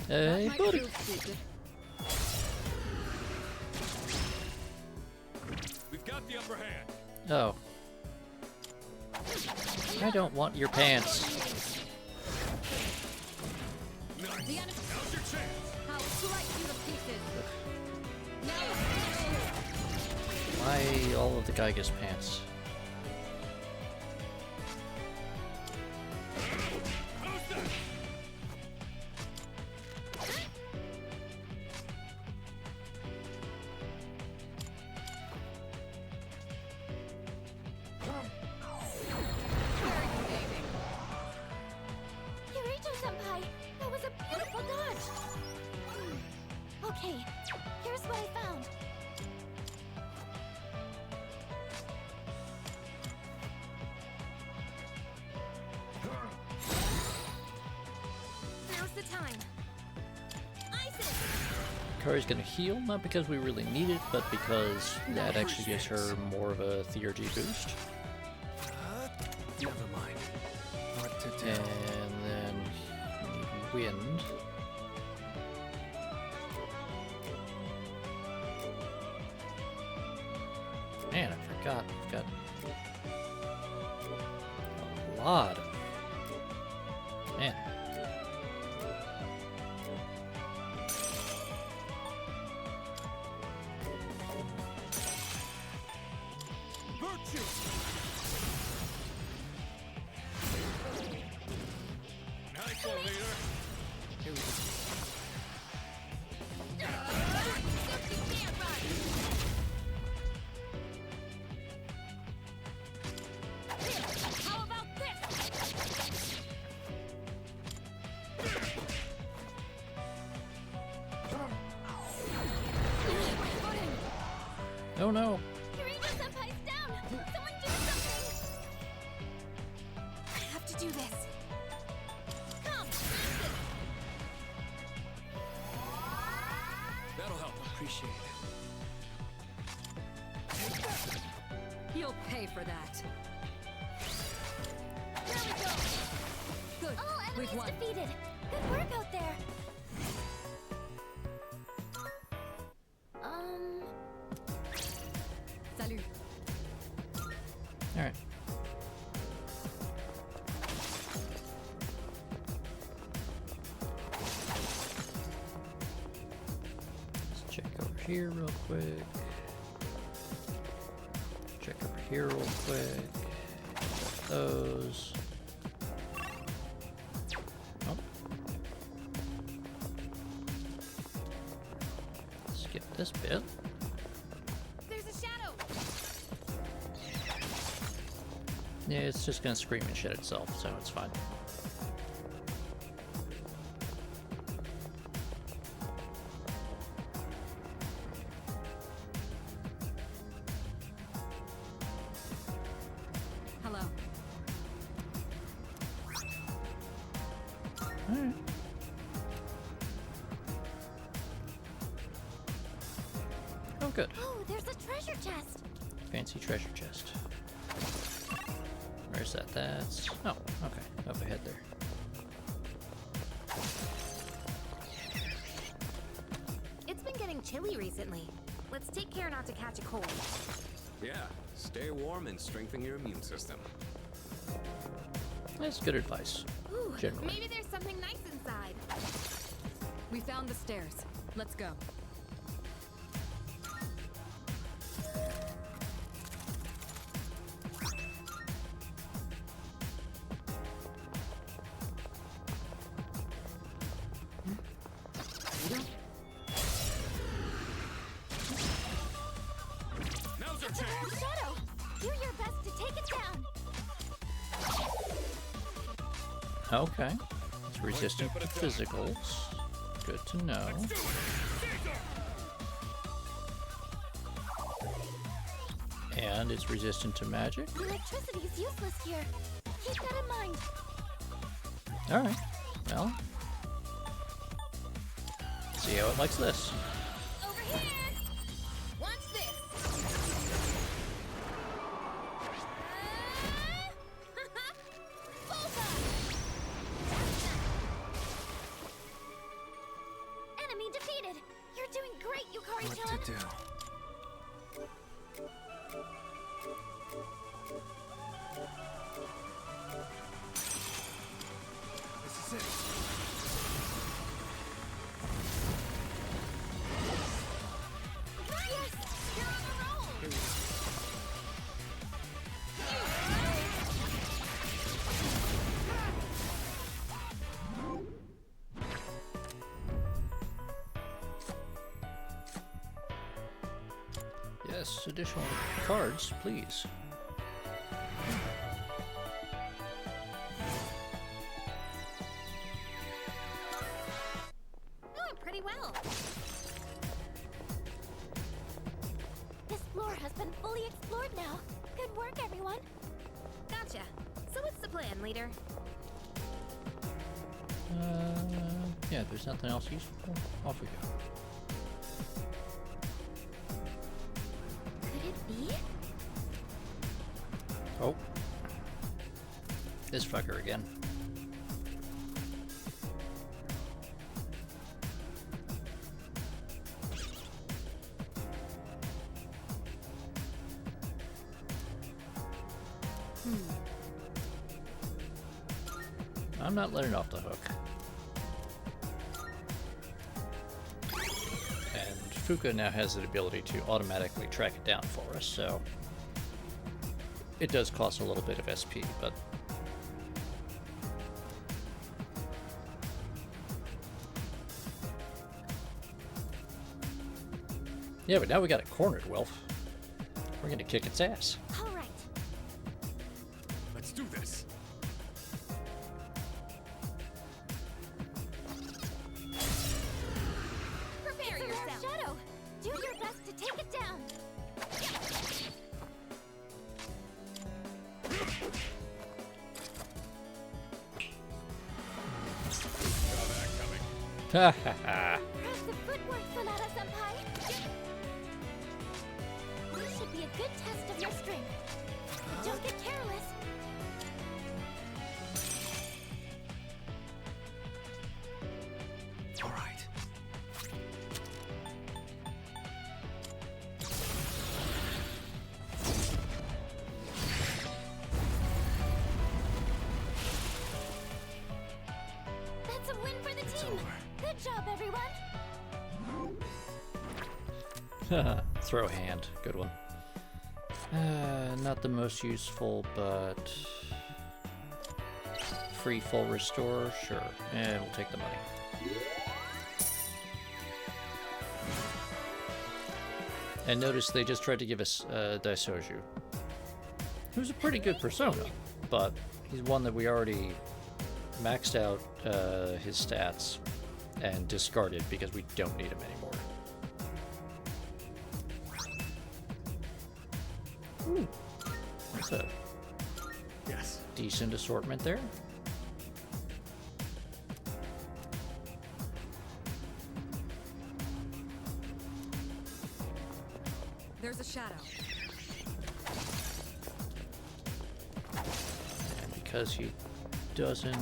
Speaker 1: Hey, buddy.
Speaker 2: We've got the upper hand.
Speaker 1: Oh. I don't want your pants. Why all of the Geiger's pants?
Speaker 6: Senpai, that was a beautiful dodge. Okay, here's what I found.
Speaker 11: Now's the time. Isis!
Speaker 1: Kari's gonna heal, not because we really need it, but because that actually gives her more of a theurgy boost.
Speaker 2: Never mind. What to do?
Speaker 1: And then we need wind. Man, I forgot. We've got a lot. Man.
Speaker 2: Nice one, leader. Here we go.
Speaker 6: How about this?
Speaker 1: Oh no.
Speaker 6: Senpai's down! Someone do something!
Speaker 11: I have to do this.
Speaker 6: Come!
Speaker 2: That'll help. Appreciate it.
Speaker 3: You'll pay for that.
Speaker 6: There we go!
Speaker 3: Good.
Speaker 6: All
Speaker 3: We've
Speaker 6: enemies
Speaker 3: won.
Speaker 6: defeated! Good work out there!
Speaker 3: Salut.
Speaker 1: Alright. Let's check over here real quick. Check over here real quick. Got those. Oh. Skip this bit.
Speaker 11: There's a shadow!
Speaker 1: Yeah, it's just gonna scream and shit itself, so it's fine.
Speaker 3: Hello.
Speaker 1: Alright. Oh, good.
Speaker 6: Oh, there's a treasure chest!
Speaker 1: Fancy treasure chest. Where's that? That's... Oh, okay. Up ahead there.
Speaker 11: It's been getting chilly recently. Let's take care not to catch a cold.
Speaker 2: Yeah, stay warm and strengthen your immune system.
Speaker 1: That's good advice.
Speaker 11: Ooh,
Speaker 1: Generally.
Speaker 11: maybe there's something nice inside.
Speaker 3: We found the stairs. Let's go.
Speaker 2: Now's our
Speaker 6: It's a cold
Speaker 2: chance!
Speaker 6: shadow! Do your best to take it down!
Speaker 1: Okay. It's resistant to physicals. Good to know.
Speaker 2: Do it!
Speaker 1: And it's resistant to magic.
Speaker 6: Electricity is useless here. Keep that in mind.
Speaker 1: Alright. Well. See how it likes this.
Speaker 11: Over here! Watch this!
Speaker 6: Enemy defeated! You're doing great,
Speaker 2: What
Speaker 6: Yukari-chan!
Speaker 2: to do?
Speaker 1: Yes, additional cards, please.
Speaker 11: Doing pretty well.
Speaker 6: This floor has been fully explored now. Good work, everyone.
Speaker 11: Gotcha. So what's the plan, leader?
Speaker 1: Yeah, there's nothing else useful. Off we go.
Speaker 6: Could it be?
Speaker 1: Oh. This fucker again. I'm not letting it off the hook. And Fuka now has the ability to automatically track it down for us, so it does cost a little bit of SP, but yeah, but now we got it cornered, Wilf. We're gonna kick its ass.
Speaker 6: All right.
Speaker 2: Let's do this.
Speaker 6: Prepare yourself. Shadow, do your best to take it down.
Speaker 2: Saw that coming.
Speaker 1: Ha ha ha.
Speaker 6: Impressive footwork, Sonata-senpai. This should be a good test of your strength. Don't get careless.
Speaker 8: All right.
Speaker 6: That's a win for the team. Good job, everyone.
Speaker 1: Throw hand. Good one. Not the most useful, but free full restore? Sure. Yeah, we'll take the money. And notice they just tried to give us Daisoju, who's a pretty good persona, but he's one that we already maxed out his stats and discarded because we don't need him anymore. Ooh, that's a decent assortment there.
Speaker 3: There's a shadow.
Speaker 1: And because he doesn't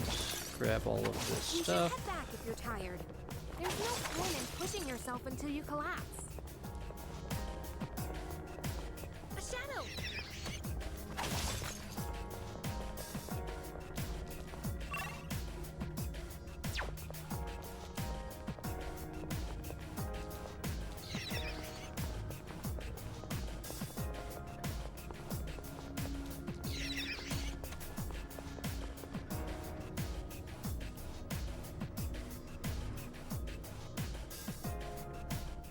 Speaker 1: grab all of this
Speaker 11: You
Speaker 1: stuff,
Speaker 11: should head back if you're tired. There's no point in pushing yourself until you collapse. A shadow!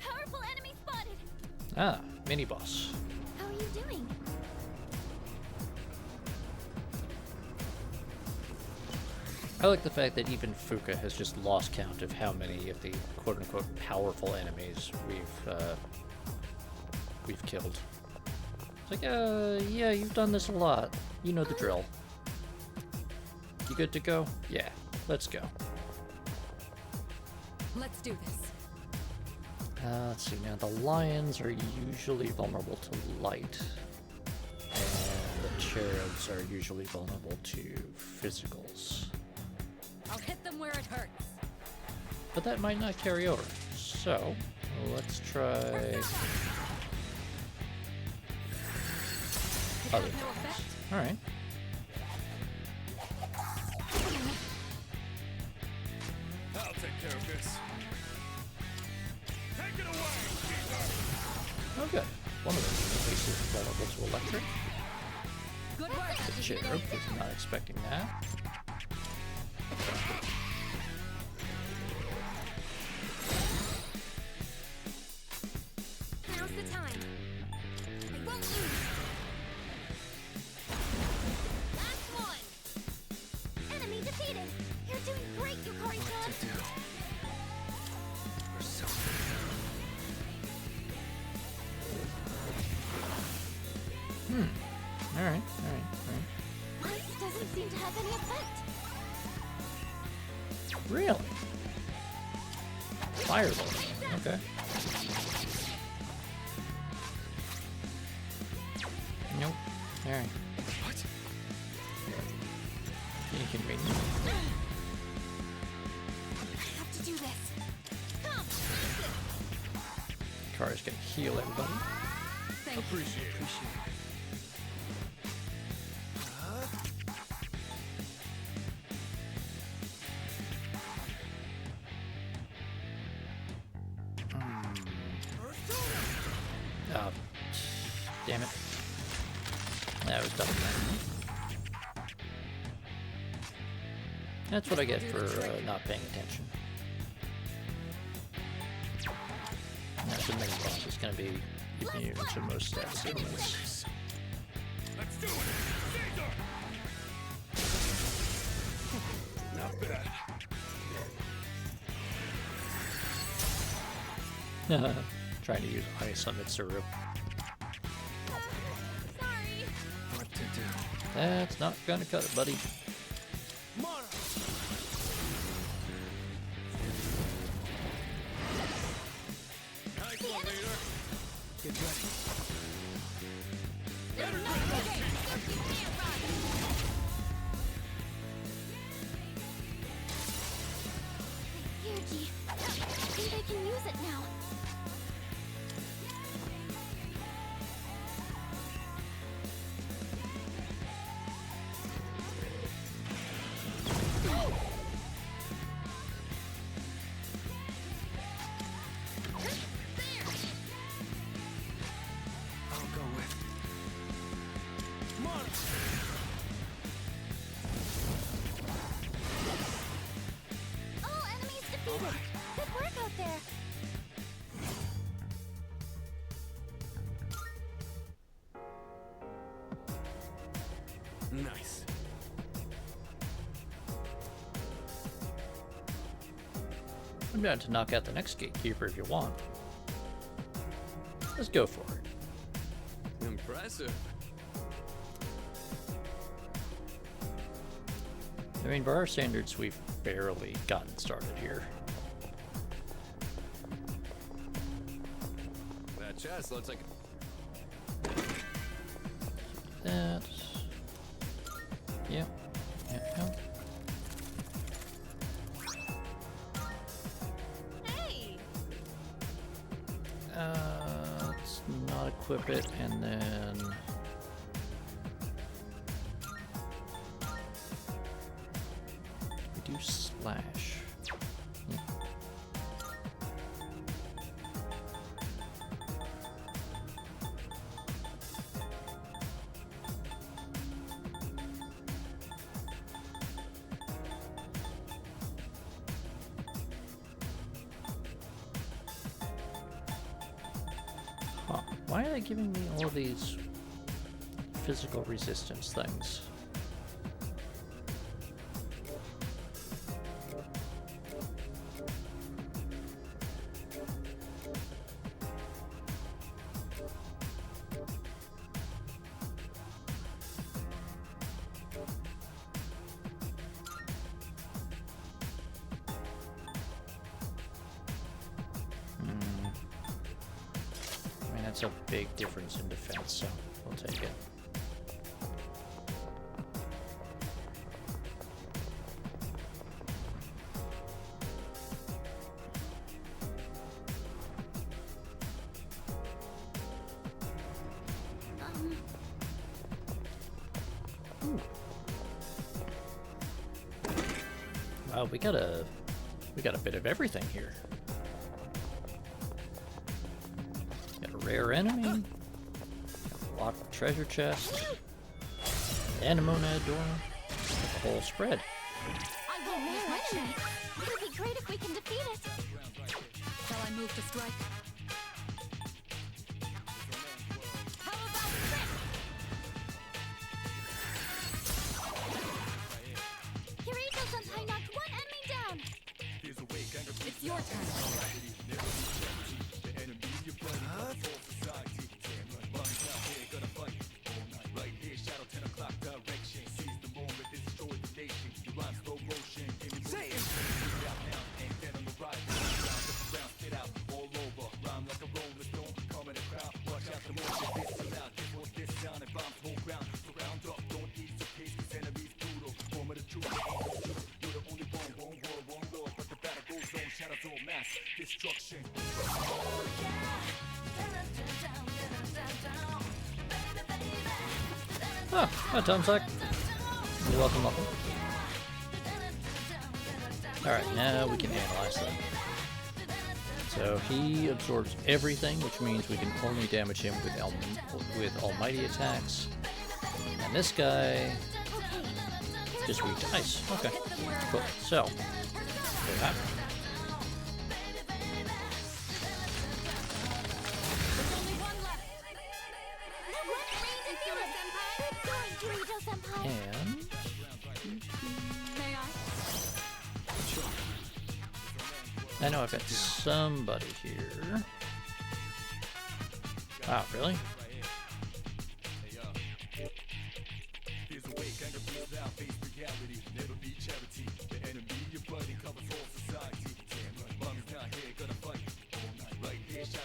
Speaker 6: Powerful enemy spotted.
Speaker 1: ah, mini boss.
Speaker 6: How are you doing?
Speaker 1: I like the fact that even Fuka has just lost count of how many of the quote-unquote powerful enemies we've killed. It's like, yeah, you've done this a lot. You know the drill. You good to go? Yeah, let's go.
Speaker 3: Let's do this.
Speaker 1: Let's see, now the lions are usually vulnerable to light, and the cherubs are usually vulnerable to physicals.
Speaker 3: I'll hit them where it hurts.
Speaker 1: But that might not carry over, so let's try other things. Alright.
Speaker 2: I'll take care of this. Take it away,
Speaker 1: Oh good. One of those at least is vulnerable to electric.
Speaker 3: Good work.
Speaker 1: The cherub was not expecting that.
Speaker 11: Now's the time.
Speaker 1: Alright.
Speaker 6: Ice doesn't seem to have any effect.
Speaker 1: Really? Fireball. Okay. Nope. Alright.
Speaker 2: What?
Speaker 1: Inconvenient.
Speaker 6: I have to do this.
Speaker 1: Kari's gonna heal everybody.
Speaker 2: Appreciate it.
Speaker 1: Oh, damn it. That was double damage. That's what I get for not paying attention. That's the mini boss. It's gonna be immune to most stats elements.
Speaker 2: Let's do it! Caesar! Not bad.
Speaker 1: Trying to use ice on Mitsuru.
Speaker 6: Sorry.
Speaker 2: What to do?
Speaker 1: That's not gonna cut it, buddy.
Speaker 2: Nice one, leader.
Speaker 4: Get ready.
Speaker 6: Here, G. I think I can use it now.
Speaker 4: I'll go with.
Speaker 6: All enemies defeated. Good work out there.
Speaker 2: Nice.
Speaker 1: I'm down to knock out the next gatekeeper if you want. Let's go for it.
Speaker 2: Impressive.
Speaker 1: I mean, by our standards, we've barely gotten started here.
Speaker 2: That chest looks like
Speaker 1: That. Yep. Yep.
Speaker 11: Hey!
Speaker 1: Let's not equip it, and then. We do slash. Huh. Why are they giving me all these physical resistance things? I mean, that's a big difference in defense, so we'll take it. Wow, we got a bit of everything here. Got a rare enemy, got a locked treasure chest, Anemone door, the whole spread.
Speaker 6: I will make my enemy. It'll be great if we can defeat it.
Speaker 3: Shall I move to strike?
Speaker 6: How about this? Kirito-senpai knocked one enemy down.
Speaker 3: It's your turn.
Speaker 1: Oh, hi Tom Sack. You're welcome, welcome. Alright, now we can analyze that. So he absorbs everything, which means we can only damage him with almighty attacks. And this guy just weak to ice. Okay, cool. So, do that. And I know I've got somebody here. Wow, really?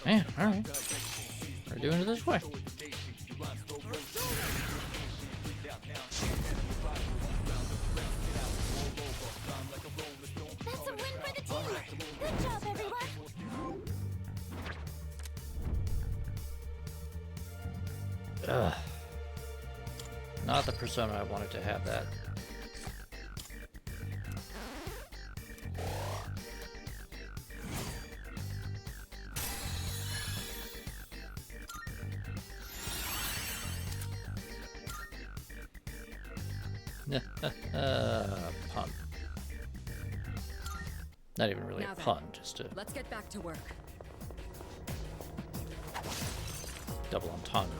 Speaker 1: Yeah, alright. We're doing it this way.
Speaker 6: That's a win for the team! Good job, everyone!
Speaker 1: Ugh. Not the persona I wanted to have that. Pun. Not even really
Speaker 3: Now
Speaker 1: a
Speaker 3: then,
Speaker 1: pun, just a
Speaker 3: let's get back to work.
Speaker 1: double entendre.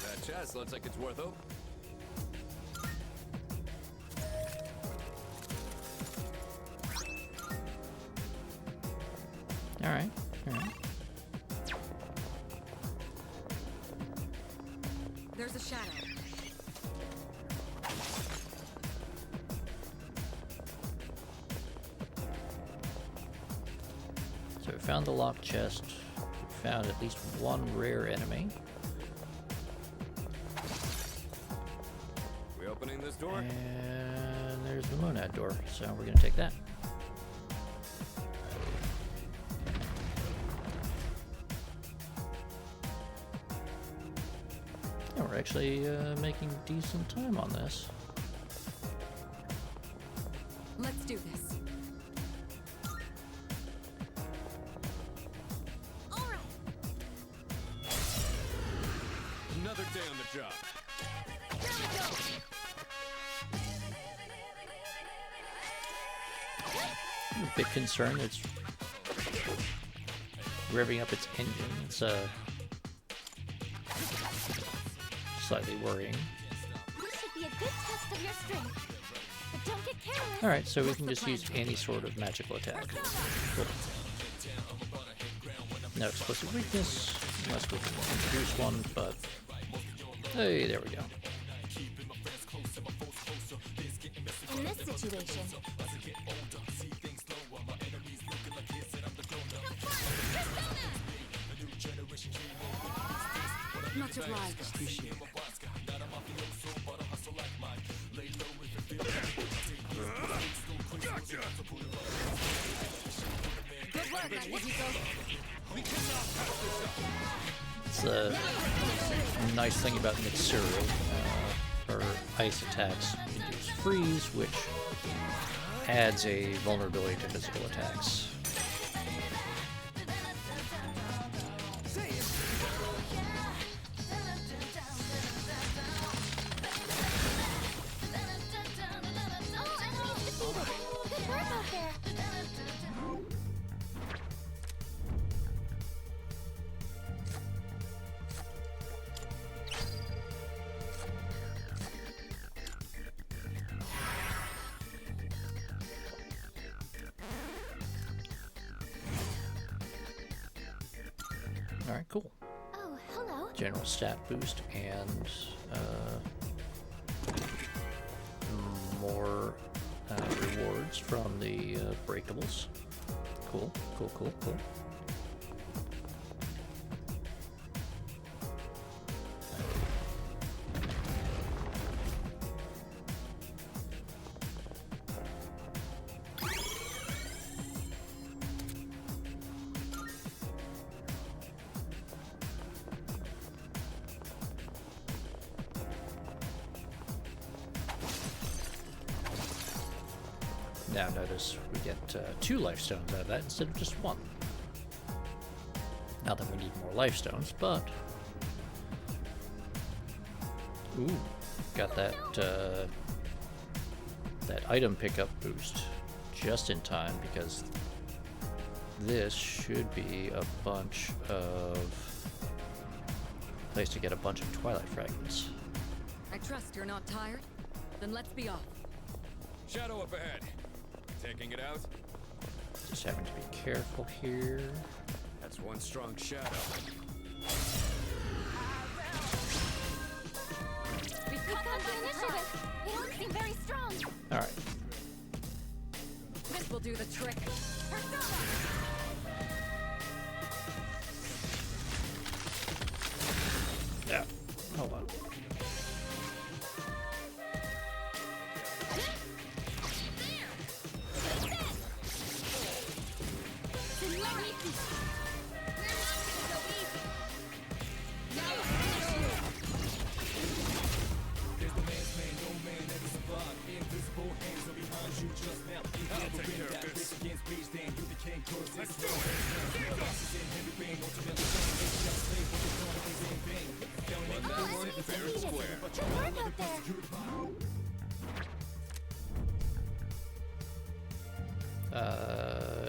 Speaker 2: That chest looks like it's worth opening.
Speaker 1: Alright, alright.
Speaker 3: There's a shadow.
Speaker 1: So we found the locked chest. We found at least one rare enemy.
Speaker 2: We opening this door?
Speaker 1: And there's the monad door, so we're gonna take that. Yeah, we're actually making decent time on this.
Speaker 3: Let's do this.
Speaker 2: Another day on the job.
Speaker 1: I'm a bit concerned it's revving up its engine. It's slightly worrying.
Speaker 6: This should be a good test of your strength. But don't get careless.
Speaker 1: Alright, so we can just use any sort of magical attack. Cool. No explicit weakness, unless we can introduce one, but hey, there we go.
Speaker 6: In this situation,
Speaker 3: Much obliged.
Speaker 10: Appreciate it.
Speaker 3: Good work, Magnifico.
Speaker 1: It's a nice thing about Mitsuru. Her ice attacks induce freeze, which adds a vulnerability to physical attacks.
Speaker 6: good work out there.
Speaker 1: Alright, cool.
Speaker 6: Oh, hello.
Speaker 1: General stat boost and more rewards from the breakables. Cool, cool, cool, cool. Now notice we get 2 life stones out of that instead of just 1. Not that we need more life stones, but... Ooh, got that, that item pickup boost just in time, because this should be a bunch of... place to get a bunch of Twilight Fragments.
Speaker 3: I trust you're not tired? Then let's be off.
Speaker 2: Shadow up ahead. Taking it out?
Speaker 1: Just having to be careful here.
Speaker 2: That's one strong shadow.
Speaker 6: We've caught them by initiative. They don't seem very strong.
Speaker 1: Alright.
Speaker 3: This will do the trick. Persona!
Speaker 1: Yeah. Hold on.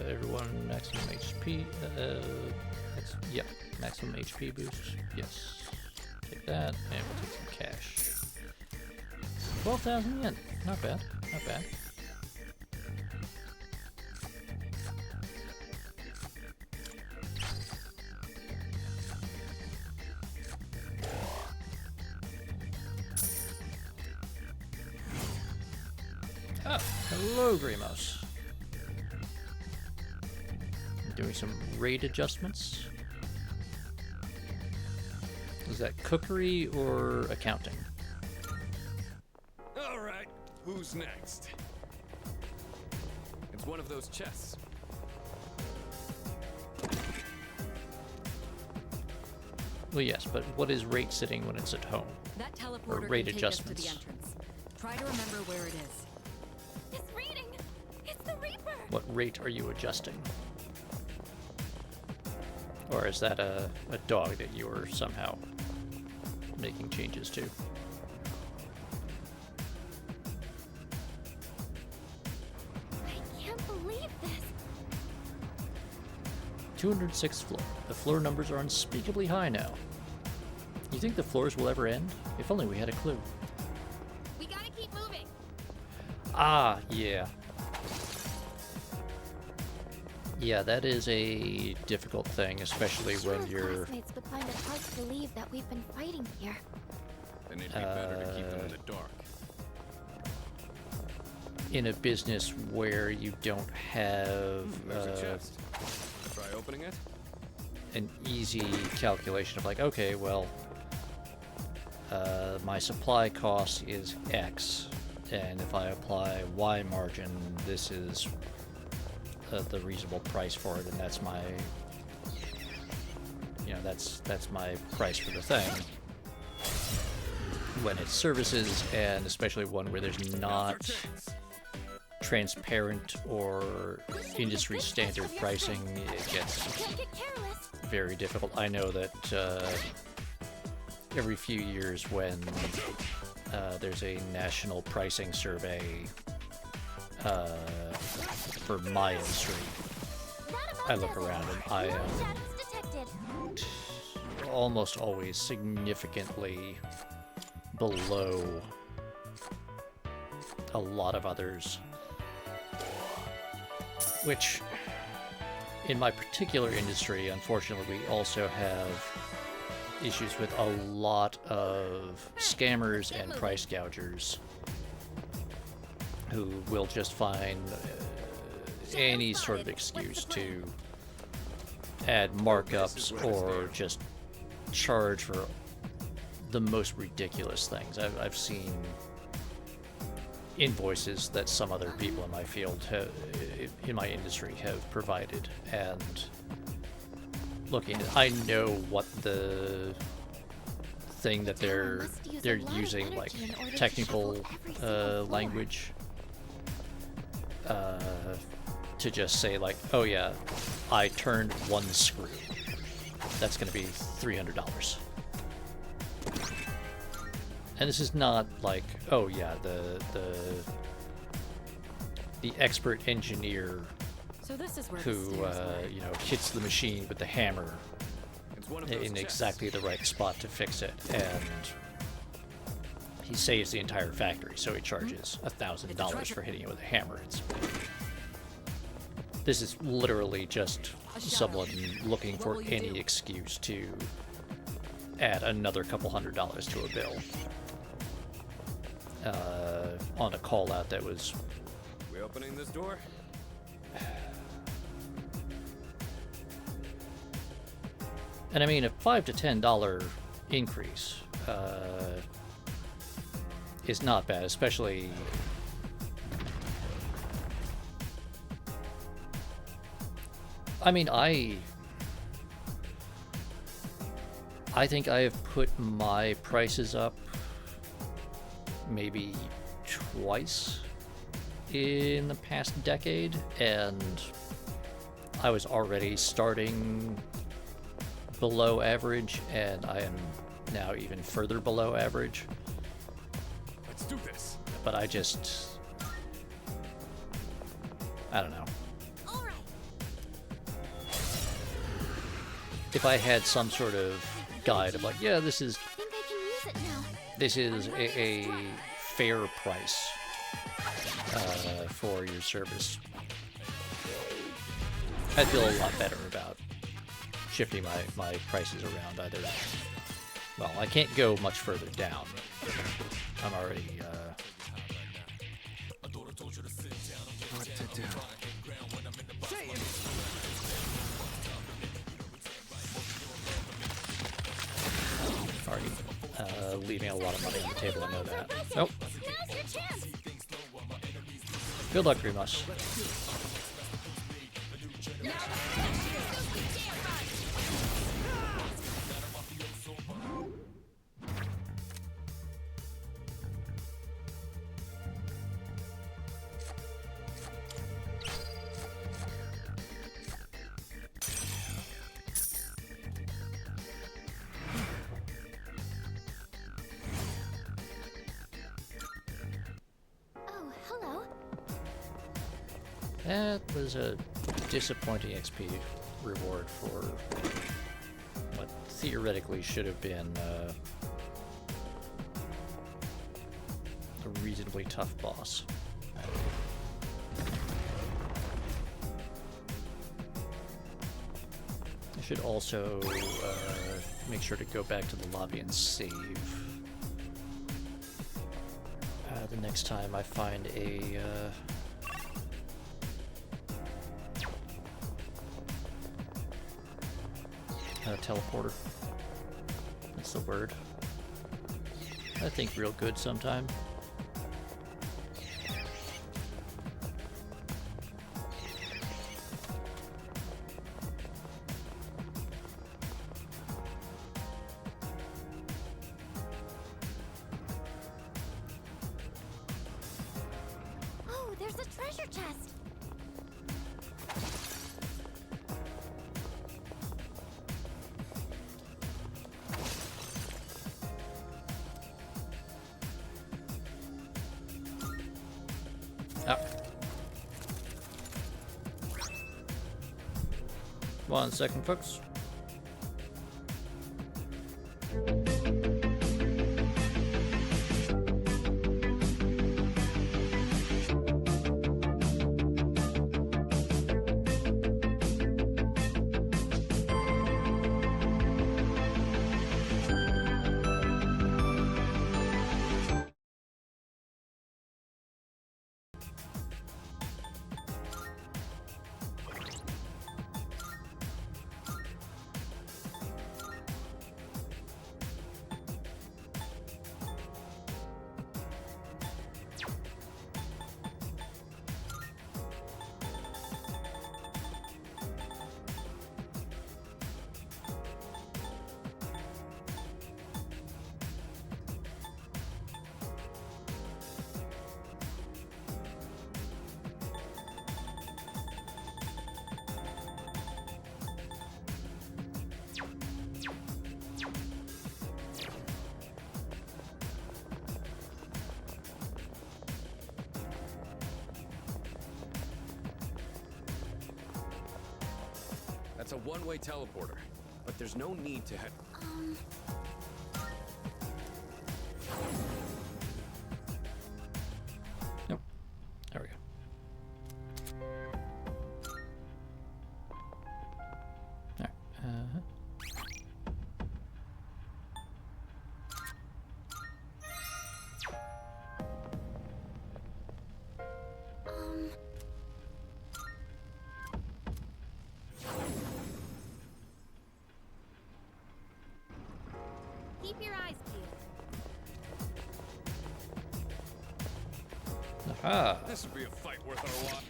Speaker 1: Everyone maximum HP. Yeah, maximum HP boost. Yes. Take that, and we'll take some cash. 12,000 yen. Not bad. Not bad. Ah, hello, Grimos. Doing some rate adjustments. Is that cookery or accounting?
Speaker 2: All right, who's next?
Speaker 12: It's one of those chests.
Speaker 1: Well, yes, but what is rate sitting when it's at home?
Speaker 3: That teleporter
Speaker 1: Or rate
Speaker 3: can take
Speaker 1: adjustments.
Speaker 3: us to the entrance. Try to remember where it is.
Speaker 6: It's reading. It's the Reaper.
Speaker 1: What rate are you adjusting? Or is that a dog that you are somehow making changes to?
Speaker 6: I can't believe this.
Speaker 1: 206th floor. The floor numbers are unspeakably high now. You think the floors will ever end? If only we had a clue.
Speaker 11: We gotta keep moving.
Speaker 1: Ah, yeah. Yeah, that is a difficult thing, especially when you're...
Speaker 6: Classmates would find it hard to believe that we've been fighting here.
Speaker 2: Then it'd be better to keep them in the dark.
Speaker 1: in a business where you don't have
Speaker 2: There's a chest. Try opening it?
Speaker 1: an easy calculation of like, okay, well, my supply cost is X, and if I apply Y margin, this is the reasonable price for it, and that's my, you know, that's my price for the thing. When it's services, and especially one where there's not transparent or industry standard pricing, it gets very difficult. I know that every few years when there's a national pricing survey for my industry, I look around and I am almost always significantly below a lot of others, which in my particular industry, unfortunately, we also have issues with a lot of scammers and price gougers who will just find any sort of excuse to add markups or just charge for the most ridiculous things. I've seen invoices that some other people in my field have, in my industry, have provided, and looking, I know what the thing that they're using, like technical language, to just say like, oh yeah, I turned one screw. That's going to be $300. And this is not like, oh yeah, the expert engineer
Speaker 3: So this is where
Speaker 1: who
Speaker 3: the stairs were.
Speaker 1: you know, hits the machine with the hammer in exactly the right spot to fix it, and he saves the entire factory, so he charges $1,000 for hitting it with a hammer. This is literally just someone looking for any excuse to add another couple $100s to a bill on a call out that was.
Speaker 2: We opening this door?
Speaker 1: And I mean, a $5 to $10 increase is not bad, especially. I mean, I think I have put my prices up maybe twice in the past decade, and I was already starting below average, and I am now even further below average.
Speaker 2: Let's do this.
Speaker 1: But I don't know. If I had some sort of guide of like, yeah, this is a fair price for your service, I'd feel a lot better about shifting my prices around. Either, well, I can't go much further down. I'm already
Speaker 2: What to do?
Speaker 1: already leaving a lot of money on the table. I know that. Nope. Good luck, Grimas. That was a disappointing XP reward for what theoretically should have been a reasonably tough boss. I should also make sure to go back to the lobby and save the next time I find a teleporter. That's the word. I think real good sometime.
Speaker 6: Oh, there's a treasure chest.
Speaker 1: One second, folks.
Speaker 2: That's a one-way teleporter, but there's no need to head.
Speaker 1: Nope. There we go. Alright.
Speaker 11: Keep your eyes peeled.
Speaker 1: Aha!
Speaker 2: This would be a fight worth our while.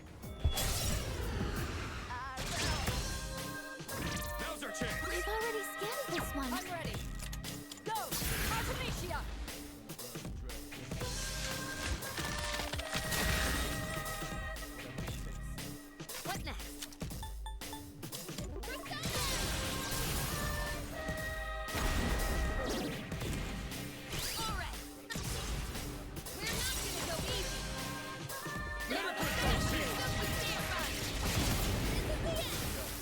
Speaker 2: Now's our chance.
Speaker 6: I've already scanned this one.
Speaker 3: I'm ready. Go! Artemisia!
Speaker 11: What next? All right. We're not gonna go easy. Never put that shit. Just to stand by. This is the end.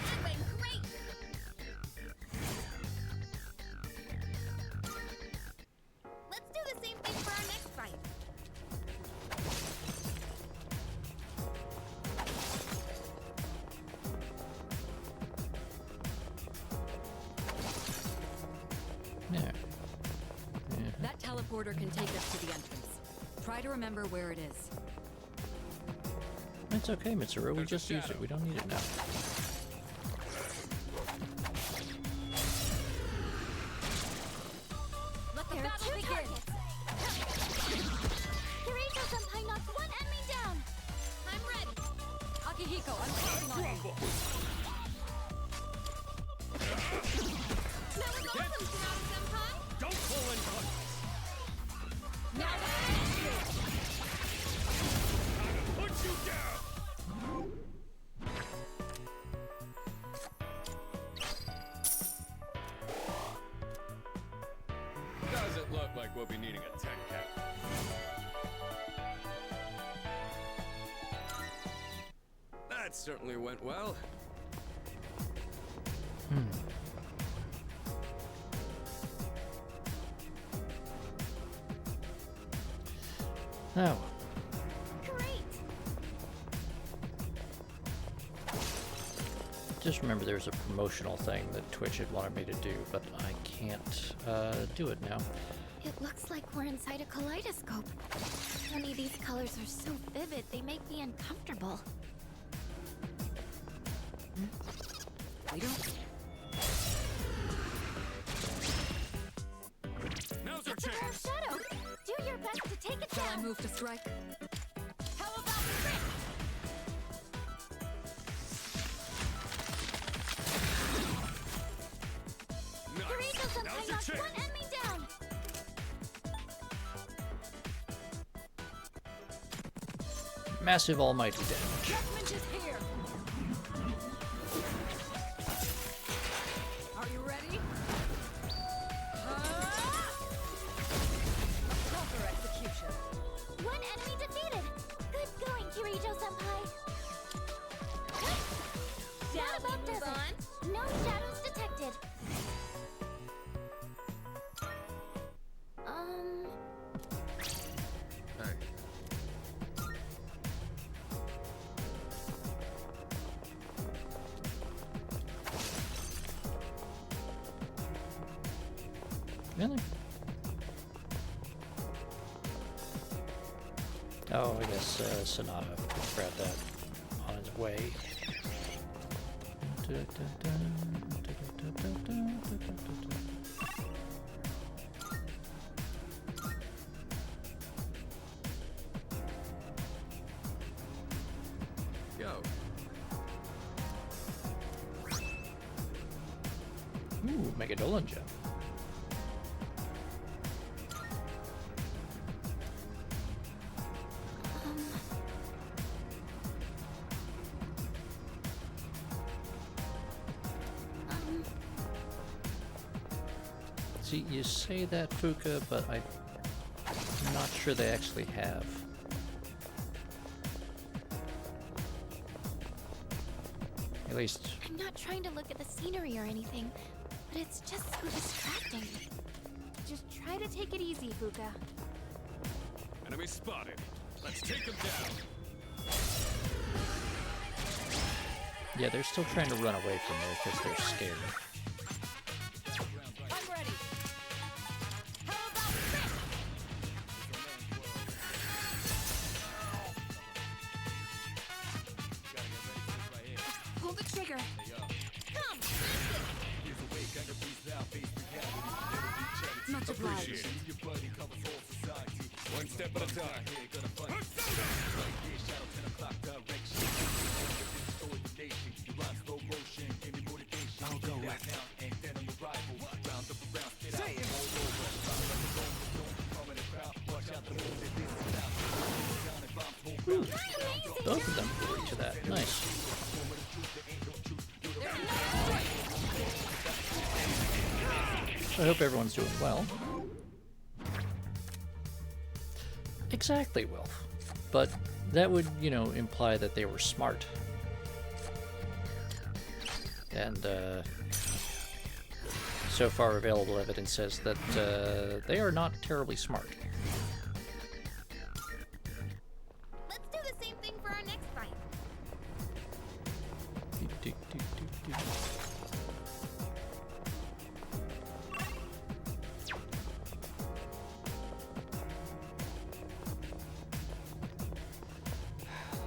Speaker 11: That went great. Let's do the same thing for our next fight.
Speaker 1: Yeah.
Speaker 3: That teleporter can take us to the entrance. Try to remember where it is.
Speaker 1: It's okay, Mitsuru. We just used it. We don't need it now.
Speaker 3: Let the
Speaker 6: There are
Speaker 3: battle
Speaker 6: two
Speaker 3: begin!
Speaker 6: targets. Kirito-senpai knocked one enemy down.
Speaker 11: I'm ready.
Speaker 3: Akihiko, I'm counting on you.
Speaker 11: That was awesome, Kurata-senpai.
Speaker 2: Don't pull in punches.
Speaker 3: Now
Speaker 2: Put you down. Doesn't look like we'll be needing a tech cap. That certainly went well.
Speaker 1: Now,
Speaker 6: Great.
Speaker 1: just remember there's a promotional thing that Twitch had wanted me to do, but I can't do it now.
Speaker 6: It looks like we're inside a kaleidoscope. Honey, these colors are so vivid, they make me uncomfortable.
Speaker 3: Leader?
Speaker 2: Now's our
Speaker 6: It's a rare
Speaker 2: chance.
Speaker 6: shadow. Do your best to take it
Speaker 3: Shall I
Speaker 6: down.
Speaker 3: move to strike?
Speaker 6: How about this?
Speaker 2: Nice.
Speaker 6: Kirito-senpai
Speaker 2: Now's your
Speaker 6: knocked
Speaker 2: chance.
Speaker 6: one enemy down.
Speaker 1: Massive almighty damage.
Speaker 3: Judgment is here! Are you ready? Proper execution.
Speaker 6: One enemy defeated. Good going, Kirito-senpai.
Speaker 11: Shall
Speaker 6: Not
Speaker 11: we
Speaker 6: above
Speaker 11: move
Speaker 6: desert.
Speaker 11: on?
Speaker 6: No shadows detected.
Speaker 2: Hey.
Speaker 1: Really? Oh, I guess Sonata grabbed that on his way.
Speaker 2: Yo.
Speaker 1: Ooh, Megadolan gem. See, you say that, Fuka, but I'm not sure they actually have. At least...
Speaker 6: I'm not trying to look at the scenery or anything, but it's just so distracting.
Speaker 11: Just try to take it easy, Fuka.
Speaker 2: Enemy spotted. Let's take him down.
Speaker 1: Yeah, they're still trying to run away from me because they're scared.
Speaker 11: I'm ready. Pull the trigger. Come,
Speaker 3: Much obliged.
Speaker 2: One step at a time.
Speaker 4: I'll go with.
Speaker 1: Both of them agree to that. Nice. I hope everyone's doing well. Exactly, Wilf. But that would, you know, imply that they were smart. And, so far available evidence says that, they are not terribly smart.
Speaker 11: let's do the same thing for our next fight.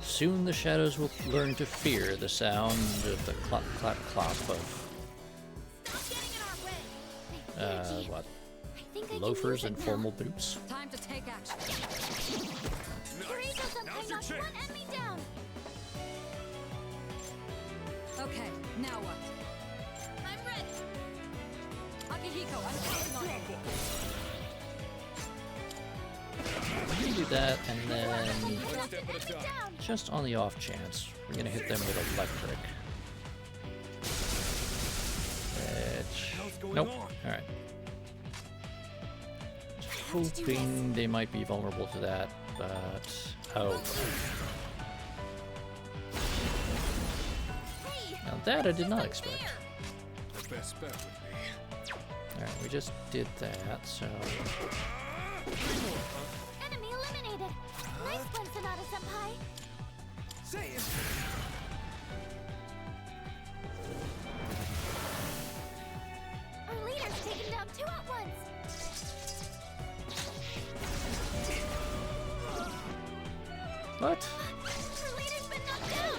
Speaker 1: Soon the shadows will learn to fear the sound of the clop, clop, clop of, what? Loafers and formal boots?
Speaker 3: Time to take action.
Speaker 6: Knocked one enemy down.
Speaker 3: Okay, now what?
Speaker 11: I'm ready.
Speaker 3: Akihiko, I'm counting on you.
Speaker 1: We do that, and then, just on the off chance, we're gonna hit them with electric. Which... Nope. Alright. Hoping they might be vulnerable to that, but... Oh. Now that I did not expect.
Speaker 2: The best bet would be.
Speaker 1: Alright, we just did that, so...
Speaker 6: Enemy eliminated. Nice one, Sonata Senpai.
Speaker 4: Say it.
Speaker 6: Our leader's taken down 2 at once.
Speaker 1: What?
Speaker 6: Our leader's been knocked down.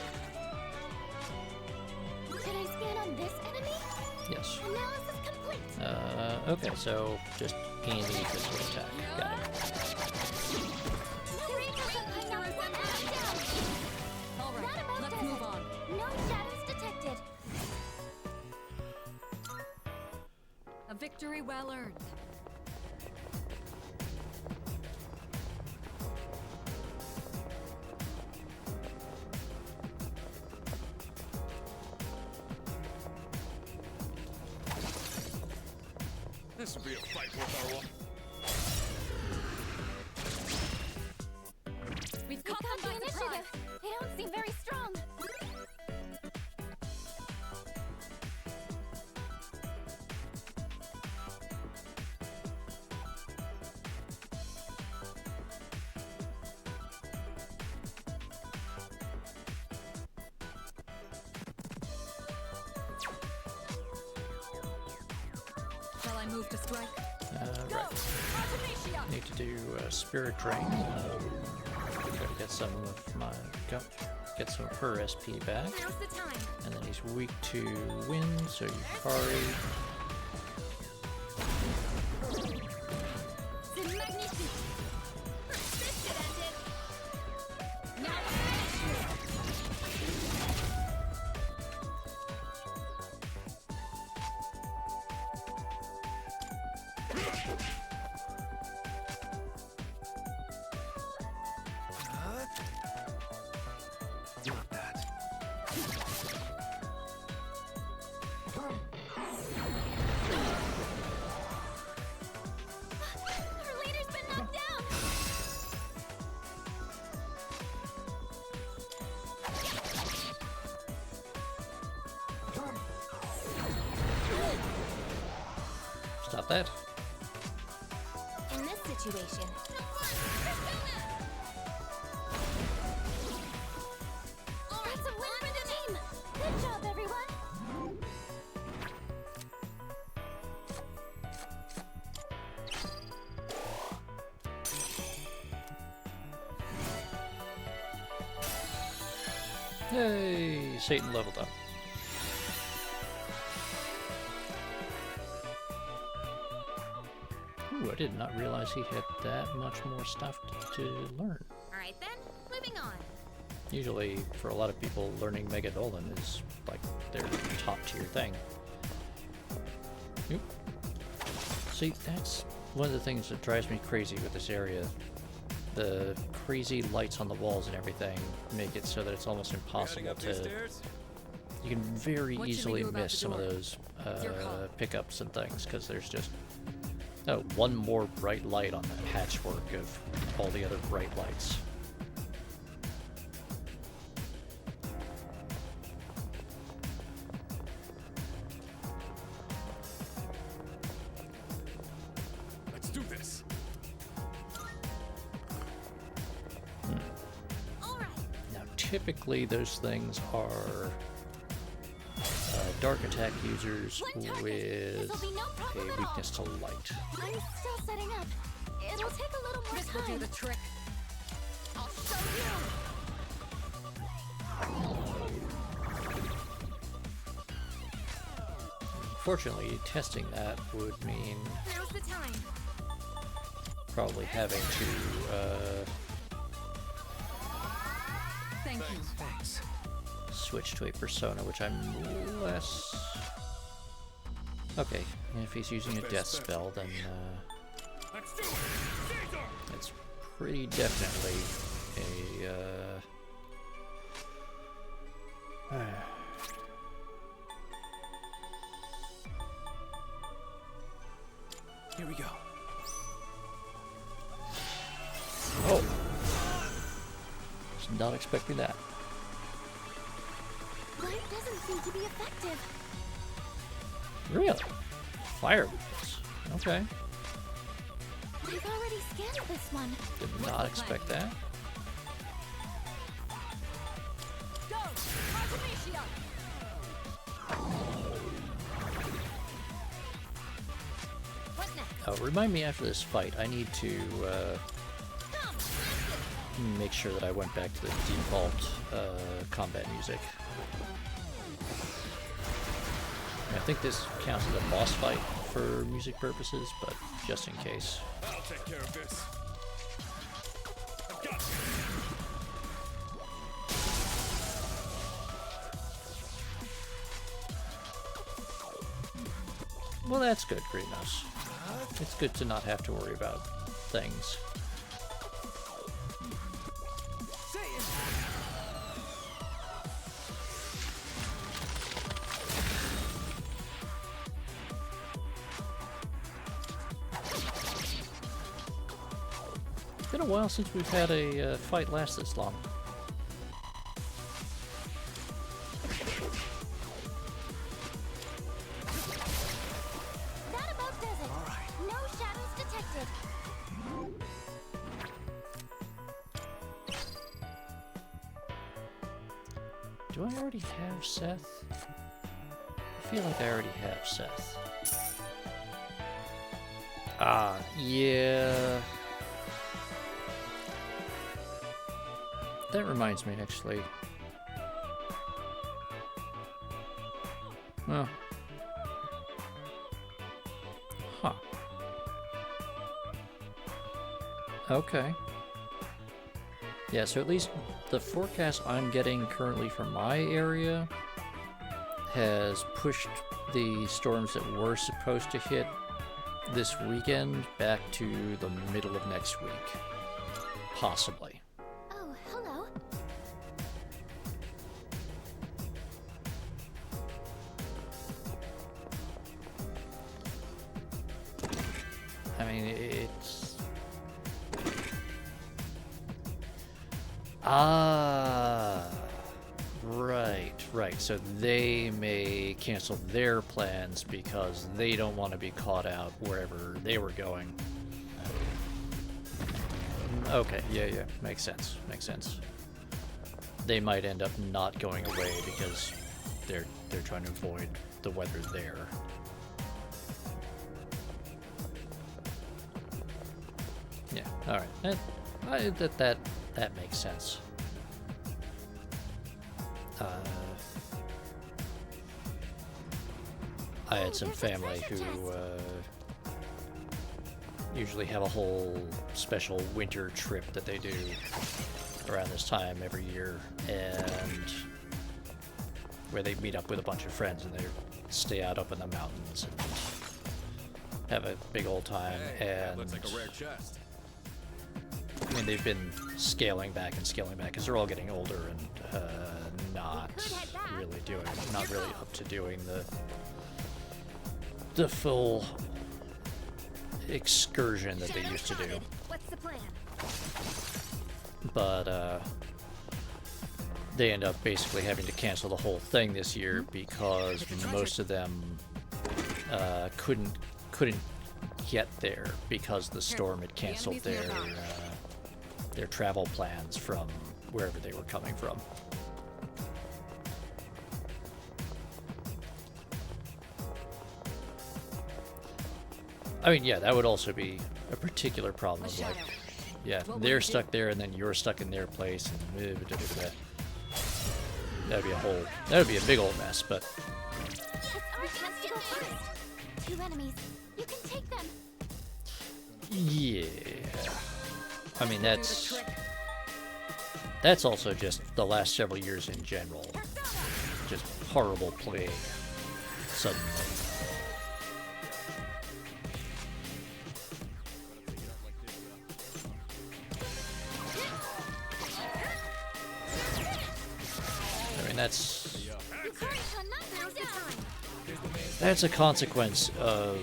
Speaker 6: Should I scan on this enemy?
Speaker 1: Yes.
Speaker 6: Analysis complete.
Speaker 1: Okay, so just gain the physical attack. Got it.
Speaker 3: All right, let's move on.
Speaker 6: No shadows detected.
Speaker 3: A victory well earned.
Speaker 2: This will be a fight worth our while.
Speaker 3: We've
Speaker 6: Got
Speaker 3: caught them by
Speaker 6: the
Speaker 3: surprise.
Speaker 6: initiative. They don't seem very strong.
Speaker 3: Shall I move to strike?
Speaker 1: Right. Need to do Spirit Drain. Try to get some of my... Get some of her SP back.
Speaker 11: Now's the time.
Speaker 1: And then he's weak to wind, so Yukari.
Speaker 11: C'est magnifique. This should end it. Now.
Speaker 4: Not that.
Speaker 1: that.
Speaker 6: In this situation, that's a win for the team! Good job, everyone!
Speaker 1: Yay! Satan leveled up. Ooh, I did not realize he had that much more stuff to learn.
Speaker 11: Alright then, moving on.
Speaker 1: Usually, for a lot of people, learning Mega Dolan is like their top tier thing. Oop. See, that's one of the things that drives me crazy with this area. The crazy lights on the walls and everything make it so that it's almost impossible to... You can very easily miss some of those pickups and things, because there's just one more bright light on the patchwork of all the other bright lights.
Speaker 2: Let's do this.
Speaker 1: Now, typically those things are dark attack users with a weakness to light.
Speaker 6: I'm still setting up. It'll take a little more time.
Speaker 3: This will do the trick.
Speaker 6: I'll show you!
Speaker 1: Fortunately, testing that would mean
Speaker 11: Now's the time.
Speaker 1: probably having to
Speaker 3: Thank you.
Speaker 2: Thanks.
Speaker 1: switch to a persona, which I'm less... Okay, and if he's using a death spell, then
Speaker 2: Let's do it. Caesar!
Speaker 1: it's pretty definitely a...
Speaker 12: Here we go.
Speaker 1: Oh! Was not expecting that.
Speaker 6: Light doesn't seem to be effective.
Speaker 1: Really? Fire weakness. Okay.
Speaker 6: I've already scanned this one.
Speaker 1: Did not expect that.
Speaker 3: Go! Artemisia!
Speaker 6: What next?
Speaker 1: Oh, remind me after this fight, I need to make sure that I went back to the default combat music. I think this counts as a boss fight for music purposes, but just in case.
Speaker 2: I'll take care of this. I've got you.
Speaker 1: Well, that's good, Greenhouse. It's good to not have to worry about things. It's been a while since we've had a fight last this long.
Speaker 6: That about does it. All right. No shadows detected.
Speaker 1: Do I already have Seth? I feel like I already have Seth. Ah, yeah. That reminds me, actually. Well. Huh. Okay. Yeah, so at least the forecast I'm getting currently from my area has pushed the storms that were supposed to hit this weekend back to the middle of next week. Possibly.
Speaker 6: Oh, hello.
Speaker 1: I mean, it's... Ah, right. Right. So they may cancel their plans because they don't want to be caught out wherever they were going. Okay, yeah, makes sense. They might end up not going away because they're trying to avoid the weather there. Yeah, all right. That makes sense. I had some family who usually have a whole special winter trip that they do around this time every year, and where they meet up with a bunch of friends and they stay out up in the mountains and have a big old time. And
Speaker 2: looks like a rare chest.
Speaker 1: I mean, they've been scaling back because they're all getting older and not really up to doing the full excursion that they used to do.
Speaker 11: What's the plan?
Speaker 1: But they end up basically having to cancel the whole thing this year because most of them couldn't get there because the storm had canceled their travel plans from wherever they were coming from. I mean, yeah, that would also be a particular problem of like, yeah, they're stuck there and then you're stuck in their place and that'd be a big old mess, but
Speaker 6: It's our chance to go first. 2 enemies. You can take them.
Speaker 1: yeah. I mean, that's also just the last several years in general. Just horrible plague suddenly. I mean, that's a consequence of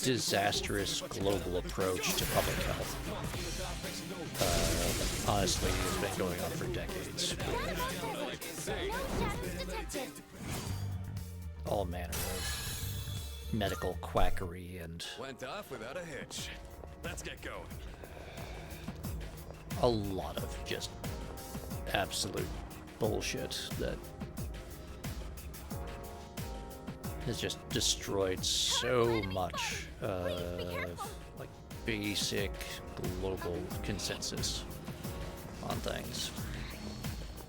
Speaker 1: disastrous global approach to public health. Honestly, it's been going on for decades. All manner of medical quackery and
Speaker 2: Went off without a hitch. Let's get going.
Speaker 1: a lot of just absolute bullshit that has just destroyed so much like basic global consensus on things.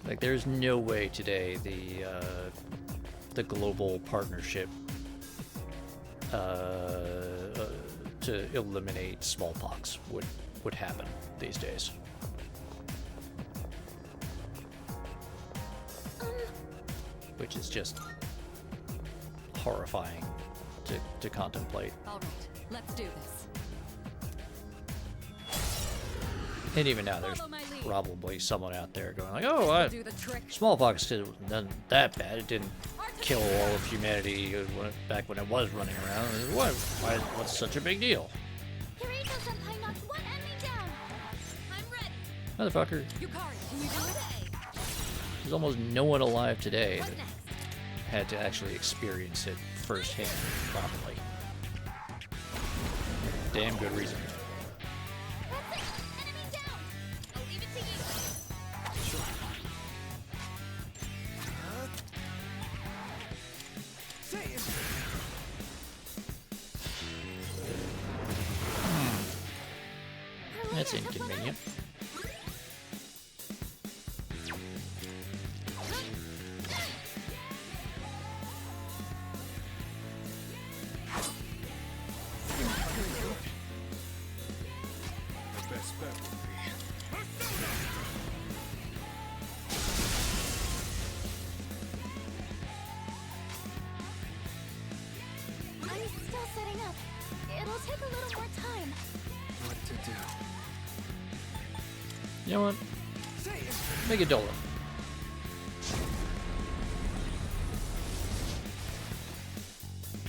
Speaker 1: Like, there's no way today the global partnership to eliminate smallpox would happen these days. Which is just horrifying to contemplate.
Speaker 3: All right, let's do this.
Speaker 1: And even now, there's probably someone out there going like, "Oh, smallpox isn't that bad. It didn't kill all of humanity back when it was running around. What's such a big deal?"
Speaker 6: Senpai knocked 1 enemy down. I'm ready.
Speaker 1: Motherfucker,
Speaker 3: Yukari, can you do it?
Speaker 1: there's almost no one alive today that had to actually experience it firsthand, probably. Damn good reason.
Speaker 6: Enemy down. I'll leave it to you.
Speaker 1: That's inconvenient.
Speaker 2: The best bet would be
Speaker 6: I'm still setting up. It'll take a little more time.
Speaker 2: what to do.
Speaker 1: You know what? Make it Dolan.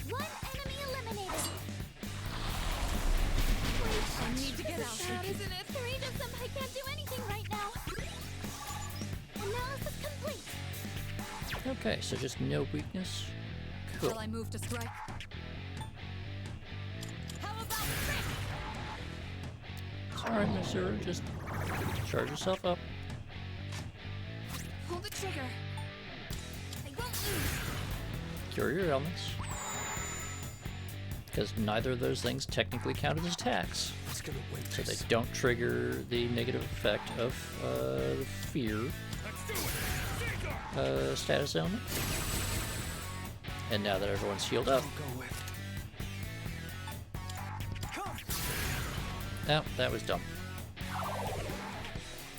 Speaker 6: One enemy eliminated.
Speaker 1: Okay, so just no weakness. Cool.
Speaker 3: Shall I move to strike? How about
Speaker 1: It's alright, Miss Zero. Just charge yourself up.
Speaker 11: Pull the trigger. I won't lose.
Speaker 1: Cure your ailments. Because neither of those things technically count as attacks. So they don't trigger the negative effect of fear status ailment. And now that everyone's healed up. Oh, that was dumb.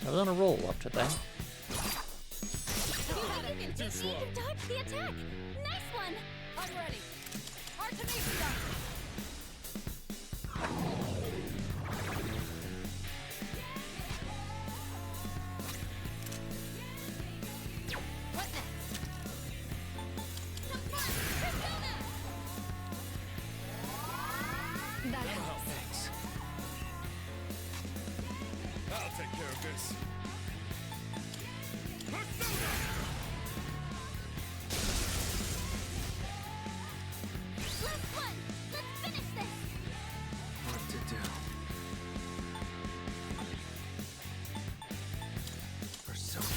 Speaker 1: I was on a roll up to that.
Speaker 6: You dodged the attack! Nice one!
Speaker 3: I'm ready. Artemisia! What next? That helps.
Speaker 7: Thanks. I'll take care of this.
Speaker 6: Last one! Let's finish this!
Speaker 2: What to do? Persona.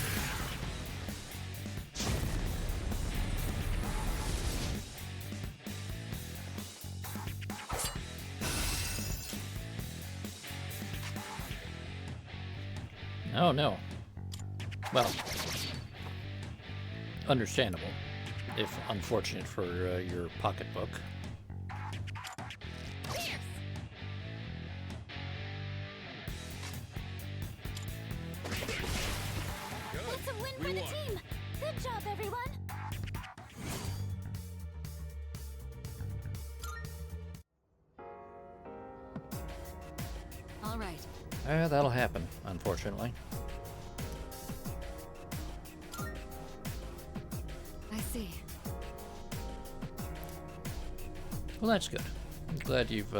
Speaker 1: Oh no. Well, understandable, if unfortunate for your pocketbook.
Speaker 6: That's a win for the team! Good job, everyone!
Speaker 3: All right.
Speaker 1: That'll happen, unfortunately.
Speaker 3: I see.
Speaker 1: Well, that's good. I'm glad you've,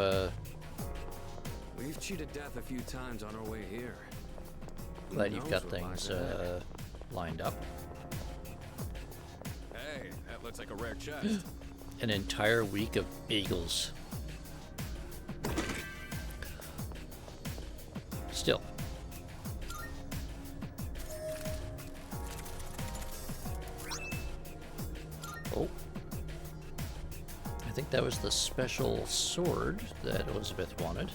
Speaker 2: We've cheated death a few times on our way here. Who
Speaker 1: glad you've got
Speaker 2: knows what lies
Speaker 1: things,
Speaker 2: ahead?
Speaker 1: lined up.
Speaker 2: Hey, that looks like a rare chest.
Speaker 1: An entire week of bagels. Still. Oh. I think that was the special sword that Elizabeth wanted.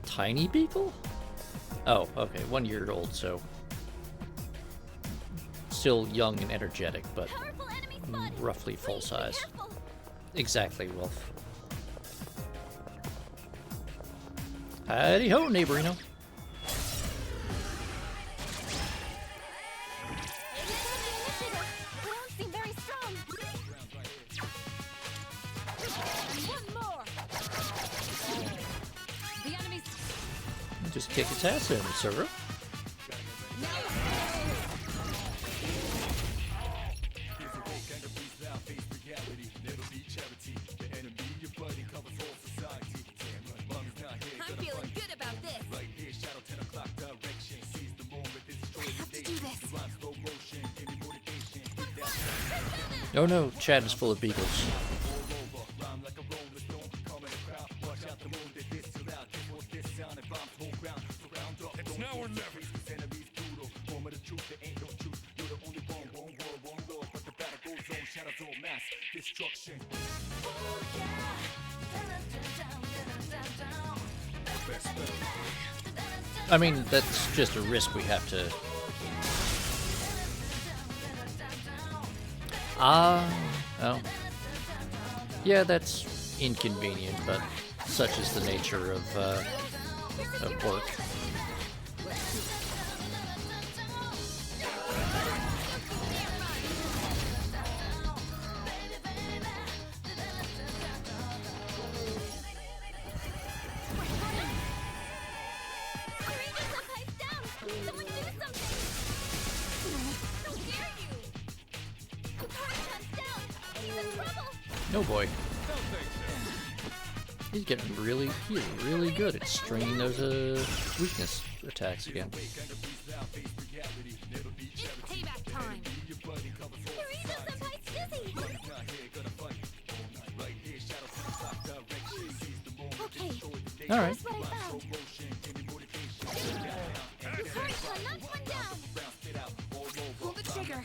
Speaker 1: Tiny beagle? Oh, okay, 1 year old, so still young and energetic, but roughly full size. Exactly, Wolf. Howdy ho, neighborino.
Speaker 6: We don't seem very strong!
Speaker 3: One more! The enemy's...
Speaker 1: Just kick its ass in, sir.
Speaker 11: I'm feeling good about this. I have to do this.
Speaker 1: Oh no, Chad is full of beagles.
Speaker 7: It's now or never.
Speaker 1: I mean, that's just a risk we have to... Oh. Yeah, that's inconvenient, but such is the nature of work. No boy. He's really good at stringing those weakness attacks again.
Speaker 11: It's payback time.
Speaker 1: All right.
Speaker 6: Here's what I found. Yukari-chan, knock one down. Pull the trigger.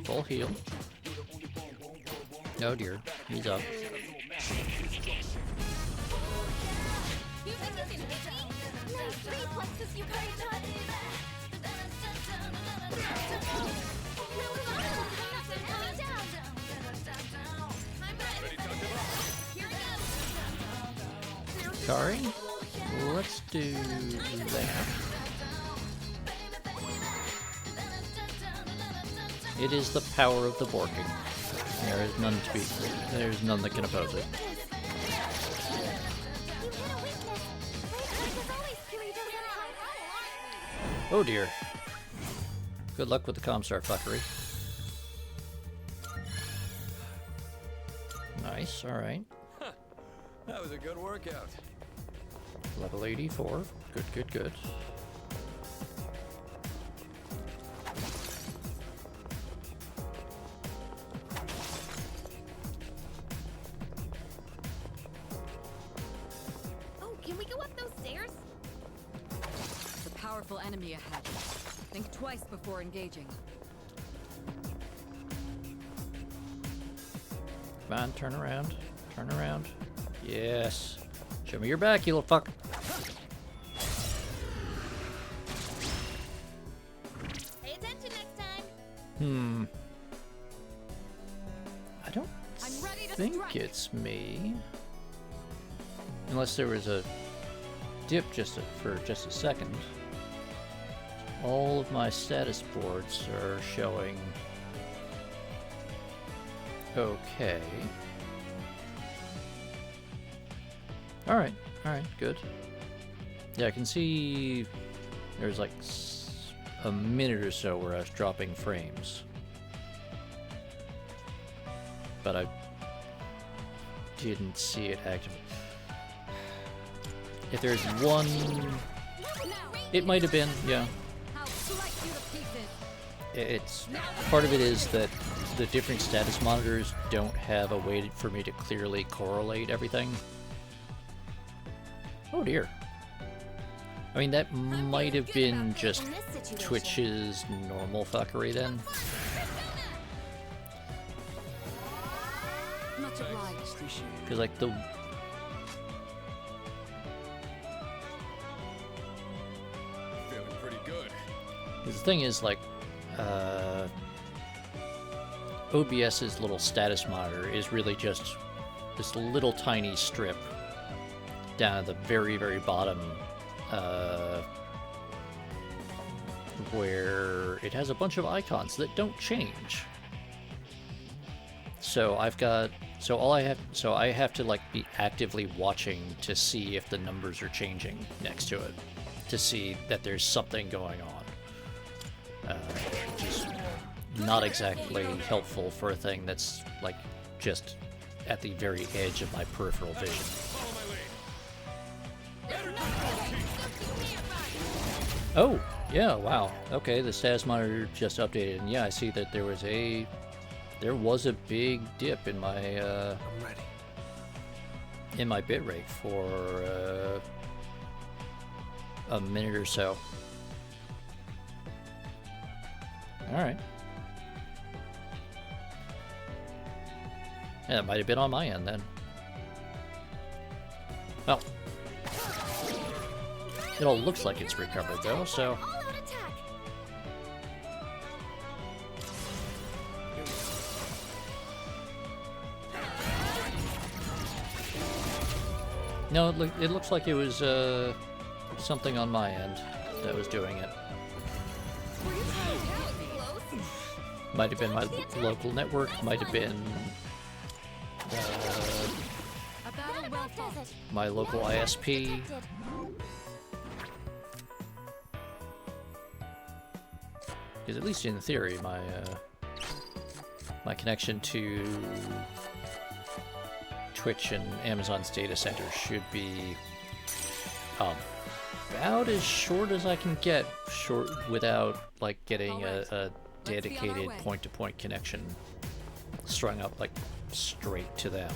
Speaker 1: Full heal. Oh dear, he's up.
Speaker 6: You think you can hit me? Nice reflexes, Yukari-chan. Coming down. I'm ready. Here we go.
Speaker 1: Sorry. Let's do that. It is the power of the borking. There is none to be. There's none that can oppose it. Oh dear. Good luck with the Comstar fuckery. Nice, alright.
Speaker 2: Huh. That was a good workout.
Speaker 1: Level 84. Good, good, good.
Speaker 11: Oh, can we go up those stairs?
Speaker 3: It's a powerful enemy ahead. Think twice before engaging.
Speaker 1: Come on, turn around. Turn around. Yes. Show me your back, you little fuck.
Speaker 11: Pay attention next time.
Speaker 1: I don't
Speaker 3: I'm ready to
Speaker 1: think
Speaker 3: strike.
Speaker 1: it's me. Unless there was a dip for just a second. All of my status boards are showing okay. Alright, good. Yeah, I can see there's like a minute or so where I was dropping frames. But I didn't see it actively. If there's one... It might have been, yeah.
Speaker 3: I'll slice you to pieces.
Speaker 1: It's part of it is that the different status monitors don't have a way for me to clearly correlate everything. Oh dear. I mean, that might have been just Twitch's normal fuckery then.
Speaker 3: Much obliged.
Speaker 1: Because like the...
Speaker 2: Feeling pretty good.
Speaker 1: The thing is, like, OBS's little status monitor is really just this little tiny strip down at the very, very bottom, where it has a bunch of icons that don't change. So I have to like be actively watching to see if the numbers are changing next to it, to see that there's something going on. Which is not exactly helpful for a thing that's like just at the very edge of my peripheral vision. Oh, yeah, wow. Okay, the status monitor just updated, and yeah, I see that there was a big dip in my bitrate for a minute or so. All right. Yeah, it might have been on my end then. Well, it all looks like it's recovered though, so. No, it looks like it was something on my end that was doing it. Might have been my local network, might have been my local ISP. Because at least in theory, my connection to Twitch and Amazon's data center should be about as short as I can get, without like getting a dedicated point-to-point connection strung up like straight to them.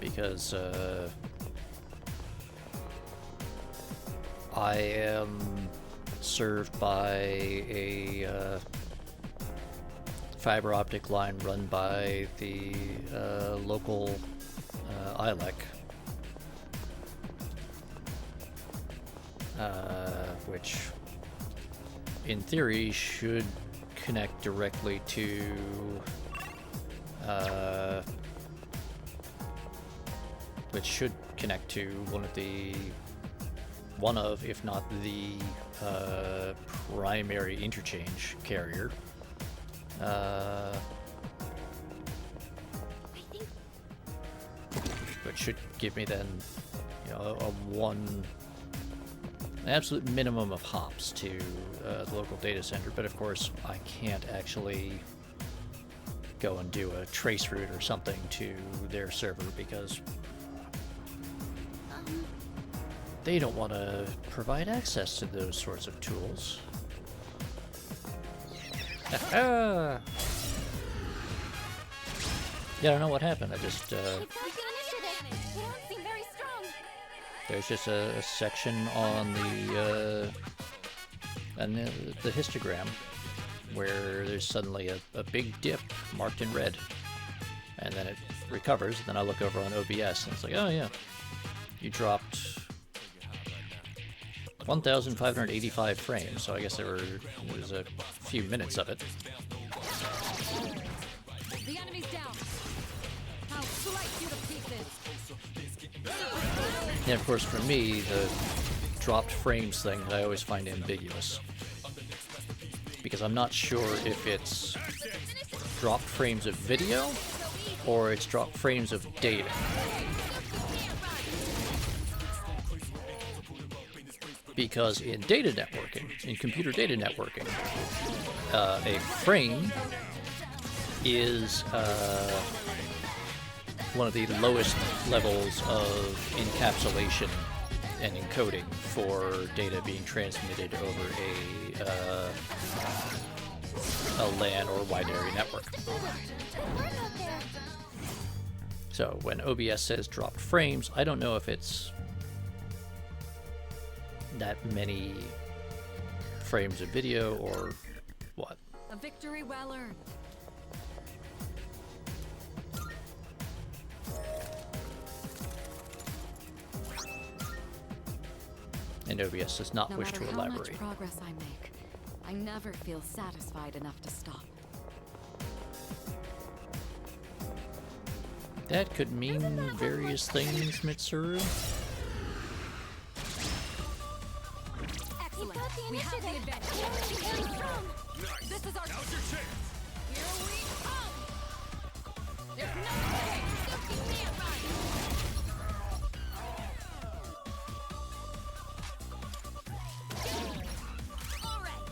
Speaker 1: Because I am served by a fiber optic line run by the local ILEC, which in theory should connect directly to one of, if not the primary interchange carrier. Which should give me then, you know, an absolute minimum of hops to the local data center. But of course, I can't actually go and do a trace route or something to their server because they don't want to provide access to those sorts of tools. Yeah, I don't know what happened. I just there's just a section on the histogram where there's suddenly a big dip marked in red, and then it recovers. And then I look over on OBS, and it's like, oh yeah, you dropped 1,585 frames, so I guess there was a few minutes of it.
Speaker 3: The enemy's down. I'll slice you to pieces.
Speaker 1: Yeah, of course, for me, the dropped frames thing I always find ambiguous, because I'm not sure if it's dropped frames of video or it's dropped frames of data. Because in data networking, in computer data networking, a frame is one of the lowest levels of encapsulation and encoding for data being transmitted over a LAN or wide area network. So when OBS says dropped frames, I don't know if it's that many frames of video or what.
Speaker 3: A victory well earned.
Speaker 1: And OBS does not wish to
Speaker 3: No matter how
Speaker 1: elaborate.
Speaker 3: much progress I make, I never feel satisfied enough to stop.
Speaker 1: That could mean various things, Mitsuru.
Speaker 3: Excellent. We have the advantage. Very strong. This is our. Now's your chance. Here we come. There's no way. You can't run. All right.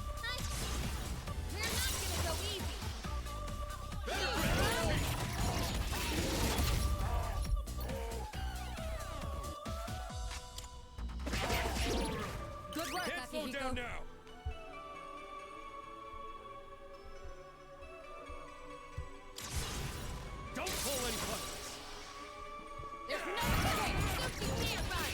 Speaker 3: We're not gonna go easy. Good work,
Speaker 7: Can't slow down now. Don't pull any punches.
Speaker 3: There's no way. You can't run.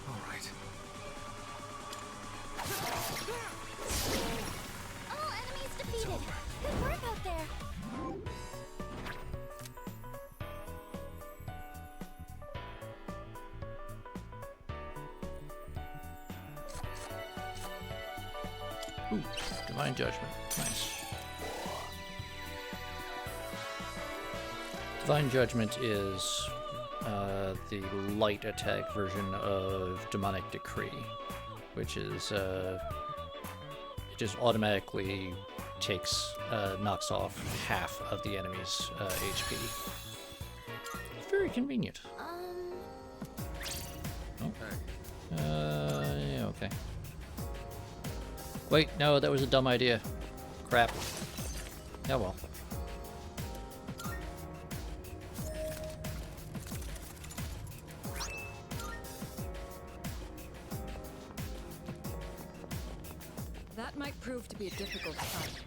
Speaker 2: All right.
Speaker 6: All enemies defeated. Good work out there.
Speaker 1: Ooh, Divine Judgment. Nice. Divine Judgment is the light attack version of Demonic Decree, which is it just automatically knocks off half of the enemy's HP. Very convenient. Oh. Yeah, okay. Wait, no, that was a dumb idea. Crap. Yeah, well.
Speaker 3: That might prove to be a difficult fight.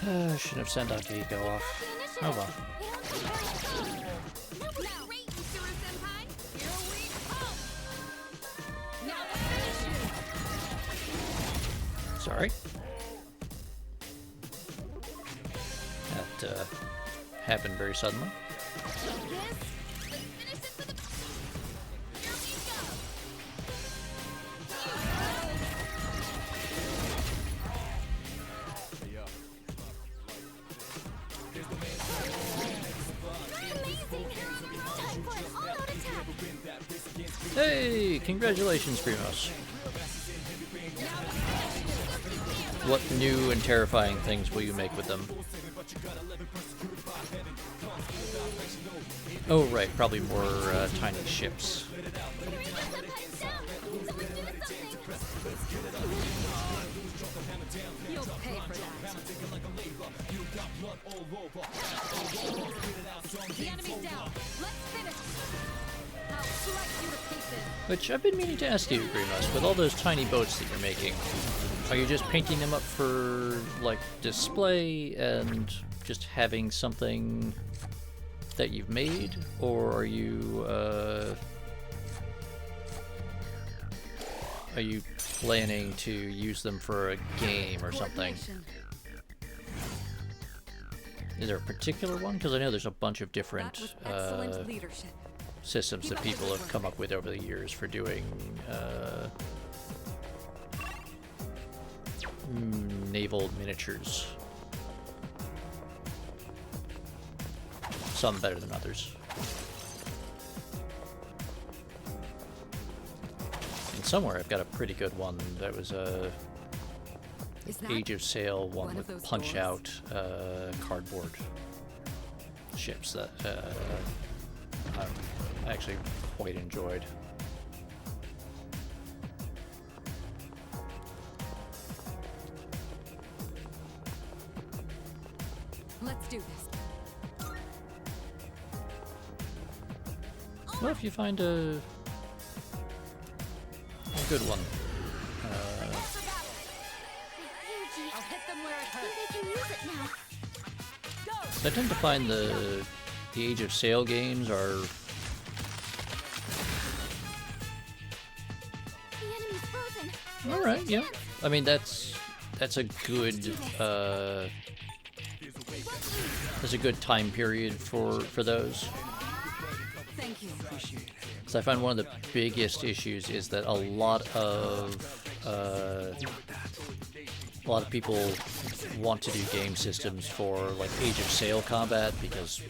Speaker 1: I shouldn't have sent Akihiko off. Oh well. Sorry. That happened very suddenly. Hey, congratulations, Primos. What new and terrifying things will you make with them? Oh, right, probably more tiny ships.
Speaker 3: You'll pay for that. The enemy's down. Let's finish. I'll slice you to pieces.
Speaker 1: Which I've been meaning to ask you, Grimas, with all those tiny boats that you're making, are you just painting them up for, like, display and just having something that you've made? Or are you planning to use them for a game or something? Is there a particular one? Because I know there's a bunch of different systems that people have come up with over the years for doing naval miniatures. Some better than others. And somewhere I've got a pretty good one that was a Age of Sail one with punch-out cardboard ships that I actually quite enjoyed.
Speaker 3: Let's do this.
Speaker 1: Well, if you find a good one.
Speaker 6: I'll hit them where it hurts. They can use it now.
Speaker 1: I tend to find the Age of Sail games are all right. Yeah, I mean that's a good that's a good time period for those.
Speaker 3: Thank you. Appreciate it.
Speaker 1: So I find one of the biggest issues is that a lot of people want to do game systems for like Age of Sail combat because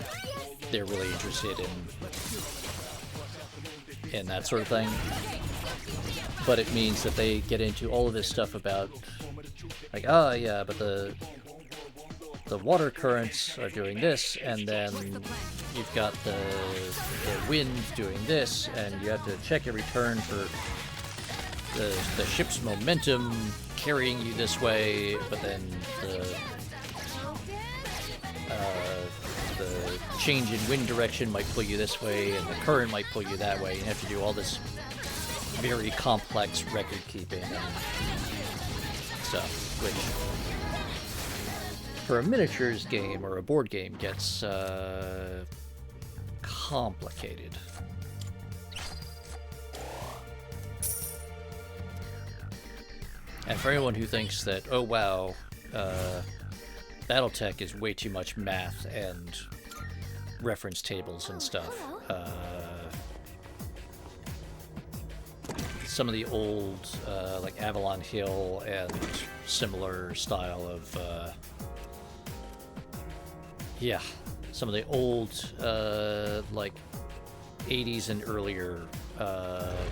Speaker 1: they're really interested in that sort of thing. But it means that they get into all of this stuff about like, oh yeah, but the water currents are doing this, and then you've got the wind doing this, and you have to check every turn for the ship's momentum carrying you this way, but then the change in wind direction might pull you this way, and the current might pull you that way. You have to do all this very complex record keeping and stuff, which for a miniatures game or a board game gets complicated. And for anyone who thinks that, oh wow, Battletech is way too much math and reference tables and stuff, some of the old like Avalon Hill and similar style of some of the old like 80s and earlier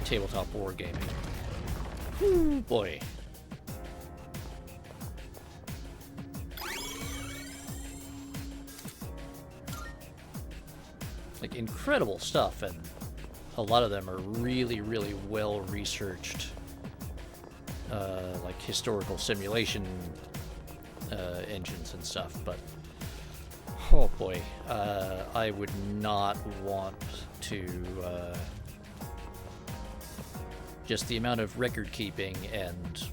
Speaker 1: tabletop board gaming. Ooh, boy. Like incredible stuff, and a lot of them are really, really well researched, like historical simulation engines and stuff, but oh boy, I would not want to just the amount of record keeping and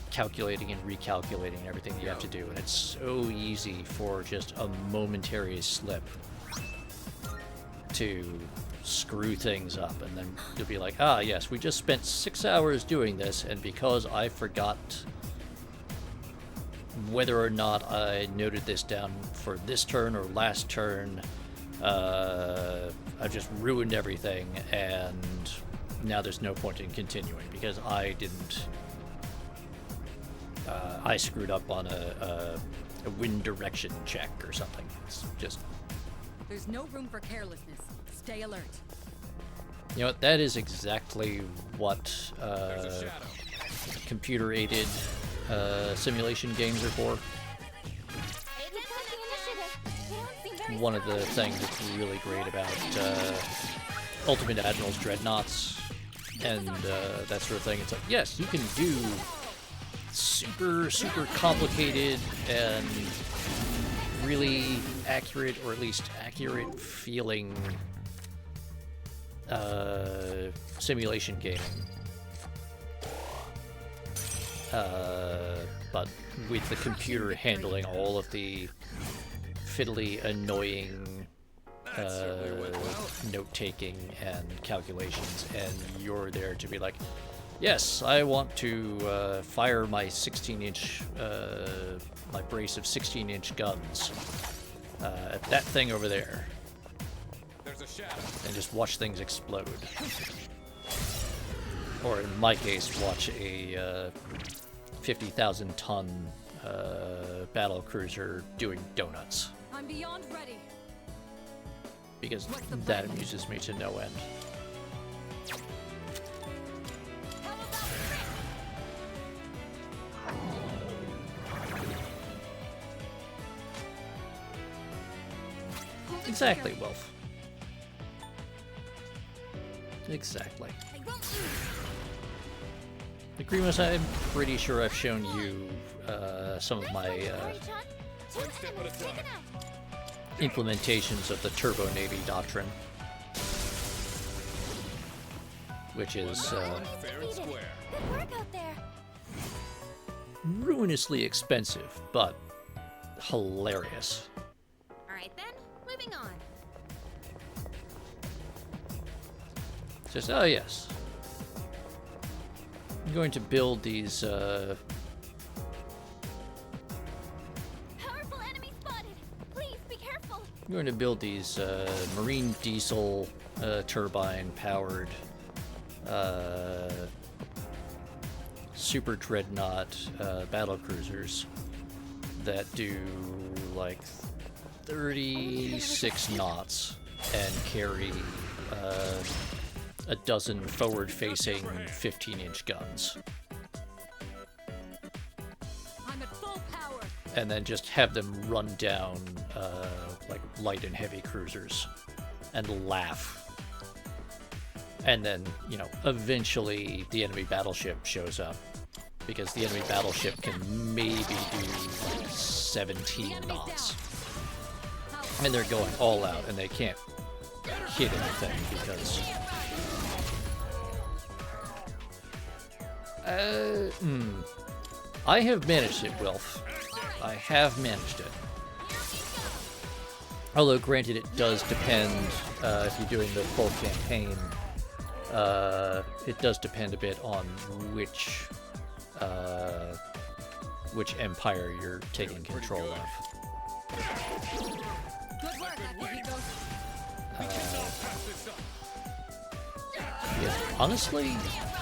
Speaker 1: calculating and recalculating everything you have to do, and it's so easy for just a momentary slip to screw things up, and then you'll be like, ah yes, we just spent 6 hours doing this, and because I forgot whether or not I noted this down for this turn or last turn, I've just ruined everything, and now there's no point in continuing because I didn't I screwed up on a wind direction check or something. It's just...
Speaker 3: There's no room for carelessness. Stay alert.
Speaker 1: You know what? That is exactly what computer-aided simulation games are for. One of the things that's really great about Ultimate Admiral's Dreadnoughts and that sort of thing, it's like, yes, you can do super complicated and really accurate, or at least accurate feeling simulation gaming, but with the computer handling all of the fiddly, annoying note-taking and calculations, and you're there to be like, yes, I want to fire my 16-inch, my brace of 16-inch guns at that thing over there.
Speaker 2: There's a shadow.
Speaker 1: And just watch things explode. Or in my case, watch a 50,000-ton battle cruiser doing donuts.
Speaker 3: I'm beyond ready.
Speaker 1: Because that amuses me to no end. Exactly, Wolf. Exactly. Agreement, I'm pretty sure I've shown you some of my implementations of the Turbo Navy doctrine, which is ruinously expensive, but hilarious.
Speaker 11: Alright then, moving on.
Speaker 1: Just, oh yes. I'm going to build these,
Speaker 6: Powerful enemy spotted! Please be careful!
Speaker 1: I'm going to build these, marine diesel, turbine-powered, super dreadnought, battle cruisers that do, like, 36 knots and carry, a dozen forward-facing 15-inch guns.
Speaker 3: I'm at full power.
Speaker 1: And then just have them run down like light and heavy cruisers and laugh. And then, you know, eventually the enemy battleship shows up, because the enemy battleship can maybe do like 17 knots. And they're going all out, and they can't hit anything because... I have managed it, Wilf. I have managed it. Although, granted, it does depend, if you're doing the full campaign, it does depend a bit on which empire you're taking control of.
Speaker 3: Good work,
Speaker 1: Yeah, honestly,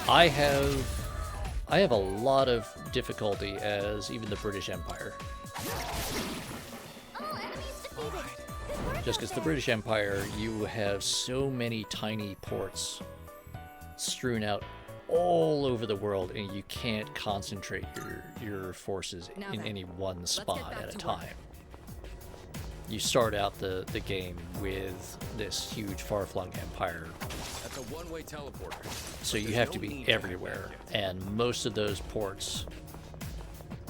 Speaker 1: I have a lot of difficulty as even the British Empire. Just because the British Empire, you have so many tiny ports strewn out all over the world, and you can't concentrate your forces in any one spot at a time. You start out the game with this huge far-flung empire.
Speaker 2: That's a one-way teleporter.
Speaker 1: So you have to be everywhere, and most of those ports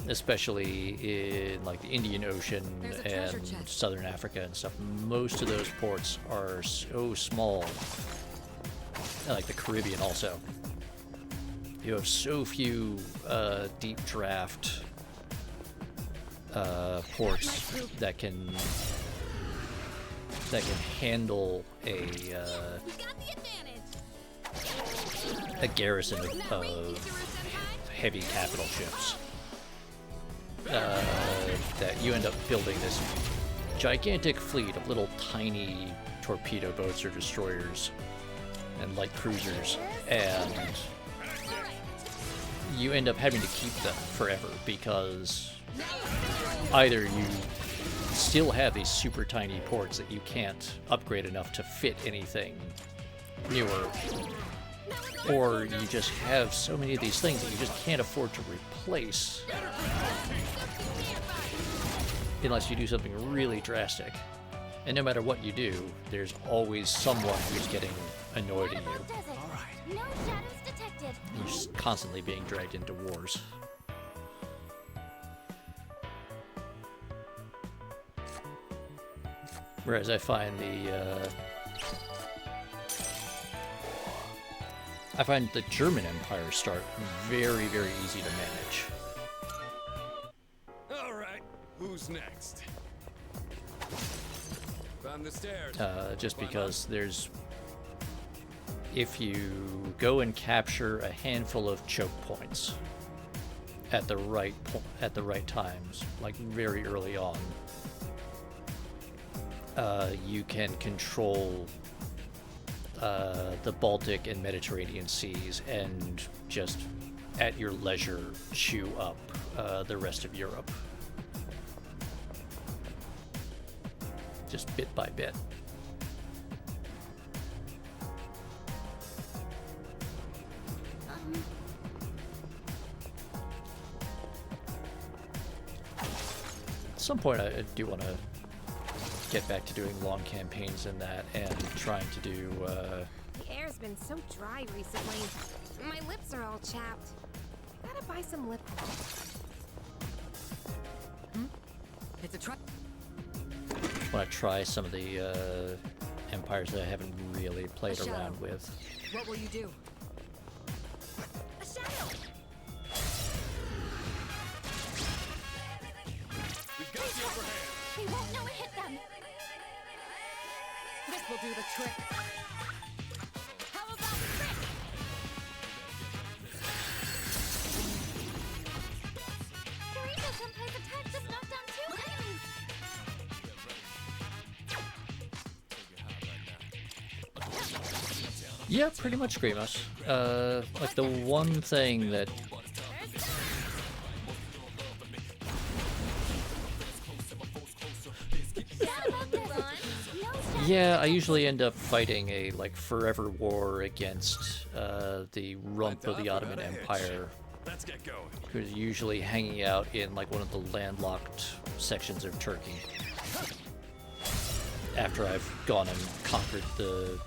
Speaker 1: especially in like the Indian Ocean and Southern Africa and stuff. Most of those ports are so small, and like the Caribbean also. You have so few deep draft ports that can handle a garrison of heavy capital ships. That you end up building this gigantic fleet of little tiny torpedo boats or destroyers and light cruisers, and you end up having to keep them forever because either you still have these super tiny ports that you can't upgrade enough to fit anything newer, or you just have so many of these things that you just can't afford to replace unless you do something really drastic. And no matter what you do, there's always someone who's getting annoyed at you.
Speaker 6: No shadows detected.
Speaker 1: You're just constantly being dragged into wars. Whereas I find the German Empire start very, very easy to manage.
Speaker 2: All right, who's next? Found the stairs.
Speaker 1: Just because if you go and capture a handful of choke points at the right times, like very early on, you can control the Baltic and Mediterranean seas and just at your leisure chew up the rest of Europe. Just bit by bit. At some point I do want to get back to doing long campaigns in that and trying to do
Speaker 11: The air's been so dry recently. My lips are all chapped. Gotta buy some lip balm.
Speaker 3: It's a try.
Speaker 1: want to try some of the empires that I haven't really played around with.
Speaker 3: What will you do?
Speaker 11: A shadow!
Speaker 2: We've got the upper hand.
Speaker 6: They won't know it hit them.
Speaker 3: This will do the trick.
Speaker 6: How about the trick? Dorito-senpai's attack just knocked down 2 enemies.
Speaker 1: Yeah, pretty much Screamos. Like the one thing that yeah, I usually end up fighting a like forever war against the rump of the Ottoman Empire.
Speaker 2: Let's get going.
Speaker 1: Who's usually hanging out in like one of the landlocked sections of Turkey. After I've gone and conquered the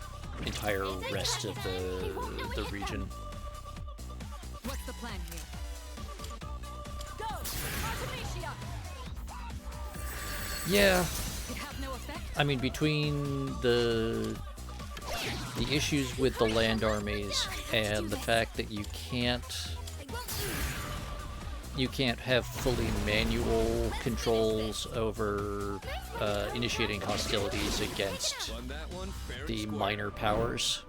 Speaker 1: entire rest of the region.
Speaker 3: What's the plan here? Go! Artemisia!
Speaker 1: Yeah.
Speaker 3: It have no effect?
Speaker 1: I mean, between the issues with the land armies and the fact that you can't have fully manual controls over initiating hostilities against the minor powers,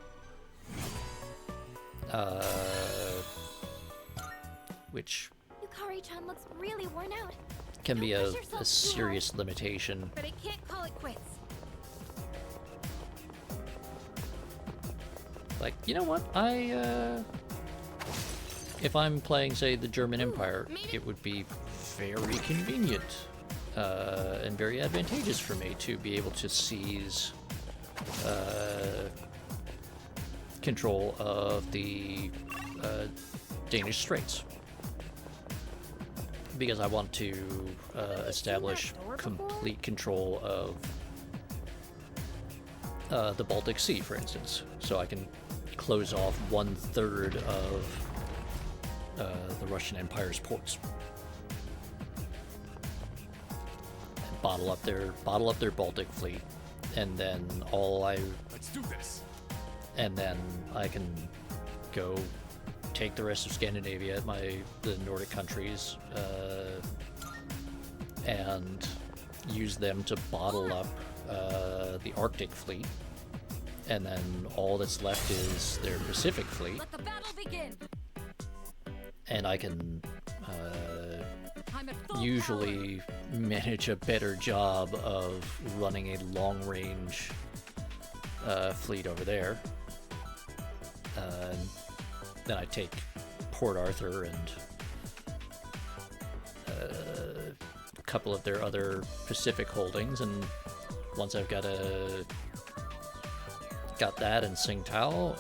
Speaker 1: which
Speaker 6: Yukari-chan looks really worn out.
Speaker 1: can be a serious limitation.
Speaker 11: But I can't call it quits.
Speaker 1: Like, you know what? If I'm playing, say, the German Empire, it would be very convenient and very advantageous for me to be able to seize control of the Danish Straits. Because I want to establish complete control of the Baltic Sea, for instance, so I can close off 1/3 of the Russian Empire's ports. bottle up their Baltic fleet, and then
Speaker 2: Let's do this.
Speaker 1: and then I can go take the rest of Scandinavia, the Nordic countries, and use them to bottle up the Arctic fleet, and then all that's left is their Pacific fleet.
Speaker 3: Let the battle begin.
Speaker 1: And I can
Speaker 3: I'm at full
Speaker 1: usually manage a better job of running a long-range fleet over there. Then I take Port Arthur and a couple of their other Pacific holdings, and once I've got that and Tsingtao,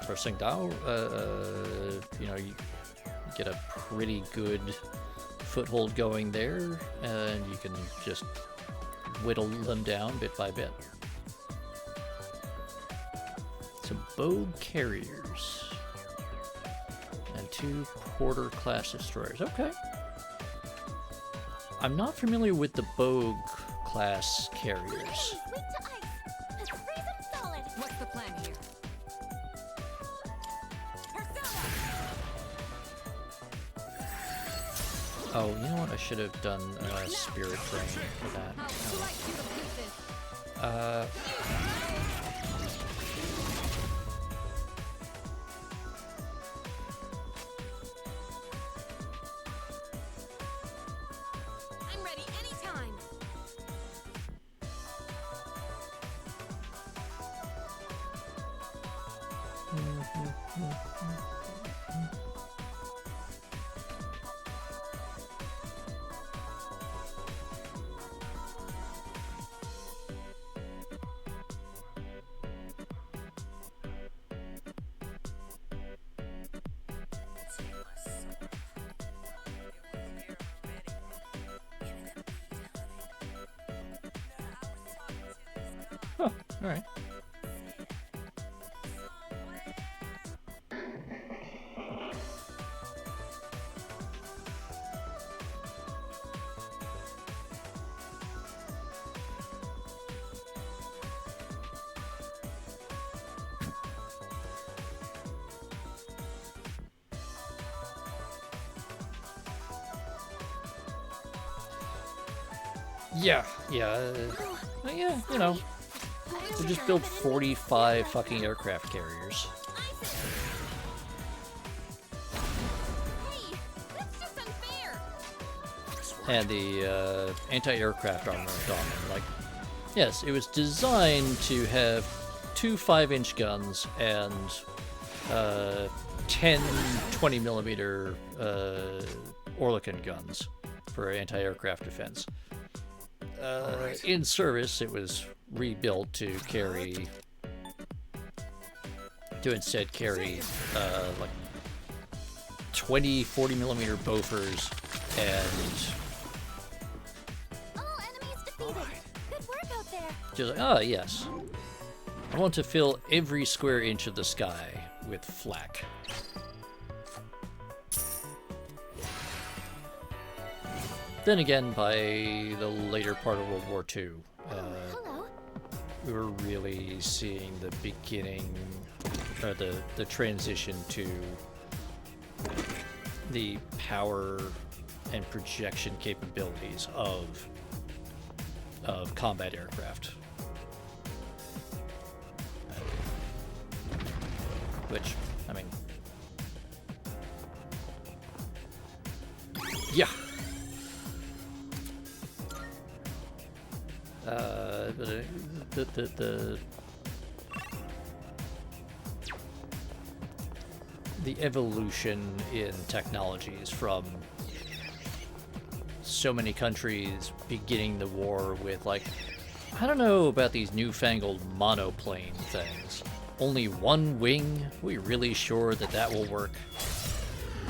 Speaker 1: or Tsingtao, you know, you get a pretty good foothold going there, and you can just whittle them down bit by bit. Some Bogue carriers and 2 Porter-class destroyers. Okay. I'm not familiar with the Bogue-class carriers.
Speaker 6: Weak to ice. Freeze 'em solid.
Speaker 3: What's the plan here?
Speaker 1: Oh, you know what? I should have done Spirit Brain for that.
Speaker 3: I'll slice you to pieces.
Speaker 11: I'm ready anytime.
Speaker 1: Oh, alright. Yeah, you know, we just built 45 fucking aircraft carriers.
Speaker 11: Hey, that's just unfair.
Speaker 1: And the anti-aircraft armor on them. Like, yes, it was designed to have 2 5-inch guns and 10 20mm Orlikon guns for anti-aircraft defense. In service, it was rebuilt to instead carry like 20 40mm Bofors and
Speaker 6: All enemies defeated. Good work out there.
Speaker 1: just like, yes, I want to fill every square inch of the sky with flak. Then again, by the later part of World War II,
Speaker 6: Hello.
Speaker 1: we were really seeing the beginning, or the transition to the power and projection capabilities of combat aircraft. Which, I mean, yeah. The evolution in technologies from so many countries beginning the war with, like, I don't know about these newfangled monoplane things. Only one wing? We really sure that will work?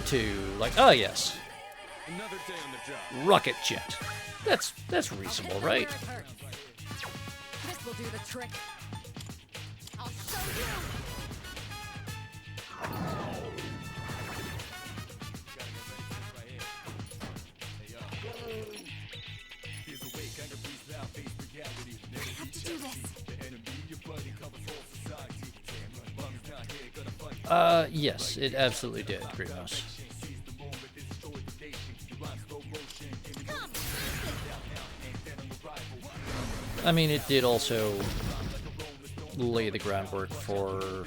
Speaker 1: To, like, oh yes,
Speaker 2: Another day on the job.
Speaker 1: rocket jet. That's reasonable, right?
Speaker 3: This will do the trick. I'll show you.
Speaker 1: Yes, it absolutely did, Grimos. I mean, it did also lay the groundwork for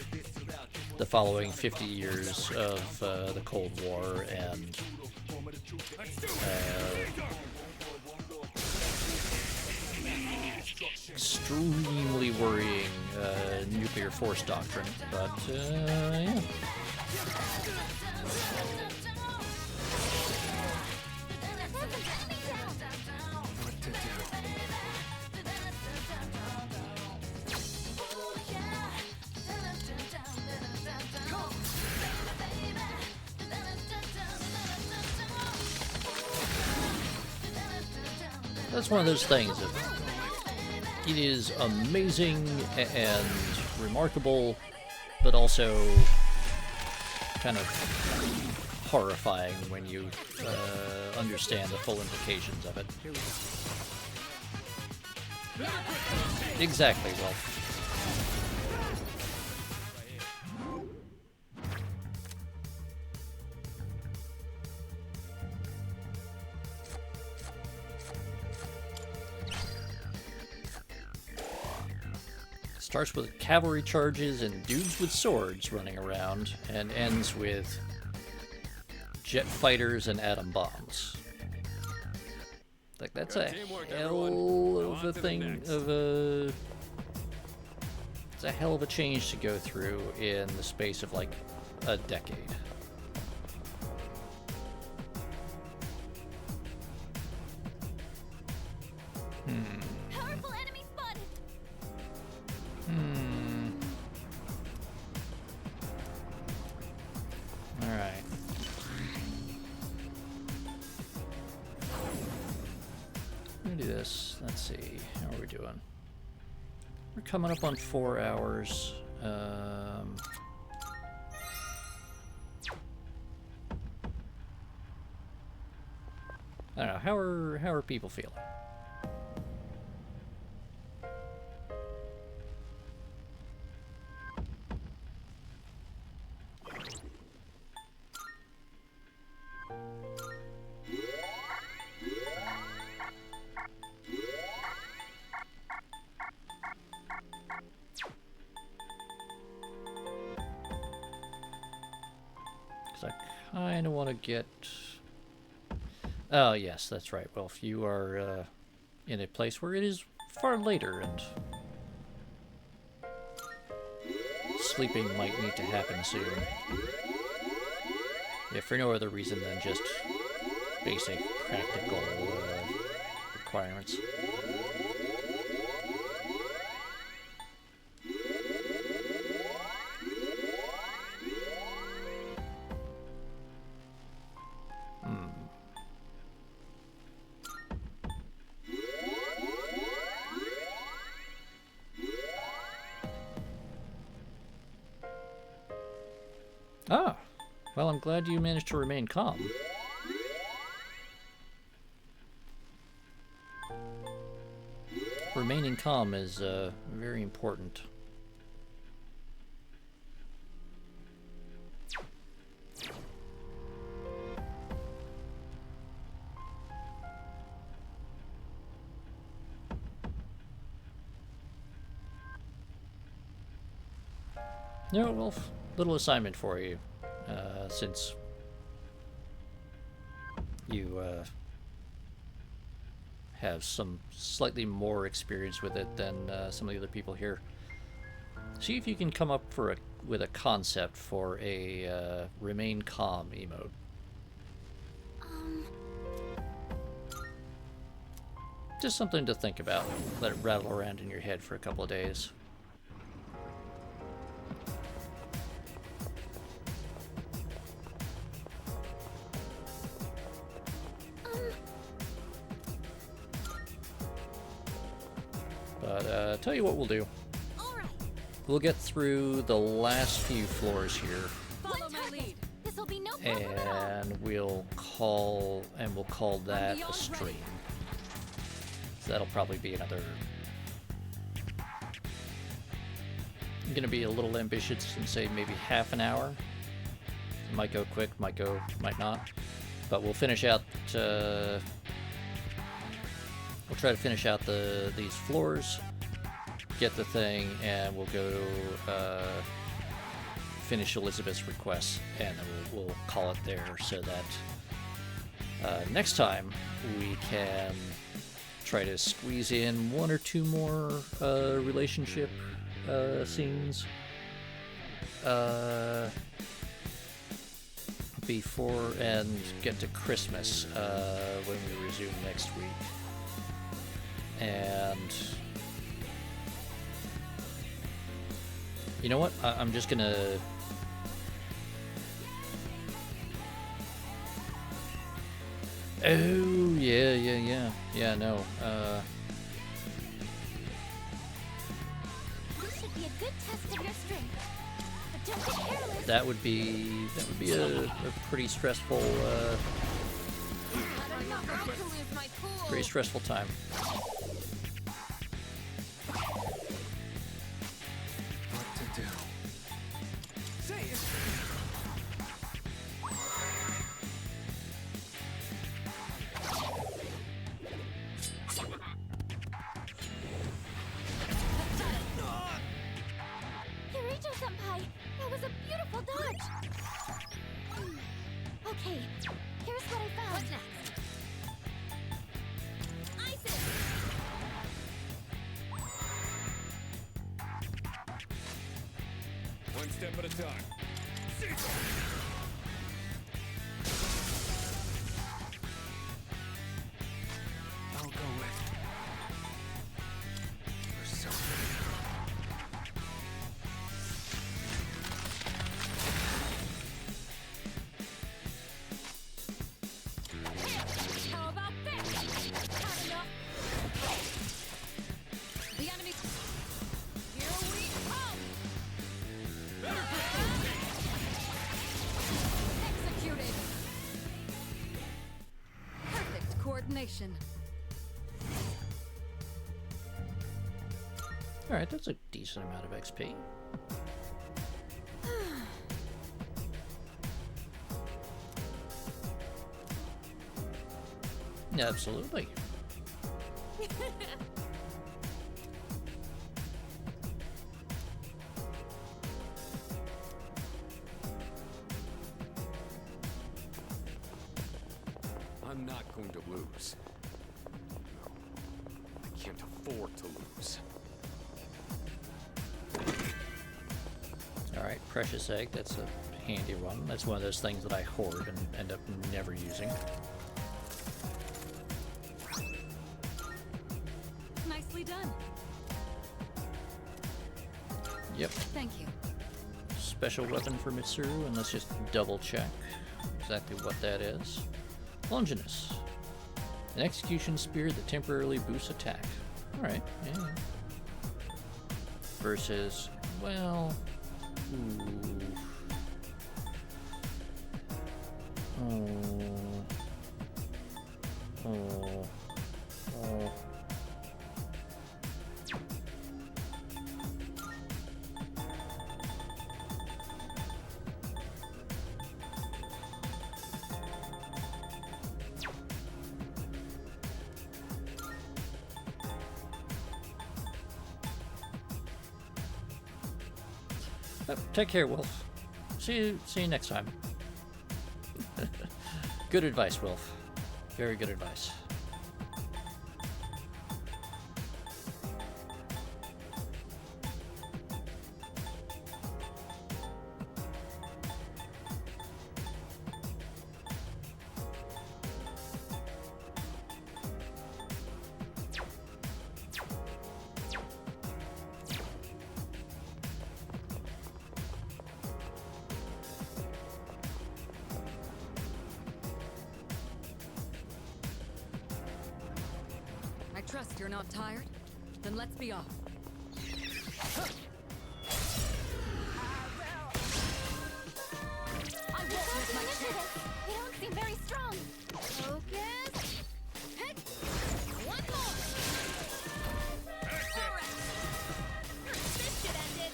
Speaker 1: the following 50 years of the Cold War and extremely worrying nuclear force doctrine, but yeah. That's one of those things. It is amazing and remarkable, but also kind of horrifying when you understand the full implications of it. Exactly, well. Starts with cavalry charges and dudes with swords running around, and ends with jet fighters and atom bombs. Like, that's a hell of a thing, it's a hell of a change to go through in the space of like a decade.
Speaker 5: Powerful enemy spotted.
Speaker 1: Alright. Let me do this. Let's see. How are we doing? We're coming up on 4 hours. I don't know. How are people feeling? I kind of want to get... Oh, yes, that's right. Well, if you are in a place where it is far later and sleeping might need to happen soon. If for no other reason than just basic practical requirements. Ah, well, I'm glad you managed to remain calm. Remaining calm is very important. No, well, little assignment for you, since you have some slightly more experience with it than some of the other people here. See if you can come up with a concept for a remain calm emote. Just something to think about. Let it rattle around in your head for a couple of days. But tell you what we'll do. We'll get through the last few floors here.
Speaker 5: Follow my lead. This'll be no
Speaker 1: And we'll call that a stream. So that'll probably be another I'm gonna be a little ambitious and say maybe half an hour. It might go quick, might not. But we'll finish out. We'll try to finish out these floors, get the thing, and we'll go finish Elizabeth's request, and then we'll call it there, so that next time we can try to squeeze in one or two more relationship scenes before and get to Christmas when we resume next week. And you know what? I'm just gonna oh yeah no
Speaker 6: This should be a good test of your strength. But don't get careless.
Speaker 1: that would be a pretty stressful
Speaker 11: I'm not about to lose my cool.
Speaker 1: pretty stressful time.
Speaker 2: What to do? Say it.
Speaker 6: Kirito-senpai, that was a beautiful dodge. Okay, here's what I found.
Speaker 11: What's next? Isis!
Speaker 2: One step at a time. I'll go with Persona.
Speaker 3: How about this? Had enough? The enemy. Here we come! Executed! Perfect coordination.
Speaker 1: Alright, that's a decent amount of XP. Absolutely.
Speaker 2: I'm not going to lose. No, I can't afford to lose.
Speaker 1: Alright, precious egg, that's a handy one. That's one of those things that I hoard and end up never using.
Speaker 3: Nicely done.
Speaker 1: Yep.
Speaker 3: Thank you.
Speaker 1: Special weapon for Mitsuru, and let's just double check exactly what that is. Longinus. An execution spear that temporarily boosts attack. Alright, yeah. Versus, well... Ooh. Oh. Take care, Wolf. See you next time. Good advice, Wolf. Very good advice.
Speaker 3: I trust you're not tired? Then let's be off. I won't miss my chance.
Speaker 6: They don't seem very strong.
Speaker 11: Focus. Hit. One more. Alright. This should end it.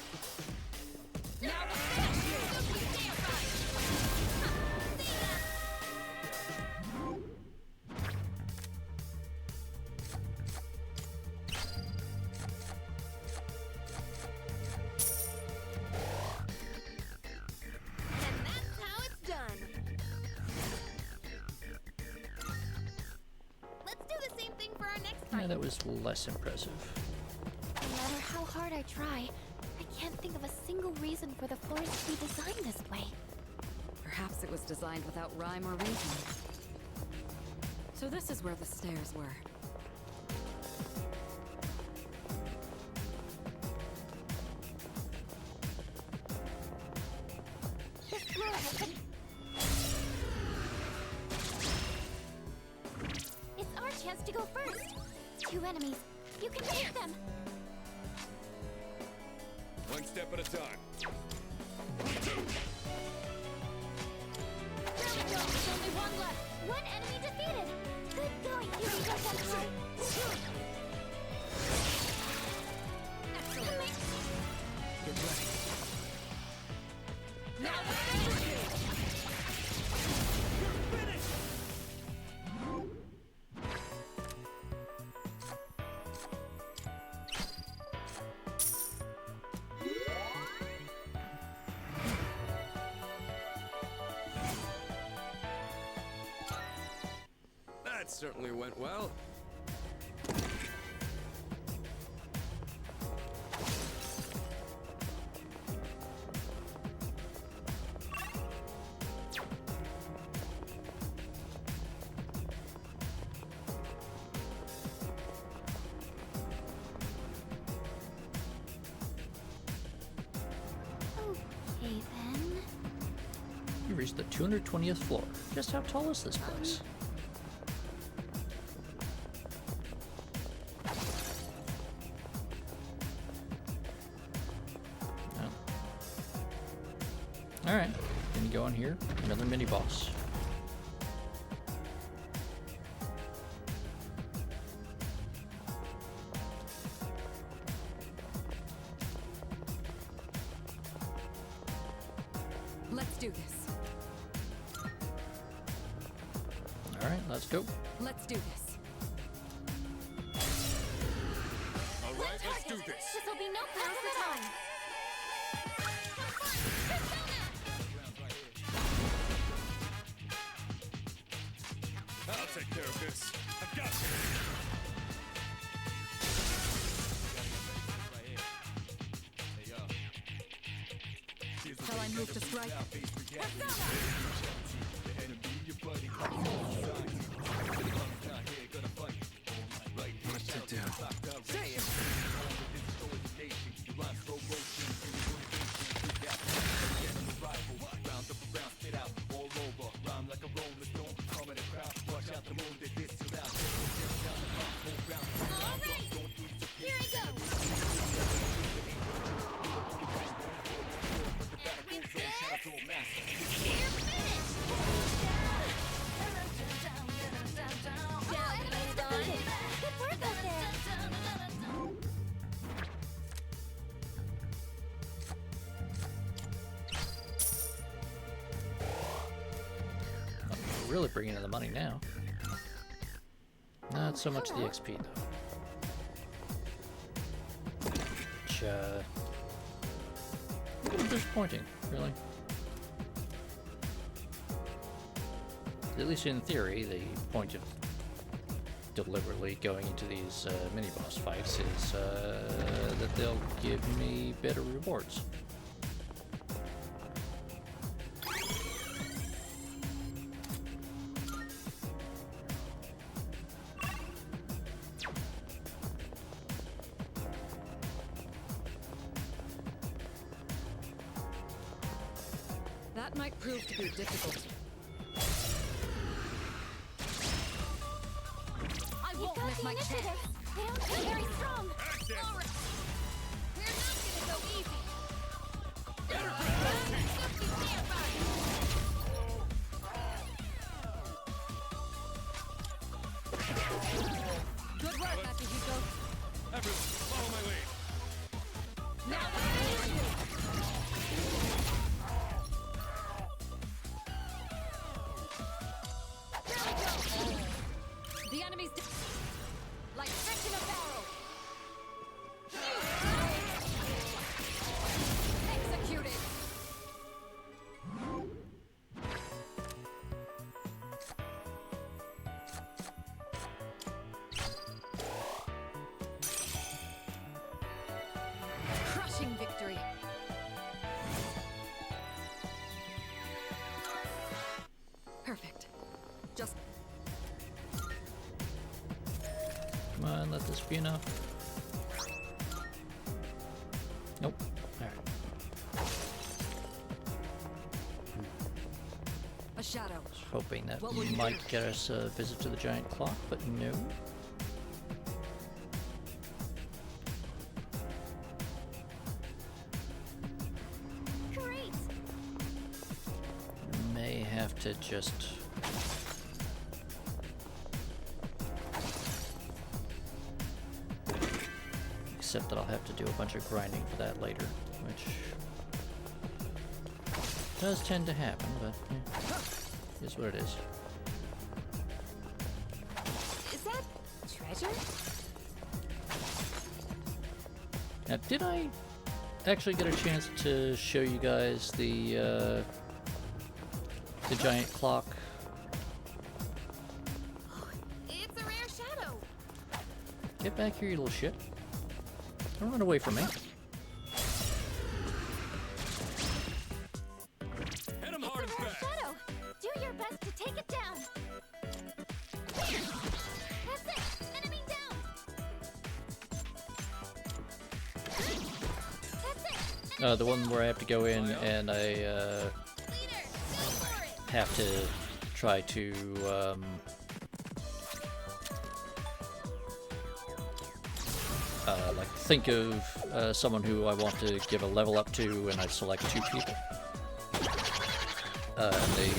Speaker 1: Yeah, that was less impressive.
Speaker 6: No matter how hard I try, I can't think of a single reason for the floors to be designed this way.
Speaker 3: Perhaps it was designed without rhyme or reason. So this is where the stairs were.
Speaker 6: This floor has been... It's our chance to go first. 2 enemies. You can beat them.
Speaker 2: One step at a time.
Speaker 6: There we go. There's only one left. One enemy defeated. Good going, P3R Let.
Speaker 4: Get ready.
Speaker 6: Now
Speaker 2: That certainly went well.
Speaker 6: Okay then.
Speaker 1: You reached the 220th floor. Just how tall is this place? Alright, gonna go in here. Another mini boss.
Speaker 3: Let's do this.
Speaker 1: Alright, let's go.
Speaker 3: Let's do this.
Speaker 2: All right, let's do this.
Speaker 6: This'll be no pass the time.
Speaker 7: I'll take care of this. I've got
Speaker 3: Shall I move to strike?
Speaker 2: Sit down.
Speaker 6: Here I go. Good work out there.
Speaker 1: We're really bringing in the money now. Not so much the XP though. Which, a little disappointing, really. At least in theory, the point of deliberately going into these mini-boss fights is that they'll give me better rewards.
Speaker 3: That might prove to be difficult. I
Speaker 6: You
Speaker 3: won't
Speaker 6: got
Speaker 3: miss
Speaker 6: the
Speaker 3: my chance.
Speaker 6: initiative. They don't feel very strong.
Speaker 11: All right. We're not gonna go easy.
Speaker 3: Good work, Akihiko.
Speaker 2: Everyone, follow my lead.
Speaker 3: Now the enemy's like fish in a barrel. Executed.
Speaker 1: Come on, let this be enough. Nope. Alright.
Speaker 3: A shadow.
Speaker 1: Hoping that might get us a visit to the giant clock, but no.
Speaker 6: Great.
Speaker 1: May have to just... Except that I'll have to do a bunch of grinding for that later, which does tend to happen, but yeah, is what it is.
Speaker 11: Is that treasure?
Speaker 1: Now, did I actually get a chance to show you guys the giant clock?
Speaker 11: It's a rare shadow.
Speaker 1: Get back here, you little shit. Don't run away from me.
Speaker 2: Hit him hard and fast.
Speaker 6: Shadow, do your best to take it down. That's it. Enemy down. That's it.
Speaker 1: The one where I have to go in and I
Speaker 11: Leader, go for it.
Speaker 1: have to try to like think of someone who I want to give a level up to, and I select 2 people. And they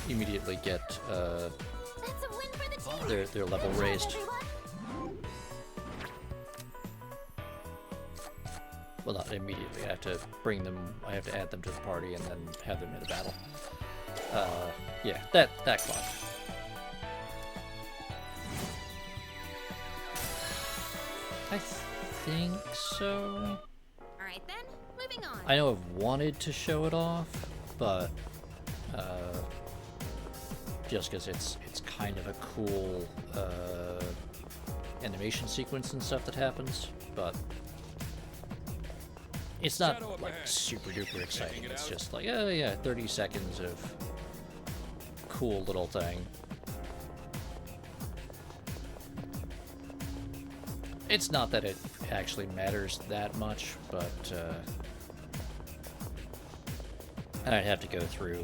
Speaker 1: immediately get
Speaker 6: That's a win for the team.
Speaker 1: their level raised. Well, not immediately. I have to bring them. I have to add them to the party and then have them in a battle. Yeah, that clock. I think so.
Speaker 11: Alright then, moving on.
Speaker 1: I know I've wanted to show it off, but just because it's kind of a cool animation sequence and stuff that happens, but it's not like super duper exciting. It's just like, oh yeah, 30 seconds of cool little thing. It's not that it actually matters that much, but I'd have to go through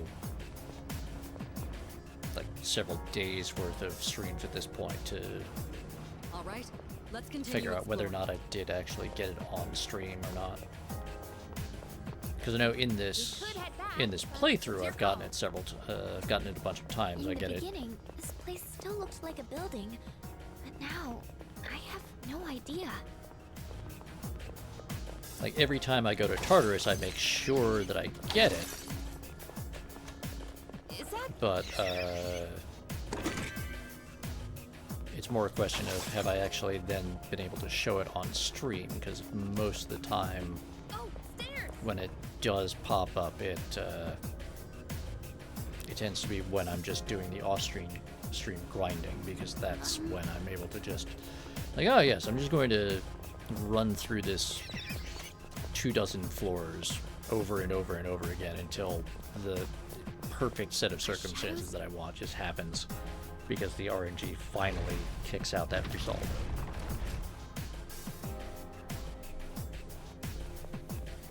Speaker 1: like several days worth of streams at this point to
Speaker 3: All right, let's continue.
Speaker 1: figure out whether or not I did actually get it on stream or not. Because I know in this playthrough I've gotten it I've gotten it a bunch of times. I get it.
Speaker 6: In the beginning, this place still looked like a building, but now I have no idea.
Speaker 1: Like every time I go to Tartarus, I make sure that I get it. But it's more a question of have I actually then been able to show it on stream, because most of the time when it does pop up, it tends to be when I'm just doing the off-stream grinding, because that's when I'm able to just like, oh yes, I'm just going to run through this 24 floors over and over and over again until the perfect set of circumstances that I want just happens, because the RNG finally kicks out that result.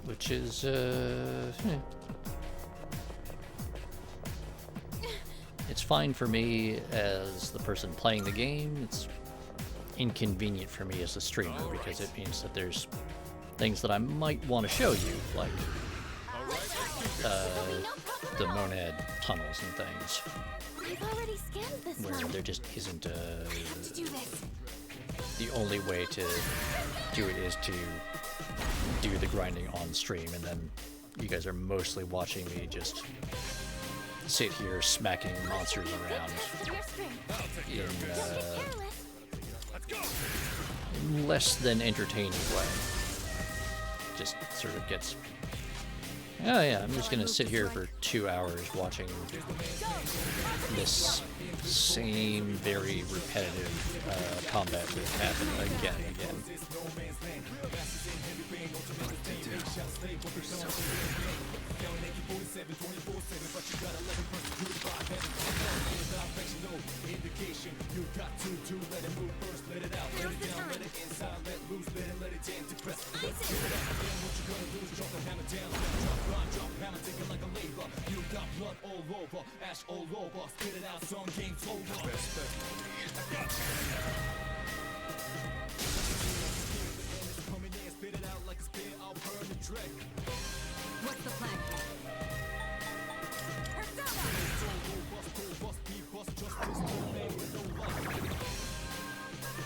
Speaker 1: Which is, it's fine for me as the person playing the game. It's inconvenient for me as a streamer, because it means that there's things that I might want to show you, like the monad tunnels and things,
Speaker 6: I've already scanned this
Speaker 1: where
Speaker 6: one.
Speaker 1: there just isn't
Speaker 6: To do this.
Speaker 1: the only way to do it is to do the grinding on stream, and then you guys are mostly watching me just sit here smacking monsters around in less than entertaining way. Just sort of gets, oh yeah, I'm just gonna sit here for 2 hours watching this same very repetitive combat loop happen again and again.
Speaker 11: Now's the time.
Speaker 14: over. Ash all over, spit it out, some game's over.
Speaker 2: Best bet,
Speaker 14: Coming in, spit it out like a spear, I'll burn the dread.
Speaker 3: What's the plan? Persona!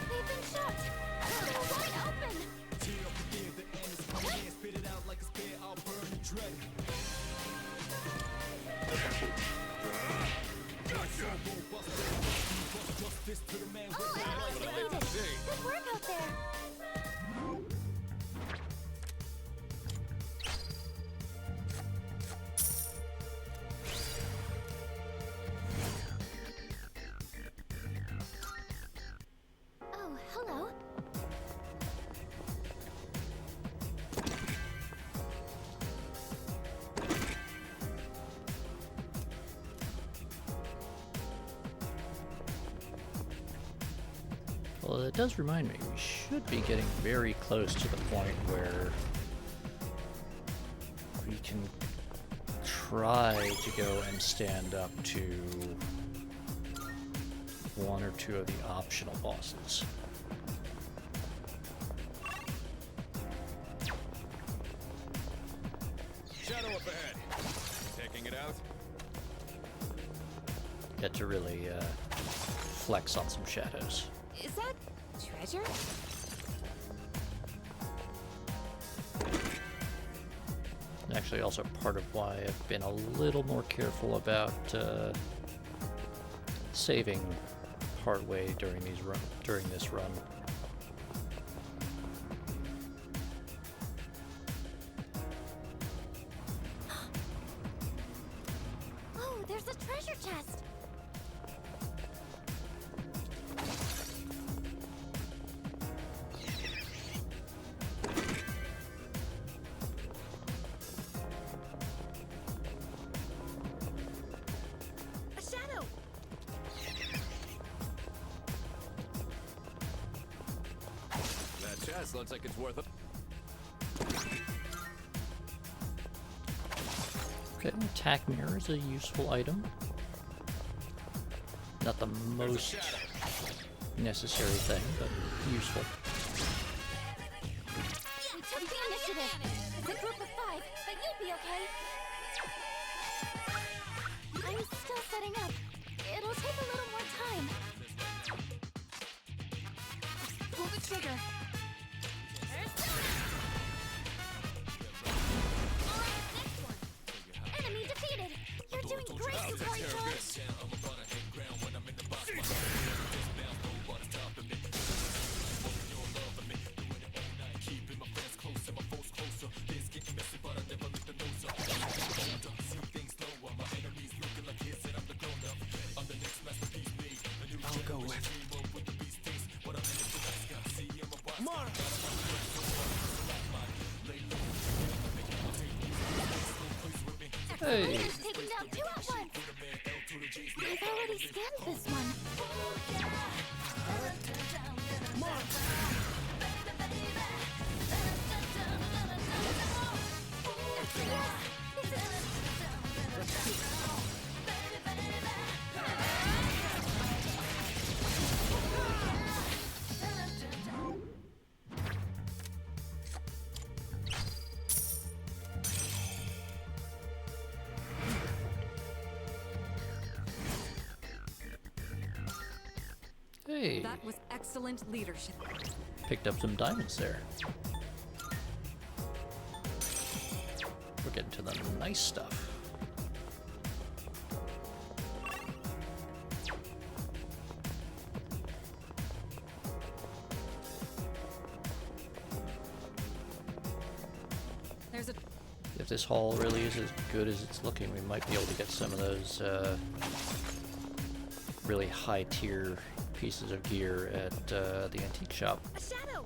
Speaker 6: They've been shot! They're wide open!
Speaker 14: Tear up the the end is coming in, spit it out like a spear, I'll burn the dread. Justice to the man with
Speaker 6: Oh, enemies defeated! Good work out there! Oh, hello.
Speaker 1: Well, it does remind me, we should be getting very close to the point where we can try to go and stand up to one or two of the optional bosses.
Speaker 2: Shadow up ahead. Taking it out.
Speaker 1: Get to really flex on some shadows.
Speaker 11: Is that treasure?
Speaker 1: Actually, also part of why I've been a little more careful about saving partway during this run.
Speaker 6: Oh, there's a treasure chest!
Speaker 11: A shadow!
Speaker 2: That chest looks like it's worth it.
Speaker 1: Okay, attack mirror is a useful item. Not the most necessary thing, but useful.
Speaker 6: We took the initiative! It's a group of 5, but you'll be okay. I'm still setting up. It'll take a little more time. Pull the trigger. Enemy defeated! You're doing great, Cory-chan!
Speaker 8: I'll go with.
Speaker 1: Hey!
Speaker 6: Just taking down 2 at once! I've already scanned this one.
Speaker 1: Hey!
Speaker 3: That was excellent leadership.
Speaker 1: Picked up some diamonds there. We're getting to the nice stuff.
Speaker 3: There's a
Speaker 1: If this haul really is as good as it's looking, we might be able to get some of those really high tier pieces of gear at the antique shop.
Speaker 11: A shadow!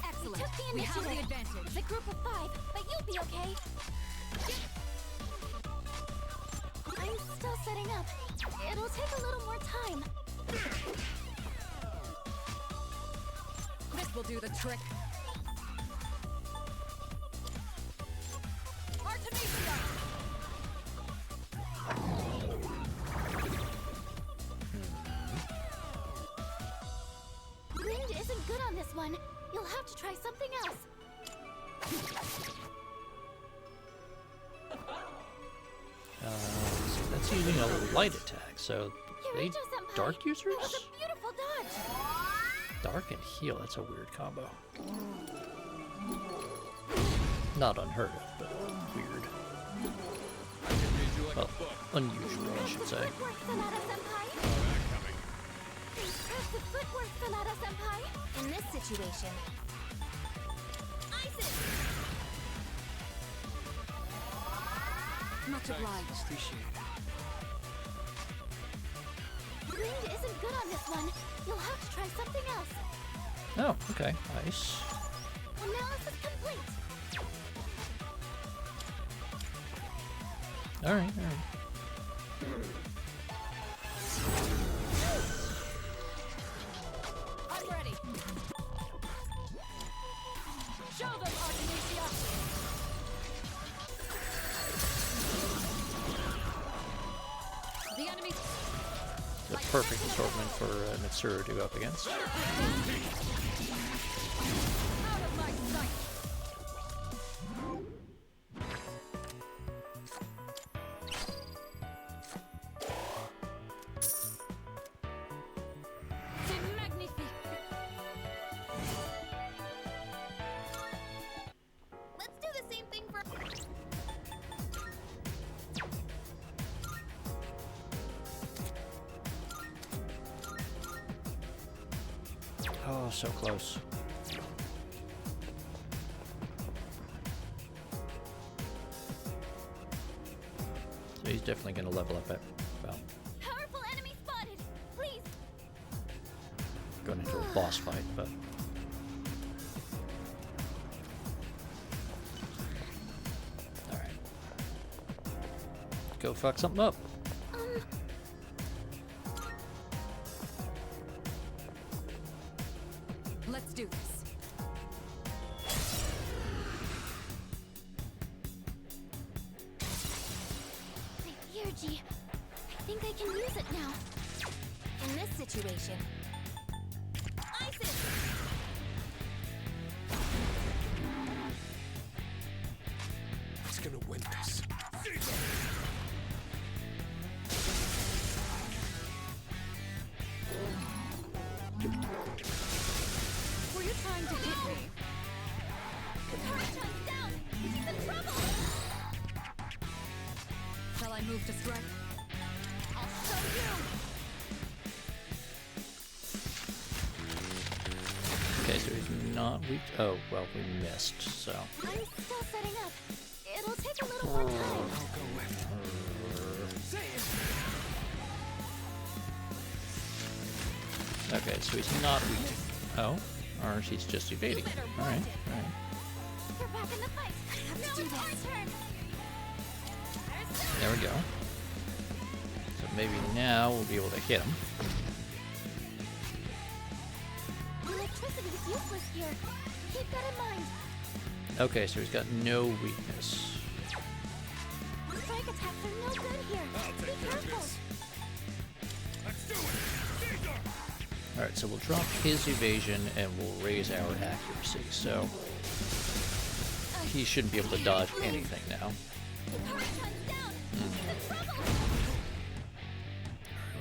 Speaker 3: excellent.
Speaker 6: Took the
Speaker 3: We have the
Speaker 6: initiative.
Speaker 3: advantage.
Speaker 6: It's a group of 5, but you'll be okay. I'm still setting up. It'll take a little more time.
Speaker 3: This will do the trick.
Speaker 6: one. You'll have to try something else.
Speaker 1: So that's using a light attack, so they
Speaker 6: Senpai,
Speaker 1: dark users?
Speaker 6: That was a beautiful dodge.
Speaker 1: Dark and heal, that's a weird combo. Not unheard of, but weird. Well, unusual, I should say.
Speaker 6: Footwork, Sonata Senpai. Impressive footwork, Sonata Senpai.
Speaker 11: In this situation,
Speaker 6: Isis!
Speaker 3: Much obliged.
Speaker 8: Appreciate it.
Speaker 6: Wind isn't good on this one. You'll have to try something else.
Speaker 1: Oh, okay, nice.
Speaker 6: Analysis complete.
Speaker 1: Alright.
Speaker 3: I'm ready. Show them, Artemisia. The enemy.
Speaker 1: The perfect assortment for Mitsuru to go up against.
Speaker 3: Out of my sight. C'est magnifique.
Speaker 11: let's do the same thing for.
Speaker 1: Oh, so close. So he's definitely going to level up at, well,
Speaker 6: Powerful enemy spotted. Please.
Speaker 1: going into a boss fight, but... Alright. Go fuck something up.
Speaker 3: Let's do this.
Speaker 6: My Virgie. I think I can use it now.
Speaker 11: In this situation,
Speaker 6: Isis!
Speaker 2: Who's gonna win this?
Speaker 3: Were you trying to hit me?
Speaker 6: Katara-chan's down! She's in trouble!
Speaker 3: Shall I move to strike?
Speaker 6: I'll show you!
Speaker 1: Okay, so he's not weak. Oh, well, we missed, so.
Speaker 6: I'm still setting up. It'll take a little more time.
Speaker 1: Okay, so he's not weak. Oh, or she's just evading. Alright.
Speaker 6: You're back in the fight. Now it's our turn.
Speaker 1: There we go. So maybe now we'll be able to hit him.
Speaker 6: Electricity is useless here. Keep that in mind.
Speaker 1: Okay, so he's got no weakness.
Speaker 6: Strike attacks are no good here. Be careful.
Speaker 1: Alright, so we'll drop his evasion and we'll raise our accuracy. So he shouldn't be able to dodge anything now.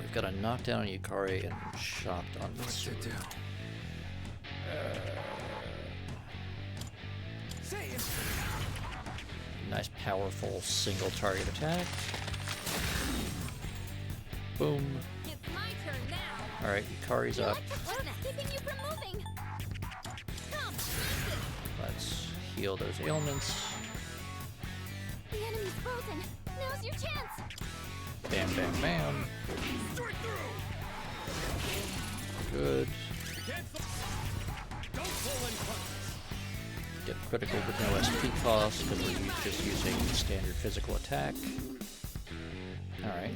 Speaker 1: We've got a knockdown on Yukari and shocked on Mitsuru. Nice powerful single target attack. Boom.
Speaker 11: it's my turn now.
Speaker 1: Alright, Yukari's up.
Speaker 6: What's keeping you from moving?
Speaker 11: Come, Isis.
Speaker 1: Let's heal those ailments.
Speaker 6: The enemy's frozen. Now's your chance.
Speaker 1: Bam, bam, bam. Good. Get critical with no SP cost because we're just using standard physical attack. Alright.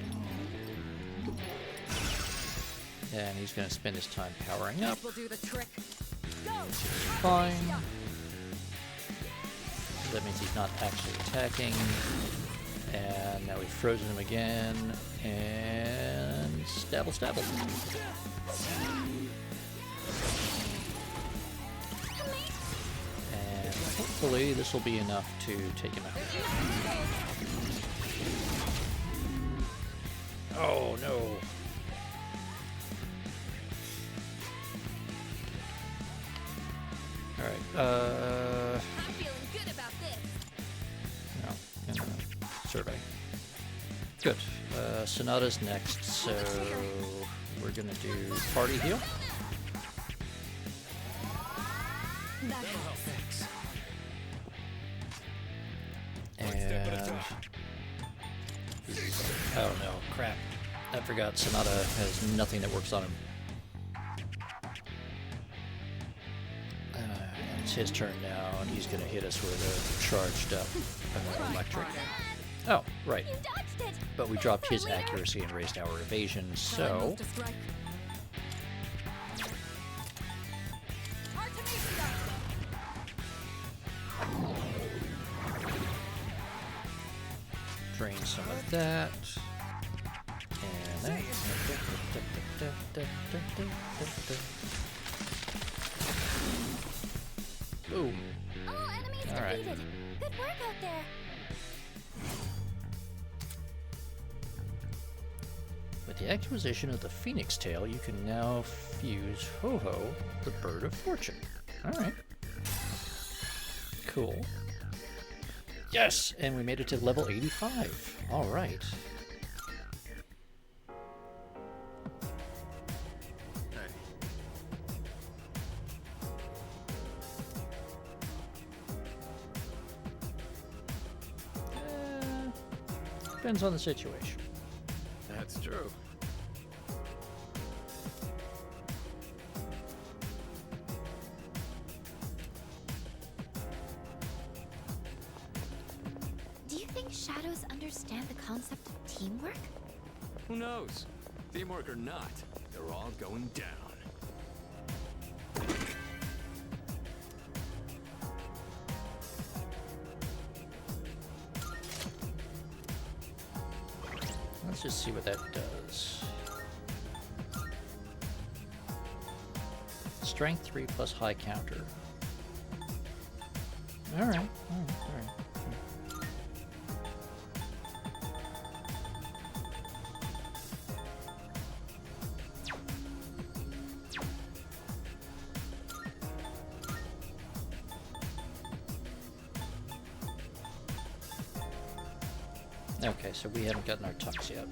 Speaker 1: And he's going to spend his time powering up.
Speaker 3: Will do the trick. Go.
Speaker 1: Fine. That means he's not actually attacking. And now we've frozen him again. And stabble, stabble. Hopefully this will be enough to take him out. Oh no. Alright,
Speaker 11: I'm feeling good about this.
Speaker 1: no, survey. Good. Sonata's next, so we're gonna do party heal. And oh no, crap. I forgot Sonata has nothing that works on him. It's his turn now, and he's gonna hit us with a charged up electric. Oh, right. But we dropped his accuracy and raised our evasion, so... Drain some of that. And that. Boom.
Speaker 6: All enemies
Speaker 1: All right.
Speaker 6: defeated. Good work out there.
Speaker 1: With the acquisition of the Phoenix Tail, you can now fuse Ho-Ho, the Bird of Fortune. Alright. Cool. Yes! And we made it to level 85. Alright. Depends on the situation.
Speaker 2: That's true.
Speaker 6: Do you think shadows understand the concept of teamwork?
Speaker 2: Who knows? Teamwork or not, they're all going down.
Speaker 1: Let's just see what that does. Strength 3 plus high counter. Alright. Okay, so we haven't gotten our tux yet.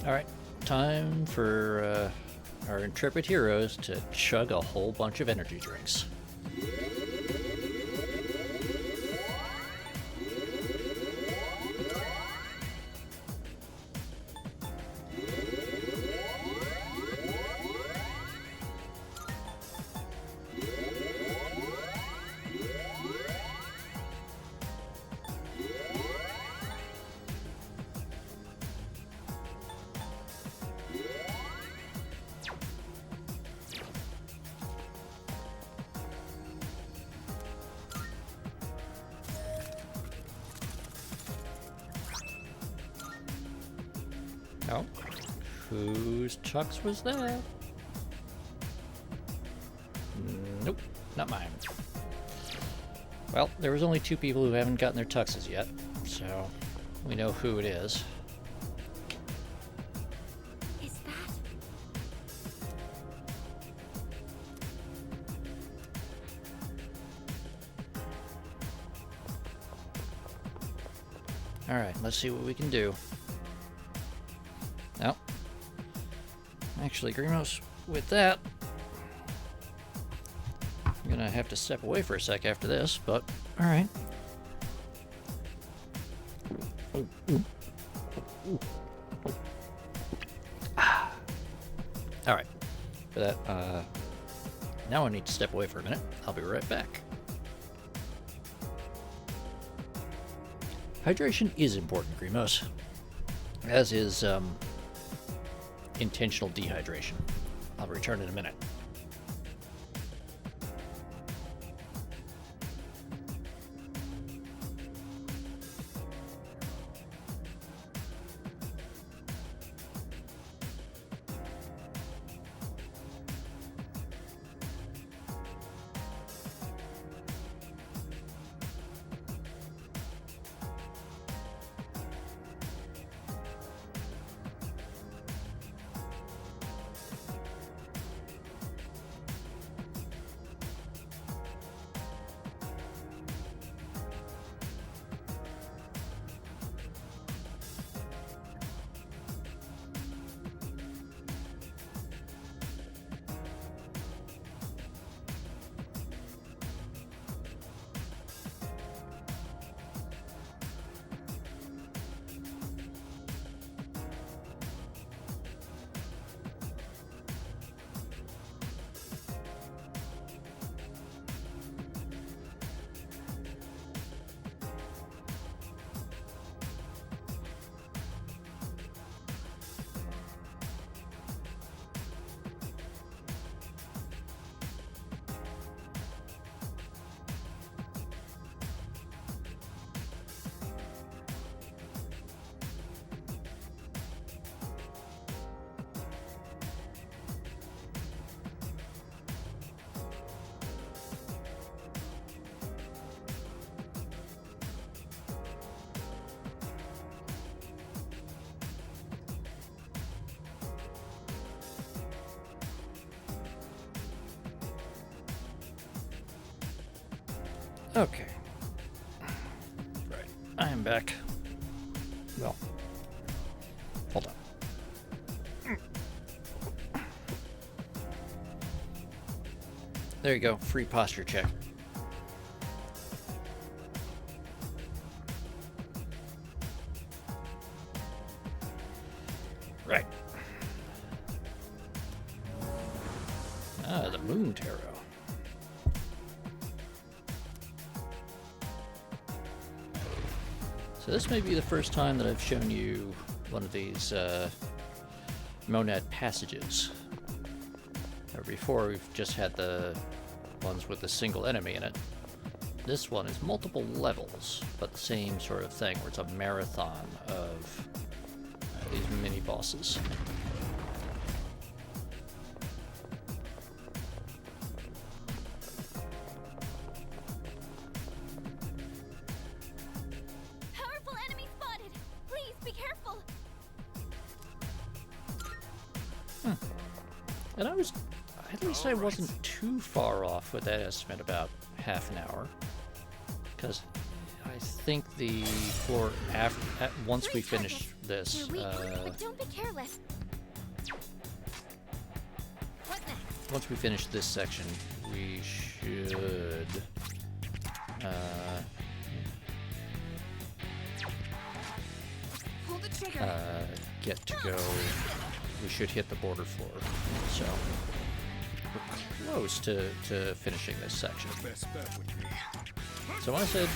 Speaker 1: Alright, time for our intrepid heroes to chug a whole bunch of energy drinks. Oh, whose tux was that? Nope, not mine. Well, there was only 2 people who haven't gotten their tuxes yet, so we know who it is.
Speaker 6: Is that?
Speaker 1: Alright, let's see what we can do. Oh. Actually, Grimos, with that, I'm gonna have to step away for a sec after this, but alright. Alright. For that, now I need to step away for a minute. I'll be right back. Hydration is important, Grimos. As is, intentional dehydration. I'll return in a minute. Okay. Right. I am back. Well, hold on. There you go. Free posture check. Right. Ah, the Moon Tarot. So this may be the first time that I've shown you one of these monad passages. Before, we've just had the ones with a single enemy in it. This one is multiple levels, but the same sort of thing, where it's a marathon of these mini-bosses.
Speaker 6: Powerful enemy spotted! Please be careful!
Speaker 1: And at least I wasn't too far off with that estimate, about half an hour. Because I think the floor once we finish this,
Speaker 6: You're weak, but don't be careless. What next?
Speaker 1: once we finish this section, we should
Speaker 11: Pull the trigger.
Speaker 1: get to go. We should hit the border floor. So we're close to finishing this section. So when I said,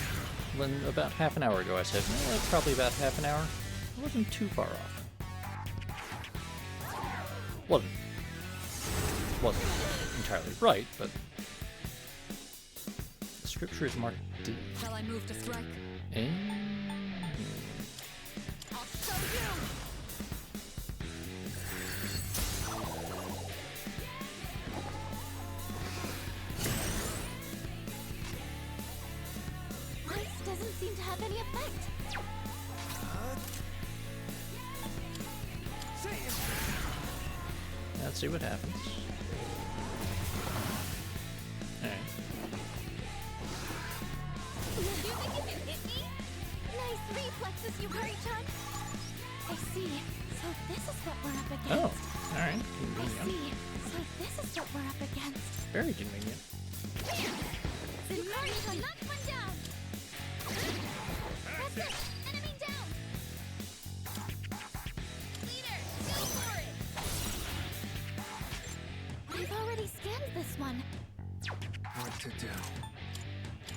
Speaker 1: about half an hour ago, I said, well, probably about half an hour. I wasn't too far off. Wasn't entirely right, but the scripture is marked D.
Speaker 3: Shall I move to strike?
Speaker 1: And
Speaker 3: I'll show you!
Speaker 6: Ice doesn't seem to have any effect.
Speaker 1: let's see what happens. Alright.
Speaker 6: You think you can hit me? Nice reflexes, Yukari-chan. I see. So this is what we're up against.
Speaker 1: Oh. Alright,
Speaker 6: I
Speaker 1: convenient.
Speaker 6: see. So this is what we're up against.
Speaker 1: Very convenient.
Speaker 5: Zinari, knock one down! That's it! Enemy down! Leader, go for it!
Speaker 6: I've already scanned this one.
Speaker 2: What to do?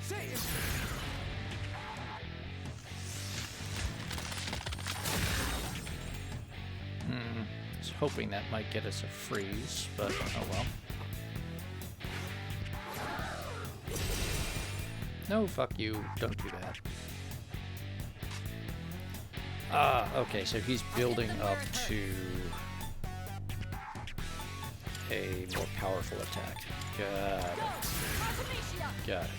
Speaker 4: Say it!
Speaker 1: I was hoping that might get us a freeze, but oh well. No, fuck you. Don't do that. Ah, okay, so he's building up to a more powerful attack. Got it. Got it.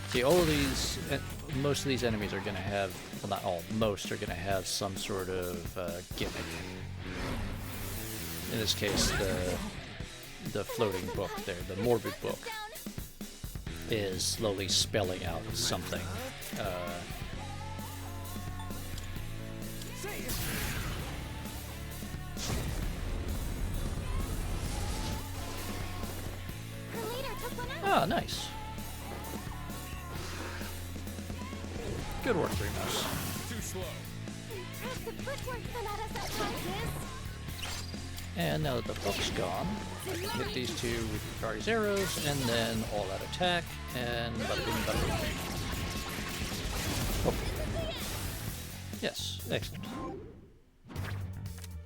Speaker 1: See, all of these, most of these enemies are going to have, well not all, most are going to have some sort of gimmick. In this case, the floating book there, the morbid book, is slowly spelling out something. Ah, nice. Good work, Dreamos.
Speaker 14: Too slow.
Speaker 6: Impressive footwork, Sonatas Enterprises.
Speaker 1: And now that the book's gone, I can hit these two with Yukari's arrows, and then all out attack, and bada boom, bada boom. Oh. Yes, excellent.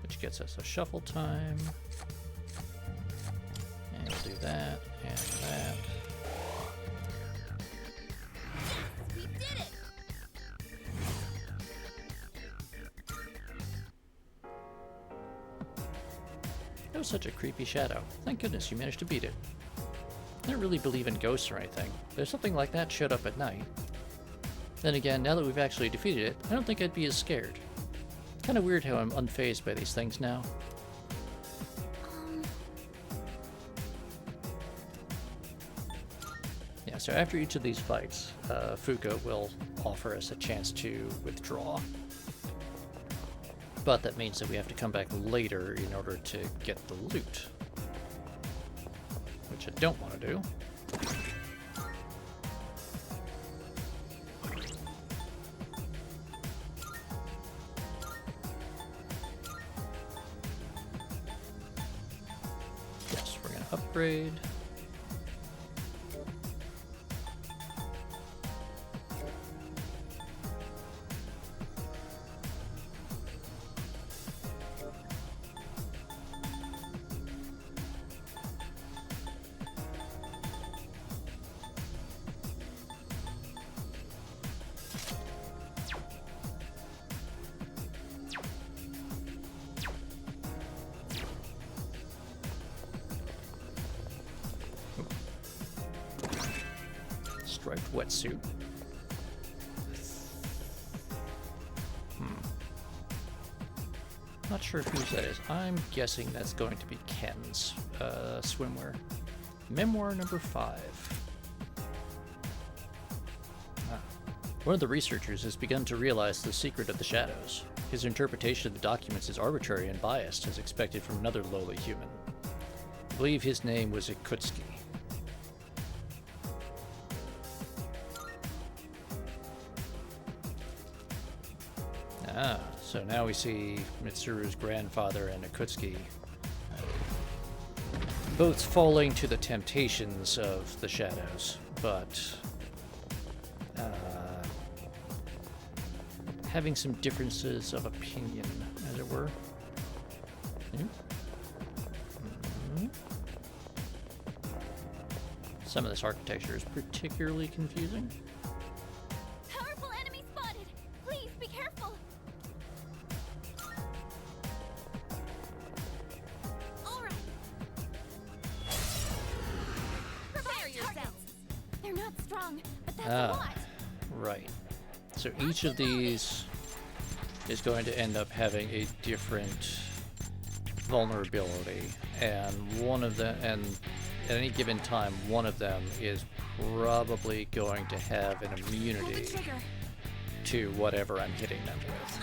Speaker 1: Which gets us a shuffle time. And we'll do that, and that.
Speaker 5: We did it!
Speaker 1: That was such a creepy shadow. Thank goodness you managed to beat it. I don't really believe in ghosts or anything, but if something like that showed up at night, then again, now that we've actually defeated it, I don't think I'd be as scared. Kinda weird how I'm unfazed by these things now. Yeah, so after each of these fights, Fuko will offer us a chance to withdraw. But that means that we have to come back later in order to get the loot. Which I don't want to do. Yes, we're going to upgrade. Striped wetsuit. Not sure whose that is. I'm guessing that's going to be Ken's swimwear. Memoir number 5. One of the researchers has begun to realize the secret of the shadows. His interpretation of the documents is arbitrary and biased, as expected from another lowly human. I believe his name was Ikutsuki. Ah, so now we see Mitsuru's grandfather and Ikutsuki both falling to the temptations of the shadows, but having some differences of opinion, as it were. Some of this architecture is particularly confusing.
Speaker 5: Powerful enemy spotted! Please be careful! Alright! Prepare yourselves!
Speaker 6: They're not strong, but that's a lot.
Speaker 1: Right. So each of these is going to end up having a different vulnerability, and one of them, and at any given time, one of them is probably going to have an immunity to whatever I'm hitting them with.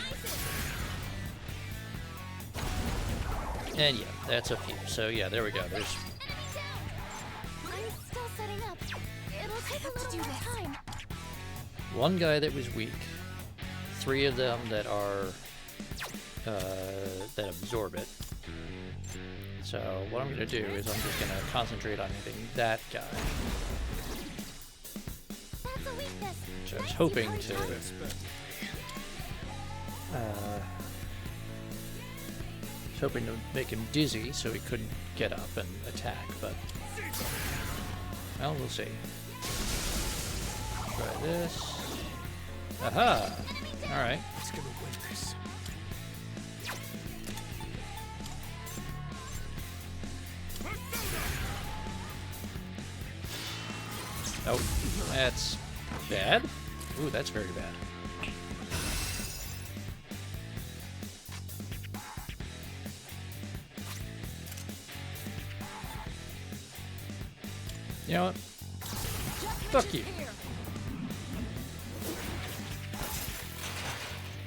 Speaker 1: And yeah, that's a few. So yeah, there we go. There's
Speaker 6: I'm still setting up. It'll take a little more time.
Speaker 1: one guy that was weak, 3 of them that are that absorb it. So what I'm gonna do is I'm just gonna concentrate on hitting that guy.
Speaker 6: That's a weakness.
Speaker 1: So I was hoping to make him dizzy so he couldn't get up and attack, but well, we'll see. Try this. Aha! Alright.
Speaker 7: It's gonna win this.
Speaker 1: Oh, that's bad. Ooh, that's very bad. You know what? Fuck you.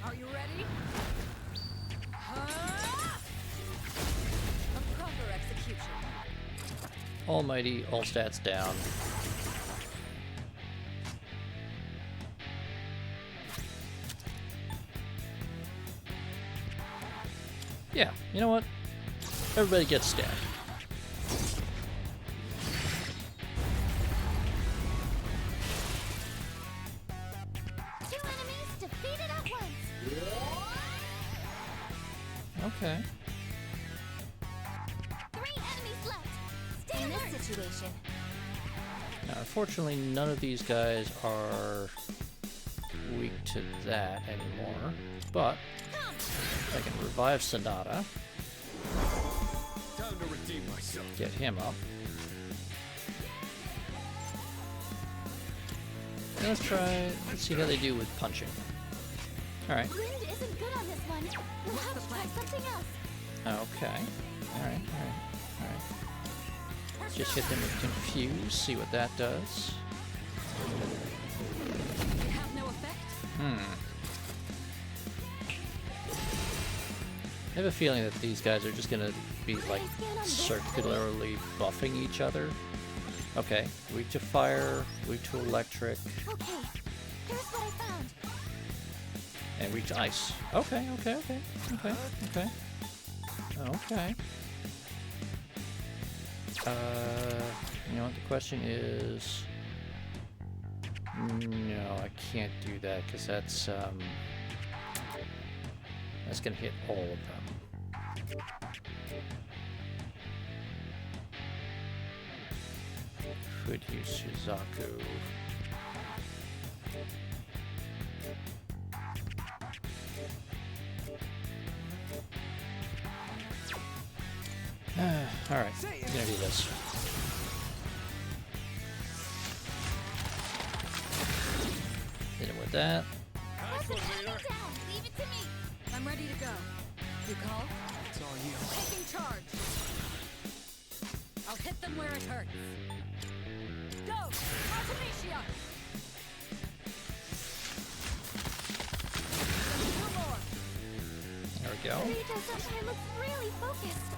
Speaker 15: Are you ready? A proper execution.
Speaker 1: Almighty, all stats down. Yeah, you know what? Everybody gets stabbed.
Speaker 6: Two enemies defeated at once.
Speaker 1: Okay.
Speaker 6: 3 enemies left. Stay in this situation.
Speaker 1: Now, unfortunately, none of these guys are weak to that anymore, but I can revive Sonata.
Speaker 2: Time to redeem myself.
Speaker 1: Get him up. And let's see how they do with punching. Alright.
Speaker 6: Wind isn't good on this one. We'll have to try something else.
Speaker 1: Okay. Alright. Let's just hit them with Confuse, see what that does.
Speaker 15: Have no effect?
Speaker 1: I have a feeling that these guys are just gonna be like circularly buffing each other. Okay, weak to fire, weak to electric,
Speaker 6: Okay, here's what I found.
Speaker 1: and weak to ice. Okay. You know what, the question is... No, I can't do that, because that's gonna hit all of them. Could use Suzaku. Alright, I'm gonna do this. Hit him with that.
Speaker 15: Leave it to me. I'm ready to go. You call?
Speaker 12: It's all you.
Speaker 15: Taking charge. I'll hit them where it hurts. Go! Artemisia! Two more.
Speaker 1: There we go.
Speaker 6: Rito looks really focused.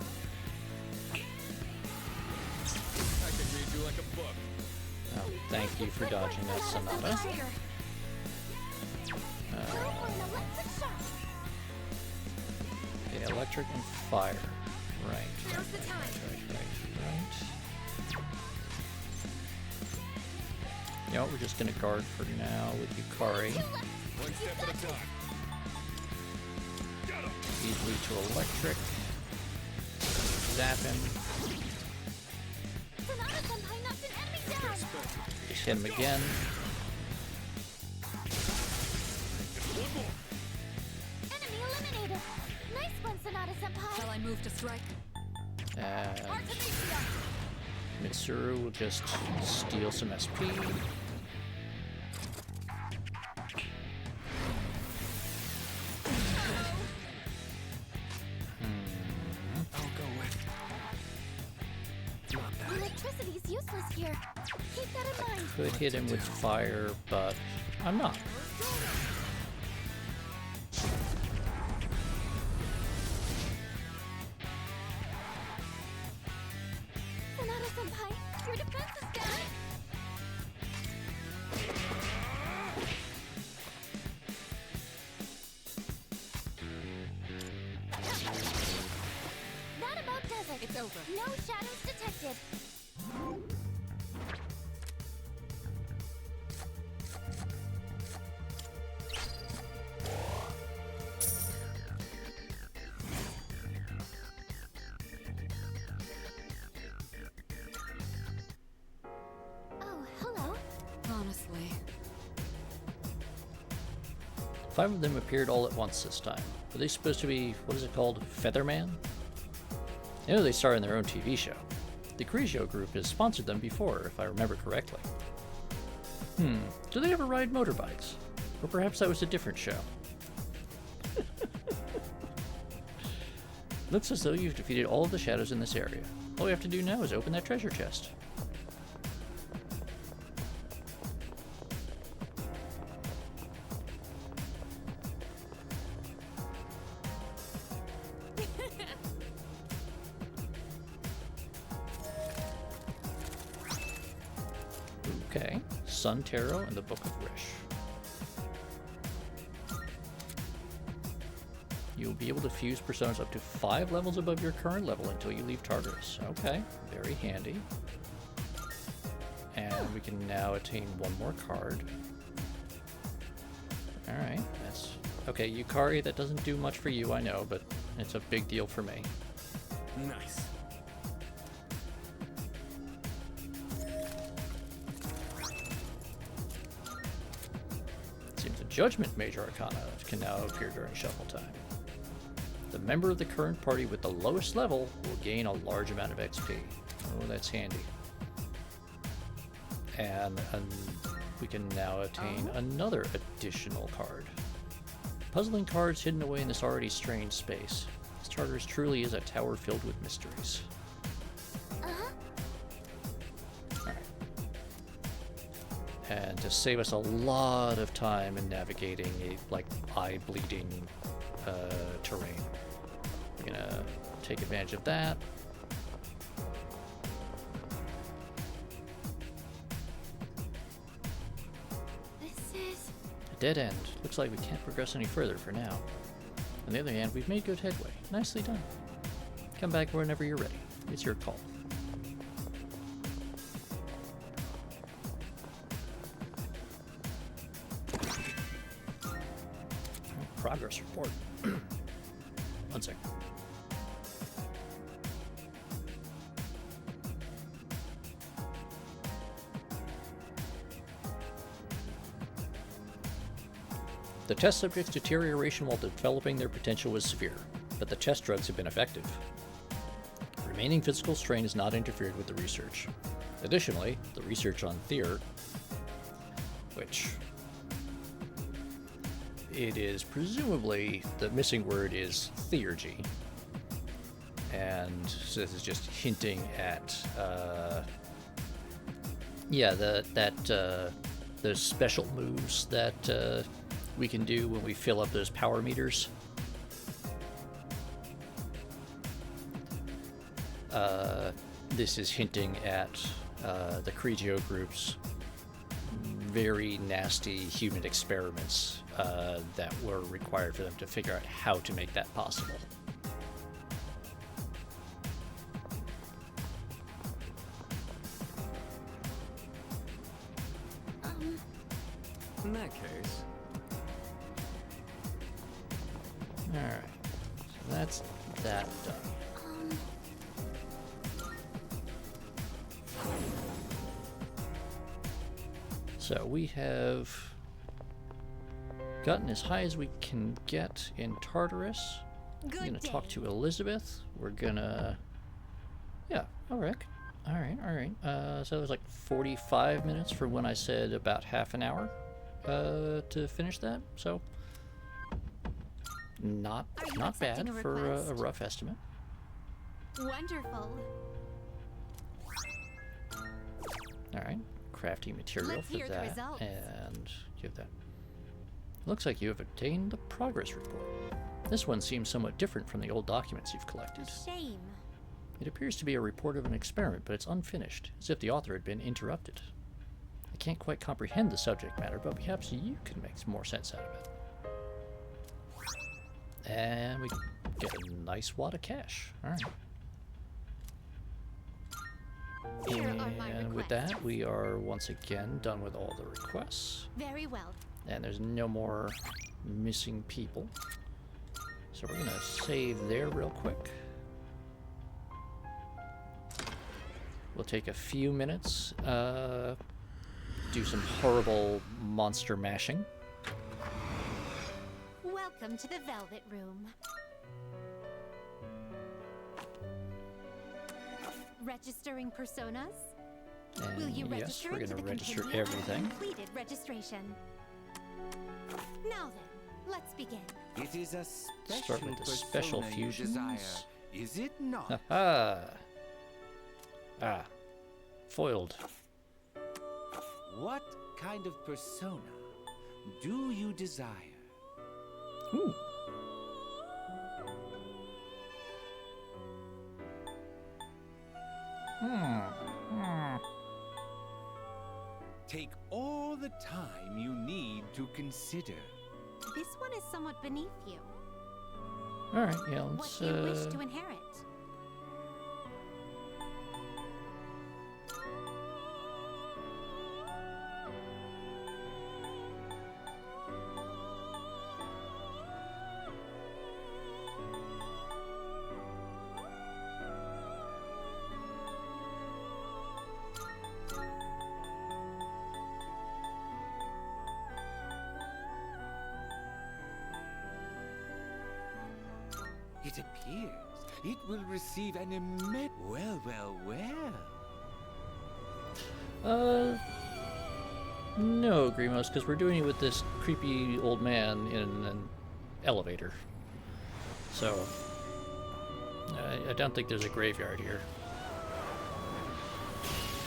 Speaker 2: I can read you like a book.
Speaker 1: Oh, thank you for dodging that, Sonata. Okay, electric and fire. Right.
Speaker 15: Now's the time.
Speaker 1: You know what, we're just gonna guard for now with Yukari.
Speaker 2: One step at a time.
Speaker 1: He's weak to electric. Zap him. Just hit him again.
Speaker 6: Enemy eliminated. Nice one, Sonata-senpai.
Speaker 15: Shall I move to strike?
Speaker 1: And Mitsuru will just steal some SP.
Speaker 12: I'll go with. Not that.
Speaker 6: Electricity's useless here. Keep that in mind.
Speaker 1: Could hit him with fire, but I'm not.
Speaker 15: over.
Speaker 6: No shadows detected.
Speaker 3: Oh, hello. Honestly.
Speaker 1: 5 of them appeared all at once this time. Were they supposed to be, what is it called, Featherman? I know they star in their own TV show. The Grigio group has sponsored them before, if I remember correctly. Do they ever ride motorbikes? Or perhaps that was a different show. Looks as though you've defeated all of the shadows in this area. All we have to do now is open that treasure chest. Okay, Sun Tarot and the Book of Rish. You'll be able to fuse personas up to 5 levels above your current level until you leave Tartarus. Okay, very handy. And we can now attain 1 more card. Alright, that's... Okay, Yukari, that doesn't do much for you, I know, but it's a big deal for me.
Speaker 2: Nice.
Speaker 1: It seems a Judgment Major Arcana can now appear during shuffle time. The member of the current party with the lowest level will gain a large amount of XP. Oh, that's handy. And we can now attain another additional card. Puzzling cards hidden away in this already strange space. This Tartarus truly is a tower filled with mysteries. Alright. And to save us a lot of time in navigating a, like, eye-bleeding terrain, we're gonna take advantage of that. Dead end. Looks like we can't progress any further for now. On the other hand, we've made good headway. Nicely done. Come back whenever you're ready. It's your call. Progress report. 1 second. The test subjects' deterioration while developing their potential was severe, but the test drugs have been effective. Remaining physical strain has not interfered with the research. Additionally, the research on Thier, which it is presumably, the missing word is theurgy, and so this is just hinting at, those special moves that we can do when we fill up those power meters. This is hinting at the Grigio group's very nasty human experiments that were required for them to figure out how to make that possible.
Speaker 2: In that case...
Speaker 1: Alright, so that's that done. So we have gotten as high as we can get in Tartarus. We're gonna talk to Elizabeth. We're gonna... Yeah, alright. Alright. So it was like 45 minutes from when I said about half an hour to finish that. So not bad for a rough estimate.
Speaker 6: Wonderful.
Speaker 1: Alright, crafty material for that, and give that. Looks like you have obtained the progress report. This one seems somewhat different from the old documents you've collected.
Speaker 6: Shame.
Speaker 1: It appears to be a report of an experiment, but it's unfinished, as if the author had been interrupted. I can't quite comprehend the subject matter, but perhaps you can make some more sense out of it. And we get a nice wad of cash. Alright.
Speaker 13: Here are my
Speaker 1: And with
Speaker 13: requests.
Speaker 1: that, we are once again done with all the requests.
Speaker 13: Very well.
Speaker 1: And there's no more missing people. So we're gonna save there real quick. We'll take a few minutes, do some horrible monster mashing.
Speaker 13: Welcome to the Velvet Room. Registering personas? Will you
Speaker 1: And yes,
Speaker 13: register
Speaker 1: we're
Speaker 13: into
Speaker 1: gonna
Speaker 13: the
Speaker 1: register
Speaker 13: compendium of
Speaker 1: everything.
Speaker 13: completed registration. Now then, let's begin.
Speaker 4: It is a
Speaker 1: Start
Speaker 4: special
Speaker 1: with the special
Speaker 4: persona you
Speaker 1: fusions.
Speaker 4: desire, is it not?
Speaker 1: Haha! Ah, foiled.
Speaker 4: What kind of persona do you desire?
Speaker 1: Ooh.
Speaker 4: Take all the time you need to consider.
Speaker 13: This one is somewhat beneath you.
Speaker 1: Alright, yeah,
Speaker 13: What
Speaker 1: let's,
Speaker 13: do you wish to inherit?
Speaker 4: It appears it will receive an immense... Well, well, well.
Speaker 1: No, Grimos, because we're doing it with this creepy old man in an elevator. So, I don't think there's a graveyard here.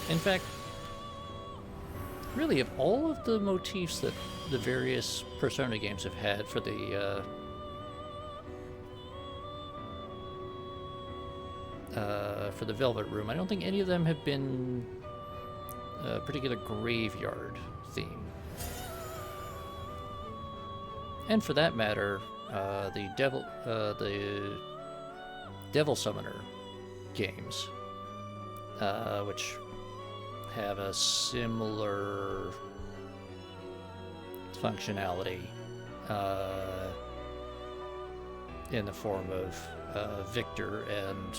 Speaker 1: In fact, really, of all of the motifs that the various Persona games have had for the, for the Velvet Room, I don't think any of them have been a particular graveyard theme. And for that matter, the Devil Summoner games, which have a similar functionality in the form of Victor and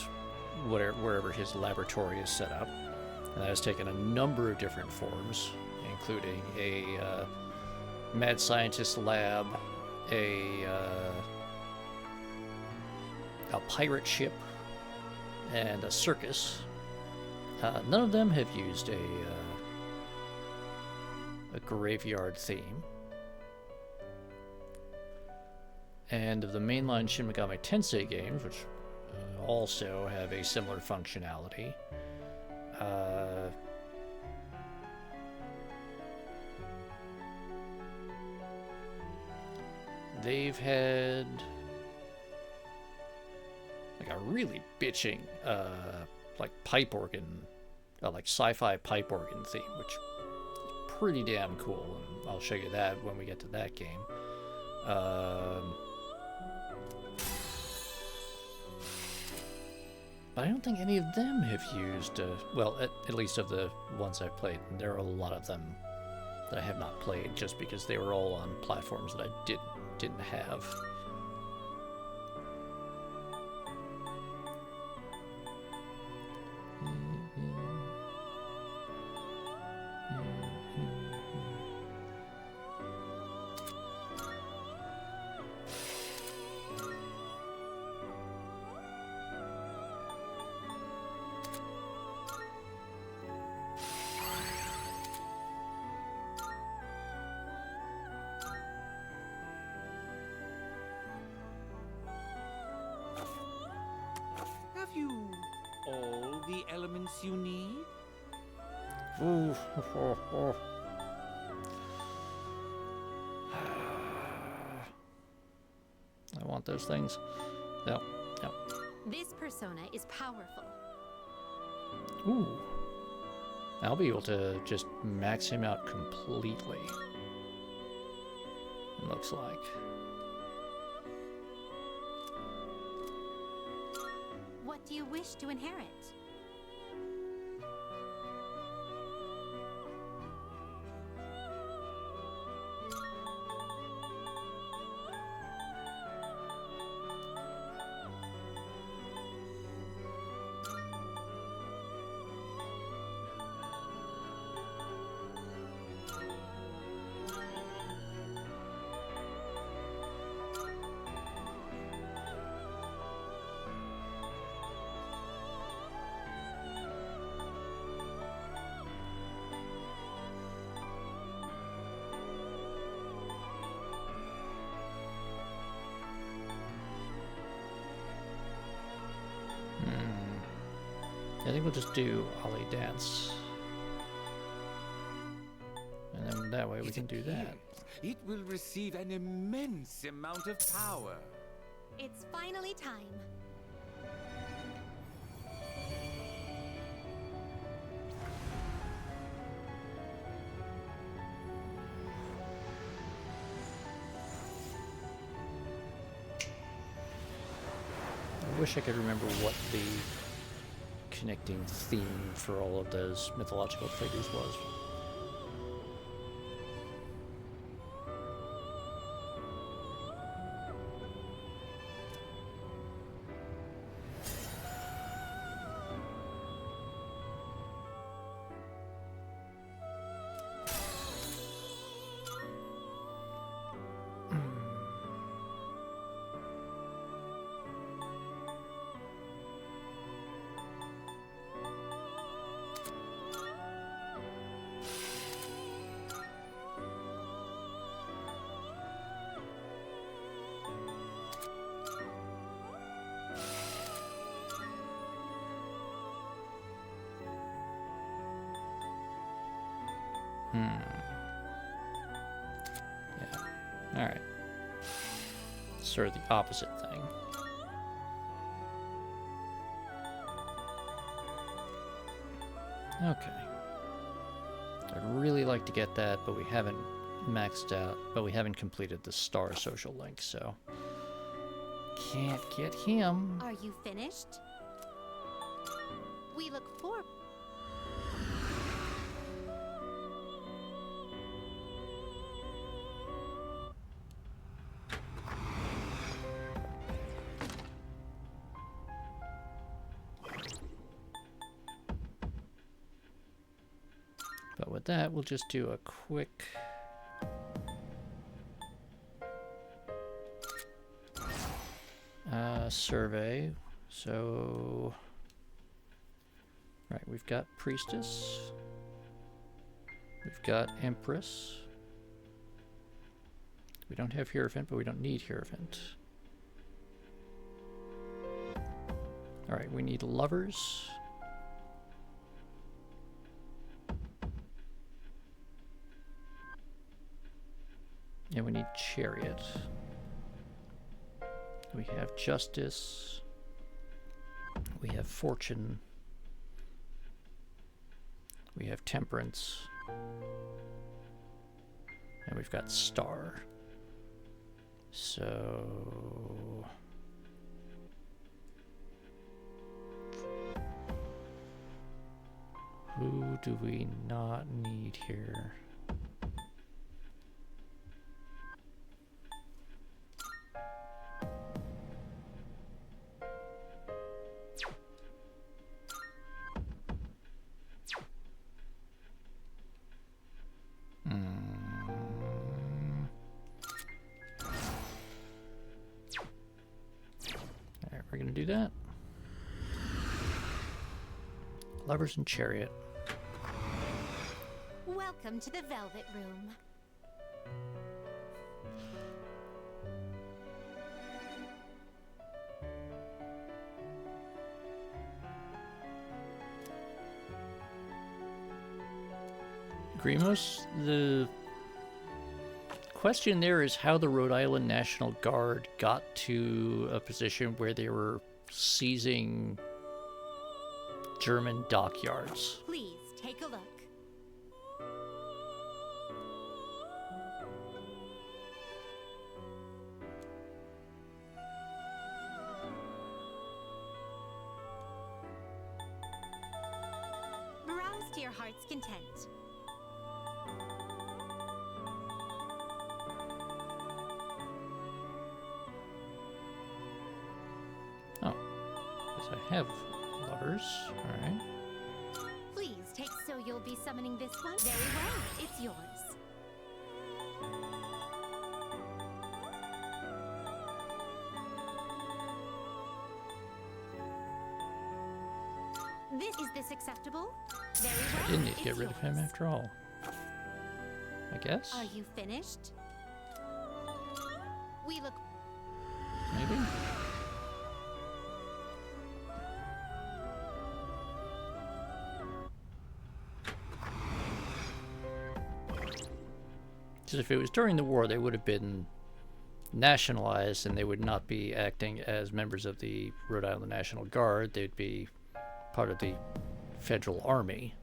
Speaker 1: wherever his laboratory is set up. And that has taken a number of different forms, including a mad scientist lab, a pirate ship, and a circus. None of them have used a graveyard theme. And of the mainline Shin Megami Tensei games, which also have a similar functionality, they've had like a really bitching like pipe organ, like sci-fi pipe organ theme, which is pretty damn cool, and I'll show you that when we get to that game. But I don't think any of them have used, well, at least of the ones I've played, and there are a lot of them that I have not played just because they were all on platforms that I didn't have.
Speaker 4: Have you all the elements you need?
Speaker 1: Ooh. I want those things. No, no.
Speaker 13: This persona is powerful.
Speaker 1: Ooh. I'll be able to just max him out completely. It looks like.
Speaker 13: What do you wish to inherit?
Speaker 1: think we'll just do Ollie Dance. And then that way we can do that.
Speaker 4: It will receive an immense amount of power.
Speaker 13: It's finally time.
Speaker 1: I wish I could remember what the connecting theme for all of those mythological figures was. Yeah. Alright. Sort of the opposite thing. Okay. I'd really like to get that, but we haven't maxed out, but we haven't completed the star social link, so can't get him.
Speaker 13: Are you finished? We look forward.
Speaker 1: But with that, we'll just do a quick survey. So, right, we've got Priestess, we've got Empress. We don't have Hierophant, but we don't need Hierophant. All right, we need Lovers. And we need Chariot. We have Justice. We have Fortune. We have Temperance. And we've got Star. So... who do we not need here? Alright, we're gonna do that. Lovers and Chariot.
Speaker 13: Welcome to the Velvet Room.
Speaker 1: Grimos, the question there is how the Rhode Island National Guard got to a position where they were seizing German dockyards.
Speaker 13: Please take a look. Browse to your heart's content.
Speaker 1: Oh, guess I have Lovers. Alright.
Speaker 13: Please take so you'll be summoning this one. Very well, it's yours. Is this acceptable? Very well.
Speaker 1: I didn't need to get rid of him after all. I guess?
Speaker 13: Are you finished? We look...
Speaker 1: maybe? Because if it was during the war, they would have been nationalized, and they would not be acting as members of the Rhode Island National Guard. They'd be part of the Federal Army.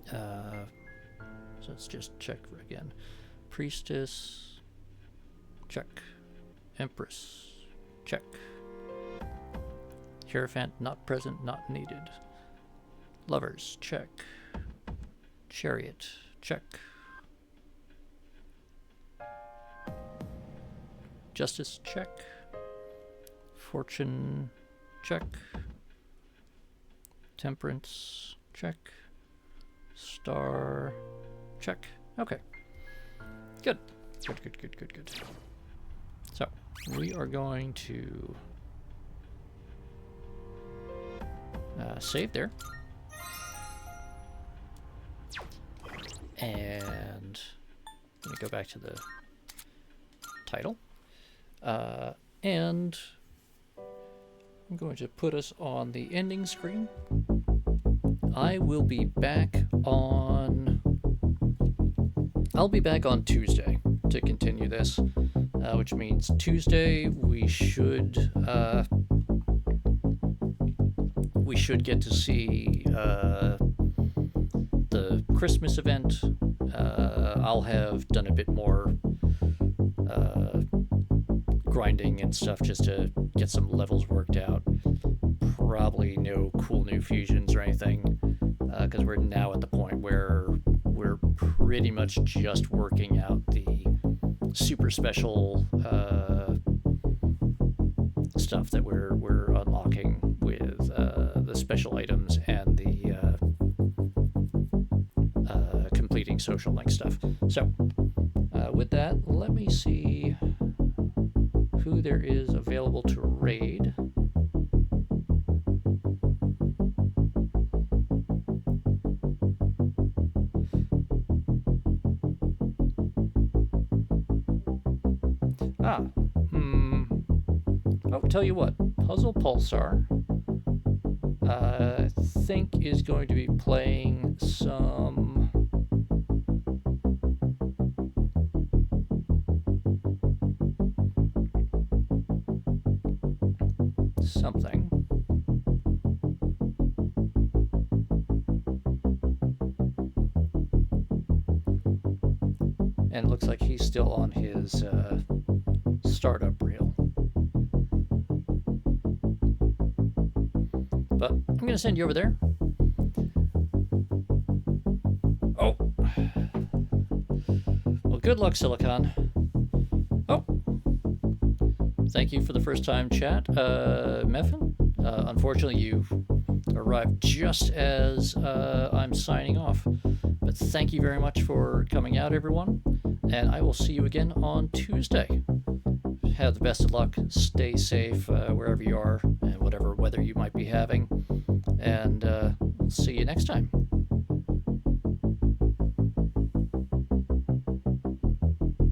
Speaker 1: So let's just check again. Priestess, check. Empress, check. Hierophant, not present, not needed. Lovers, check. Chariot, check. Justice, check. Fortune, check. Temperance, check. Star, check. Okay. Good. Good. So, we are going to save there. And let me go back to the title. And I'm going to put us on the ending screen. I will be back on... I'll be back on Tuesday to continue this, which means Tuesday we should get to see the Christmas event. I'll have done a bit more grinding and stuff just to get some levels worked out. Probably no cool new fusions or anything, because we're now at the point where we're pretty much just working out the super special stuff that we're unlocking with the special items and the completing social link stuff. So with that, let me see who there is available to raid. Oh, tell you what, Puzzle Pulsar, I think is going to be playing some something. And it looks like he's still on his startup reel. But I'm going to send you over there. Oh. Well, good luck, Silicon. Oh. Thank you for the first time chat, Meffin. Unfortunately, you've arrived just as I'm signing off. But thank you very much for coming out, everyone. And I will see you again on Tuesday. Have the best of luck. Stay safe wherever you are and whatever weather you might be having. And see you next time.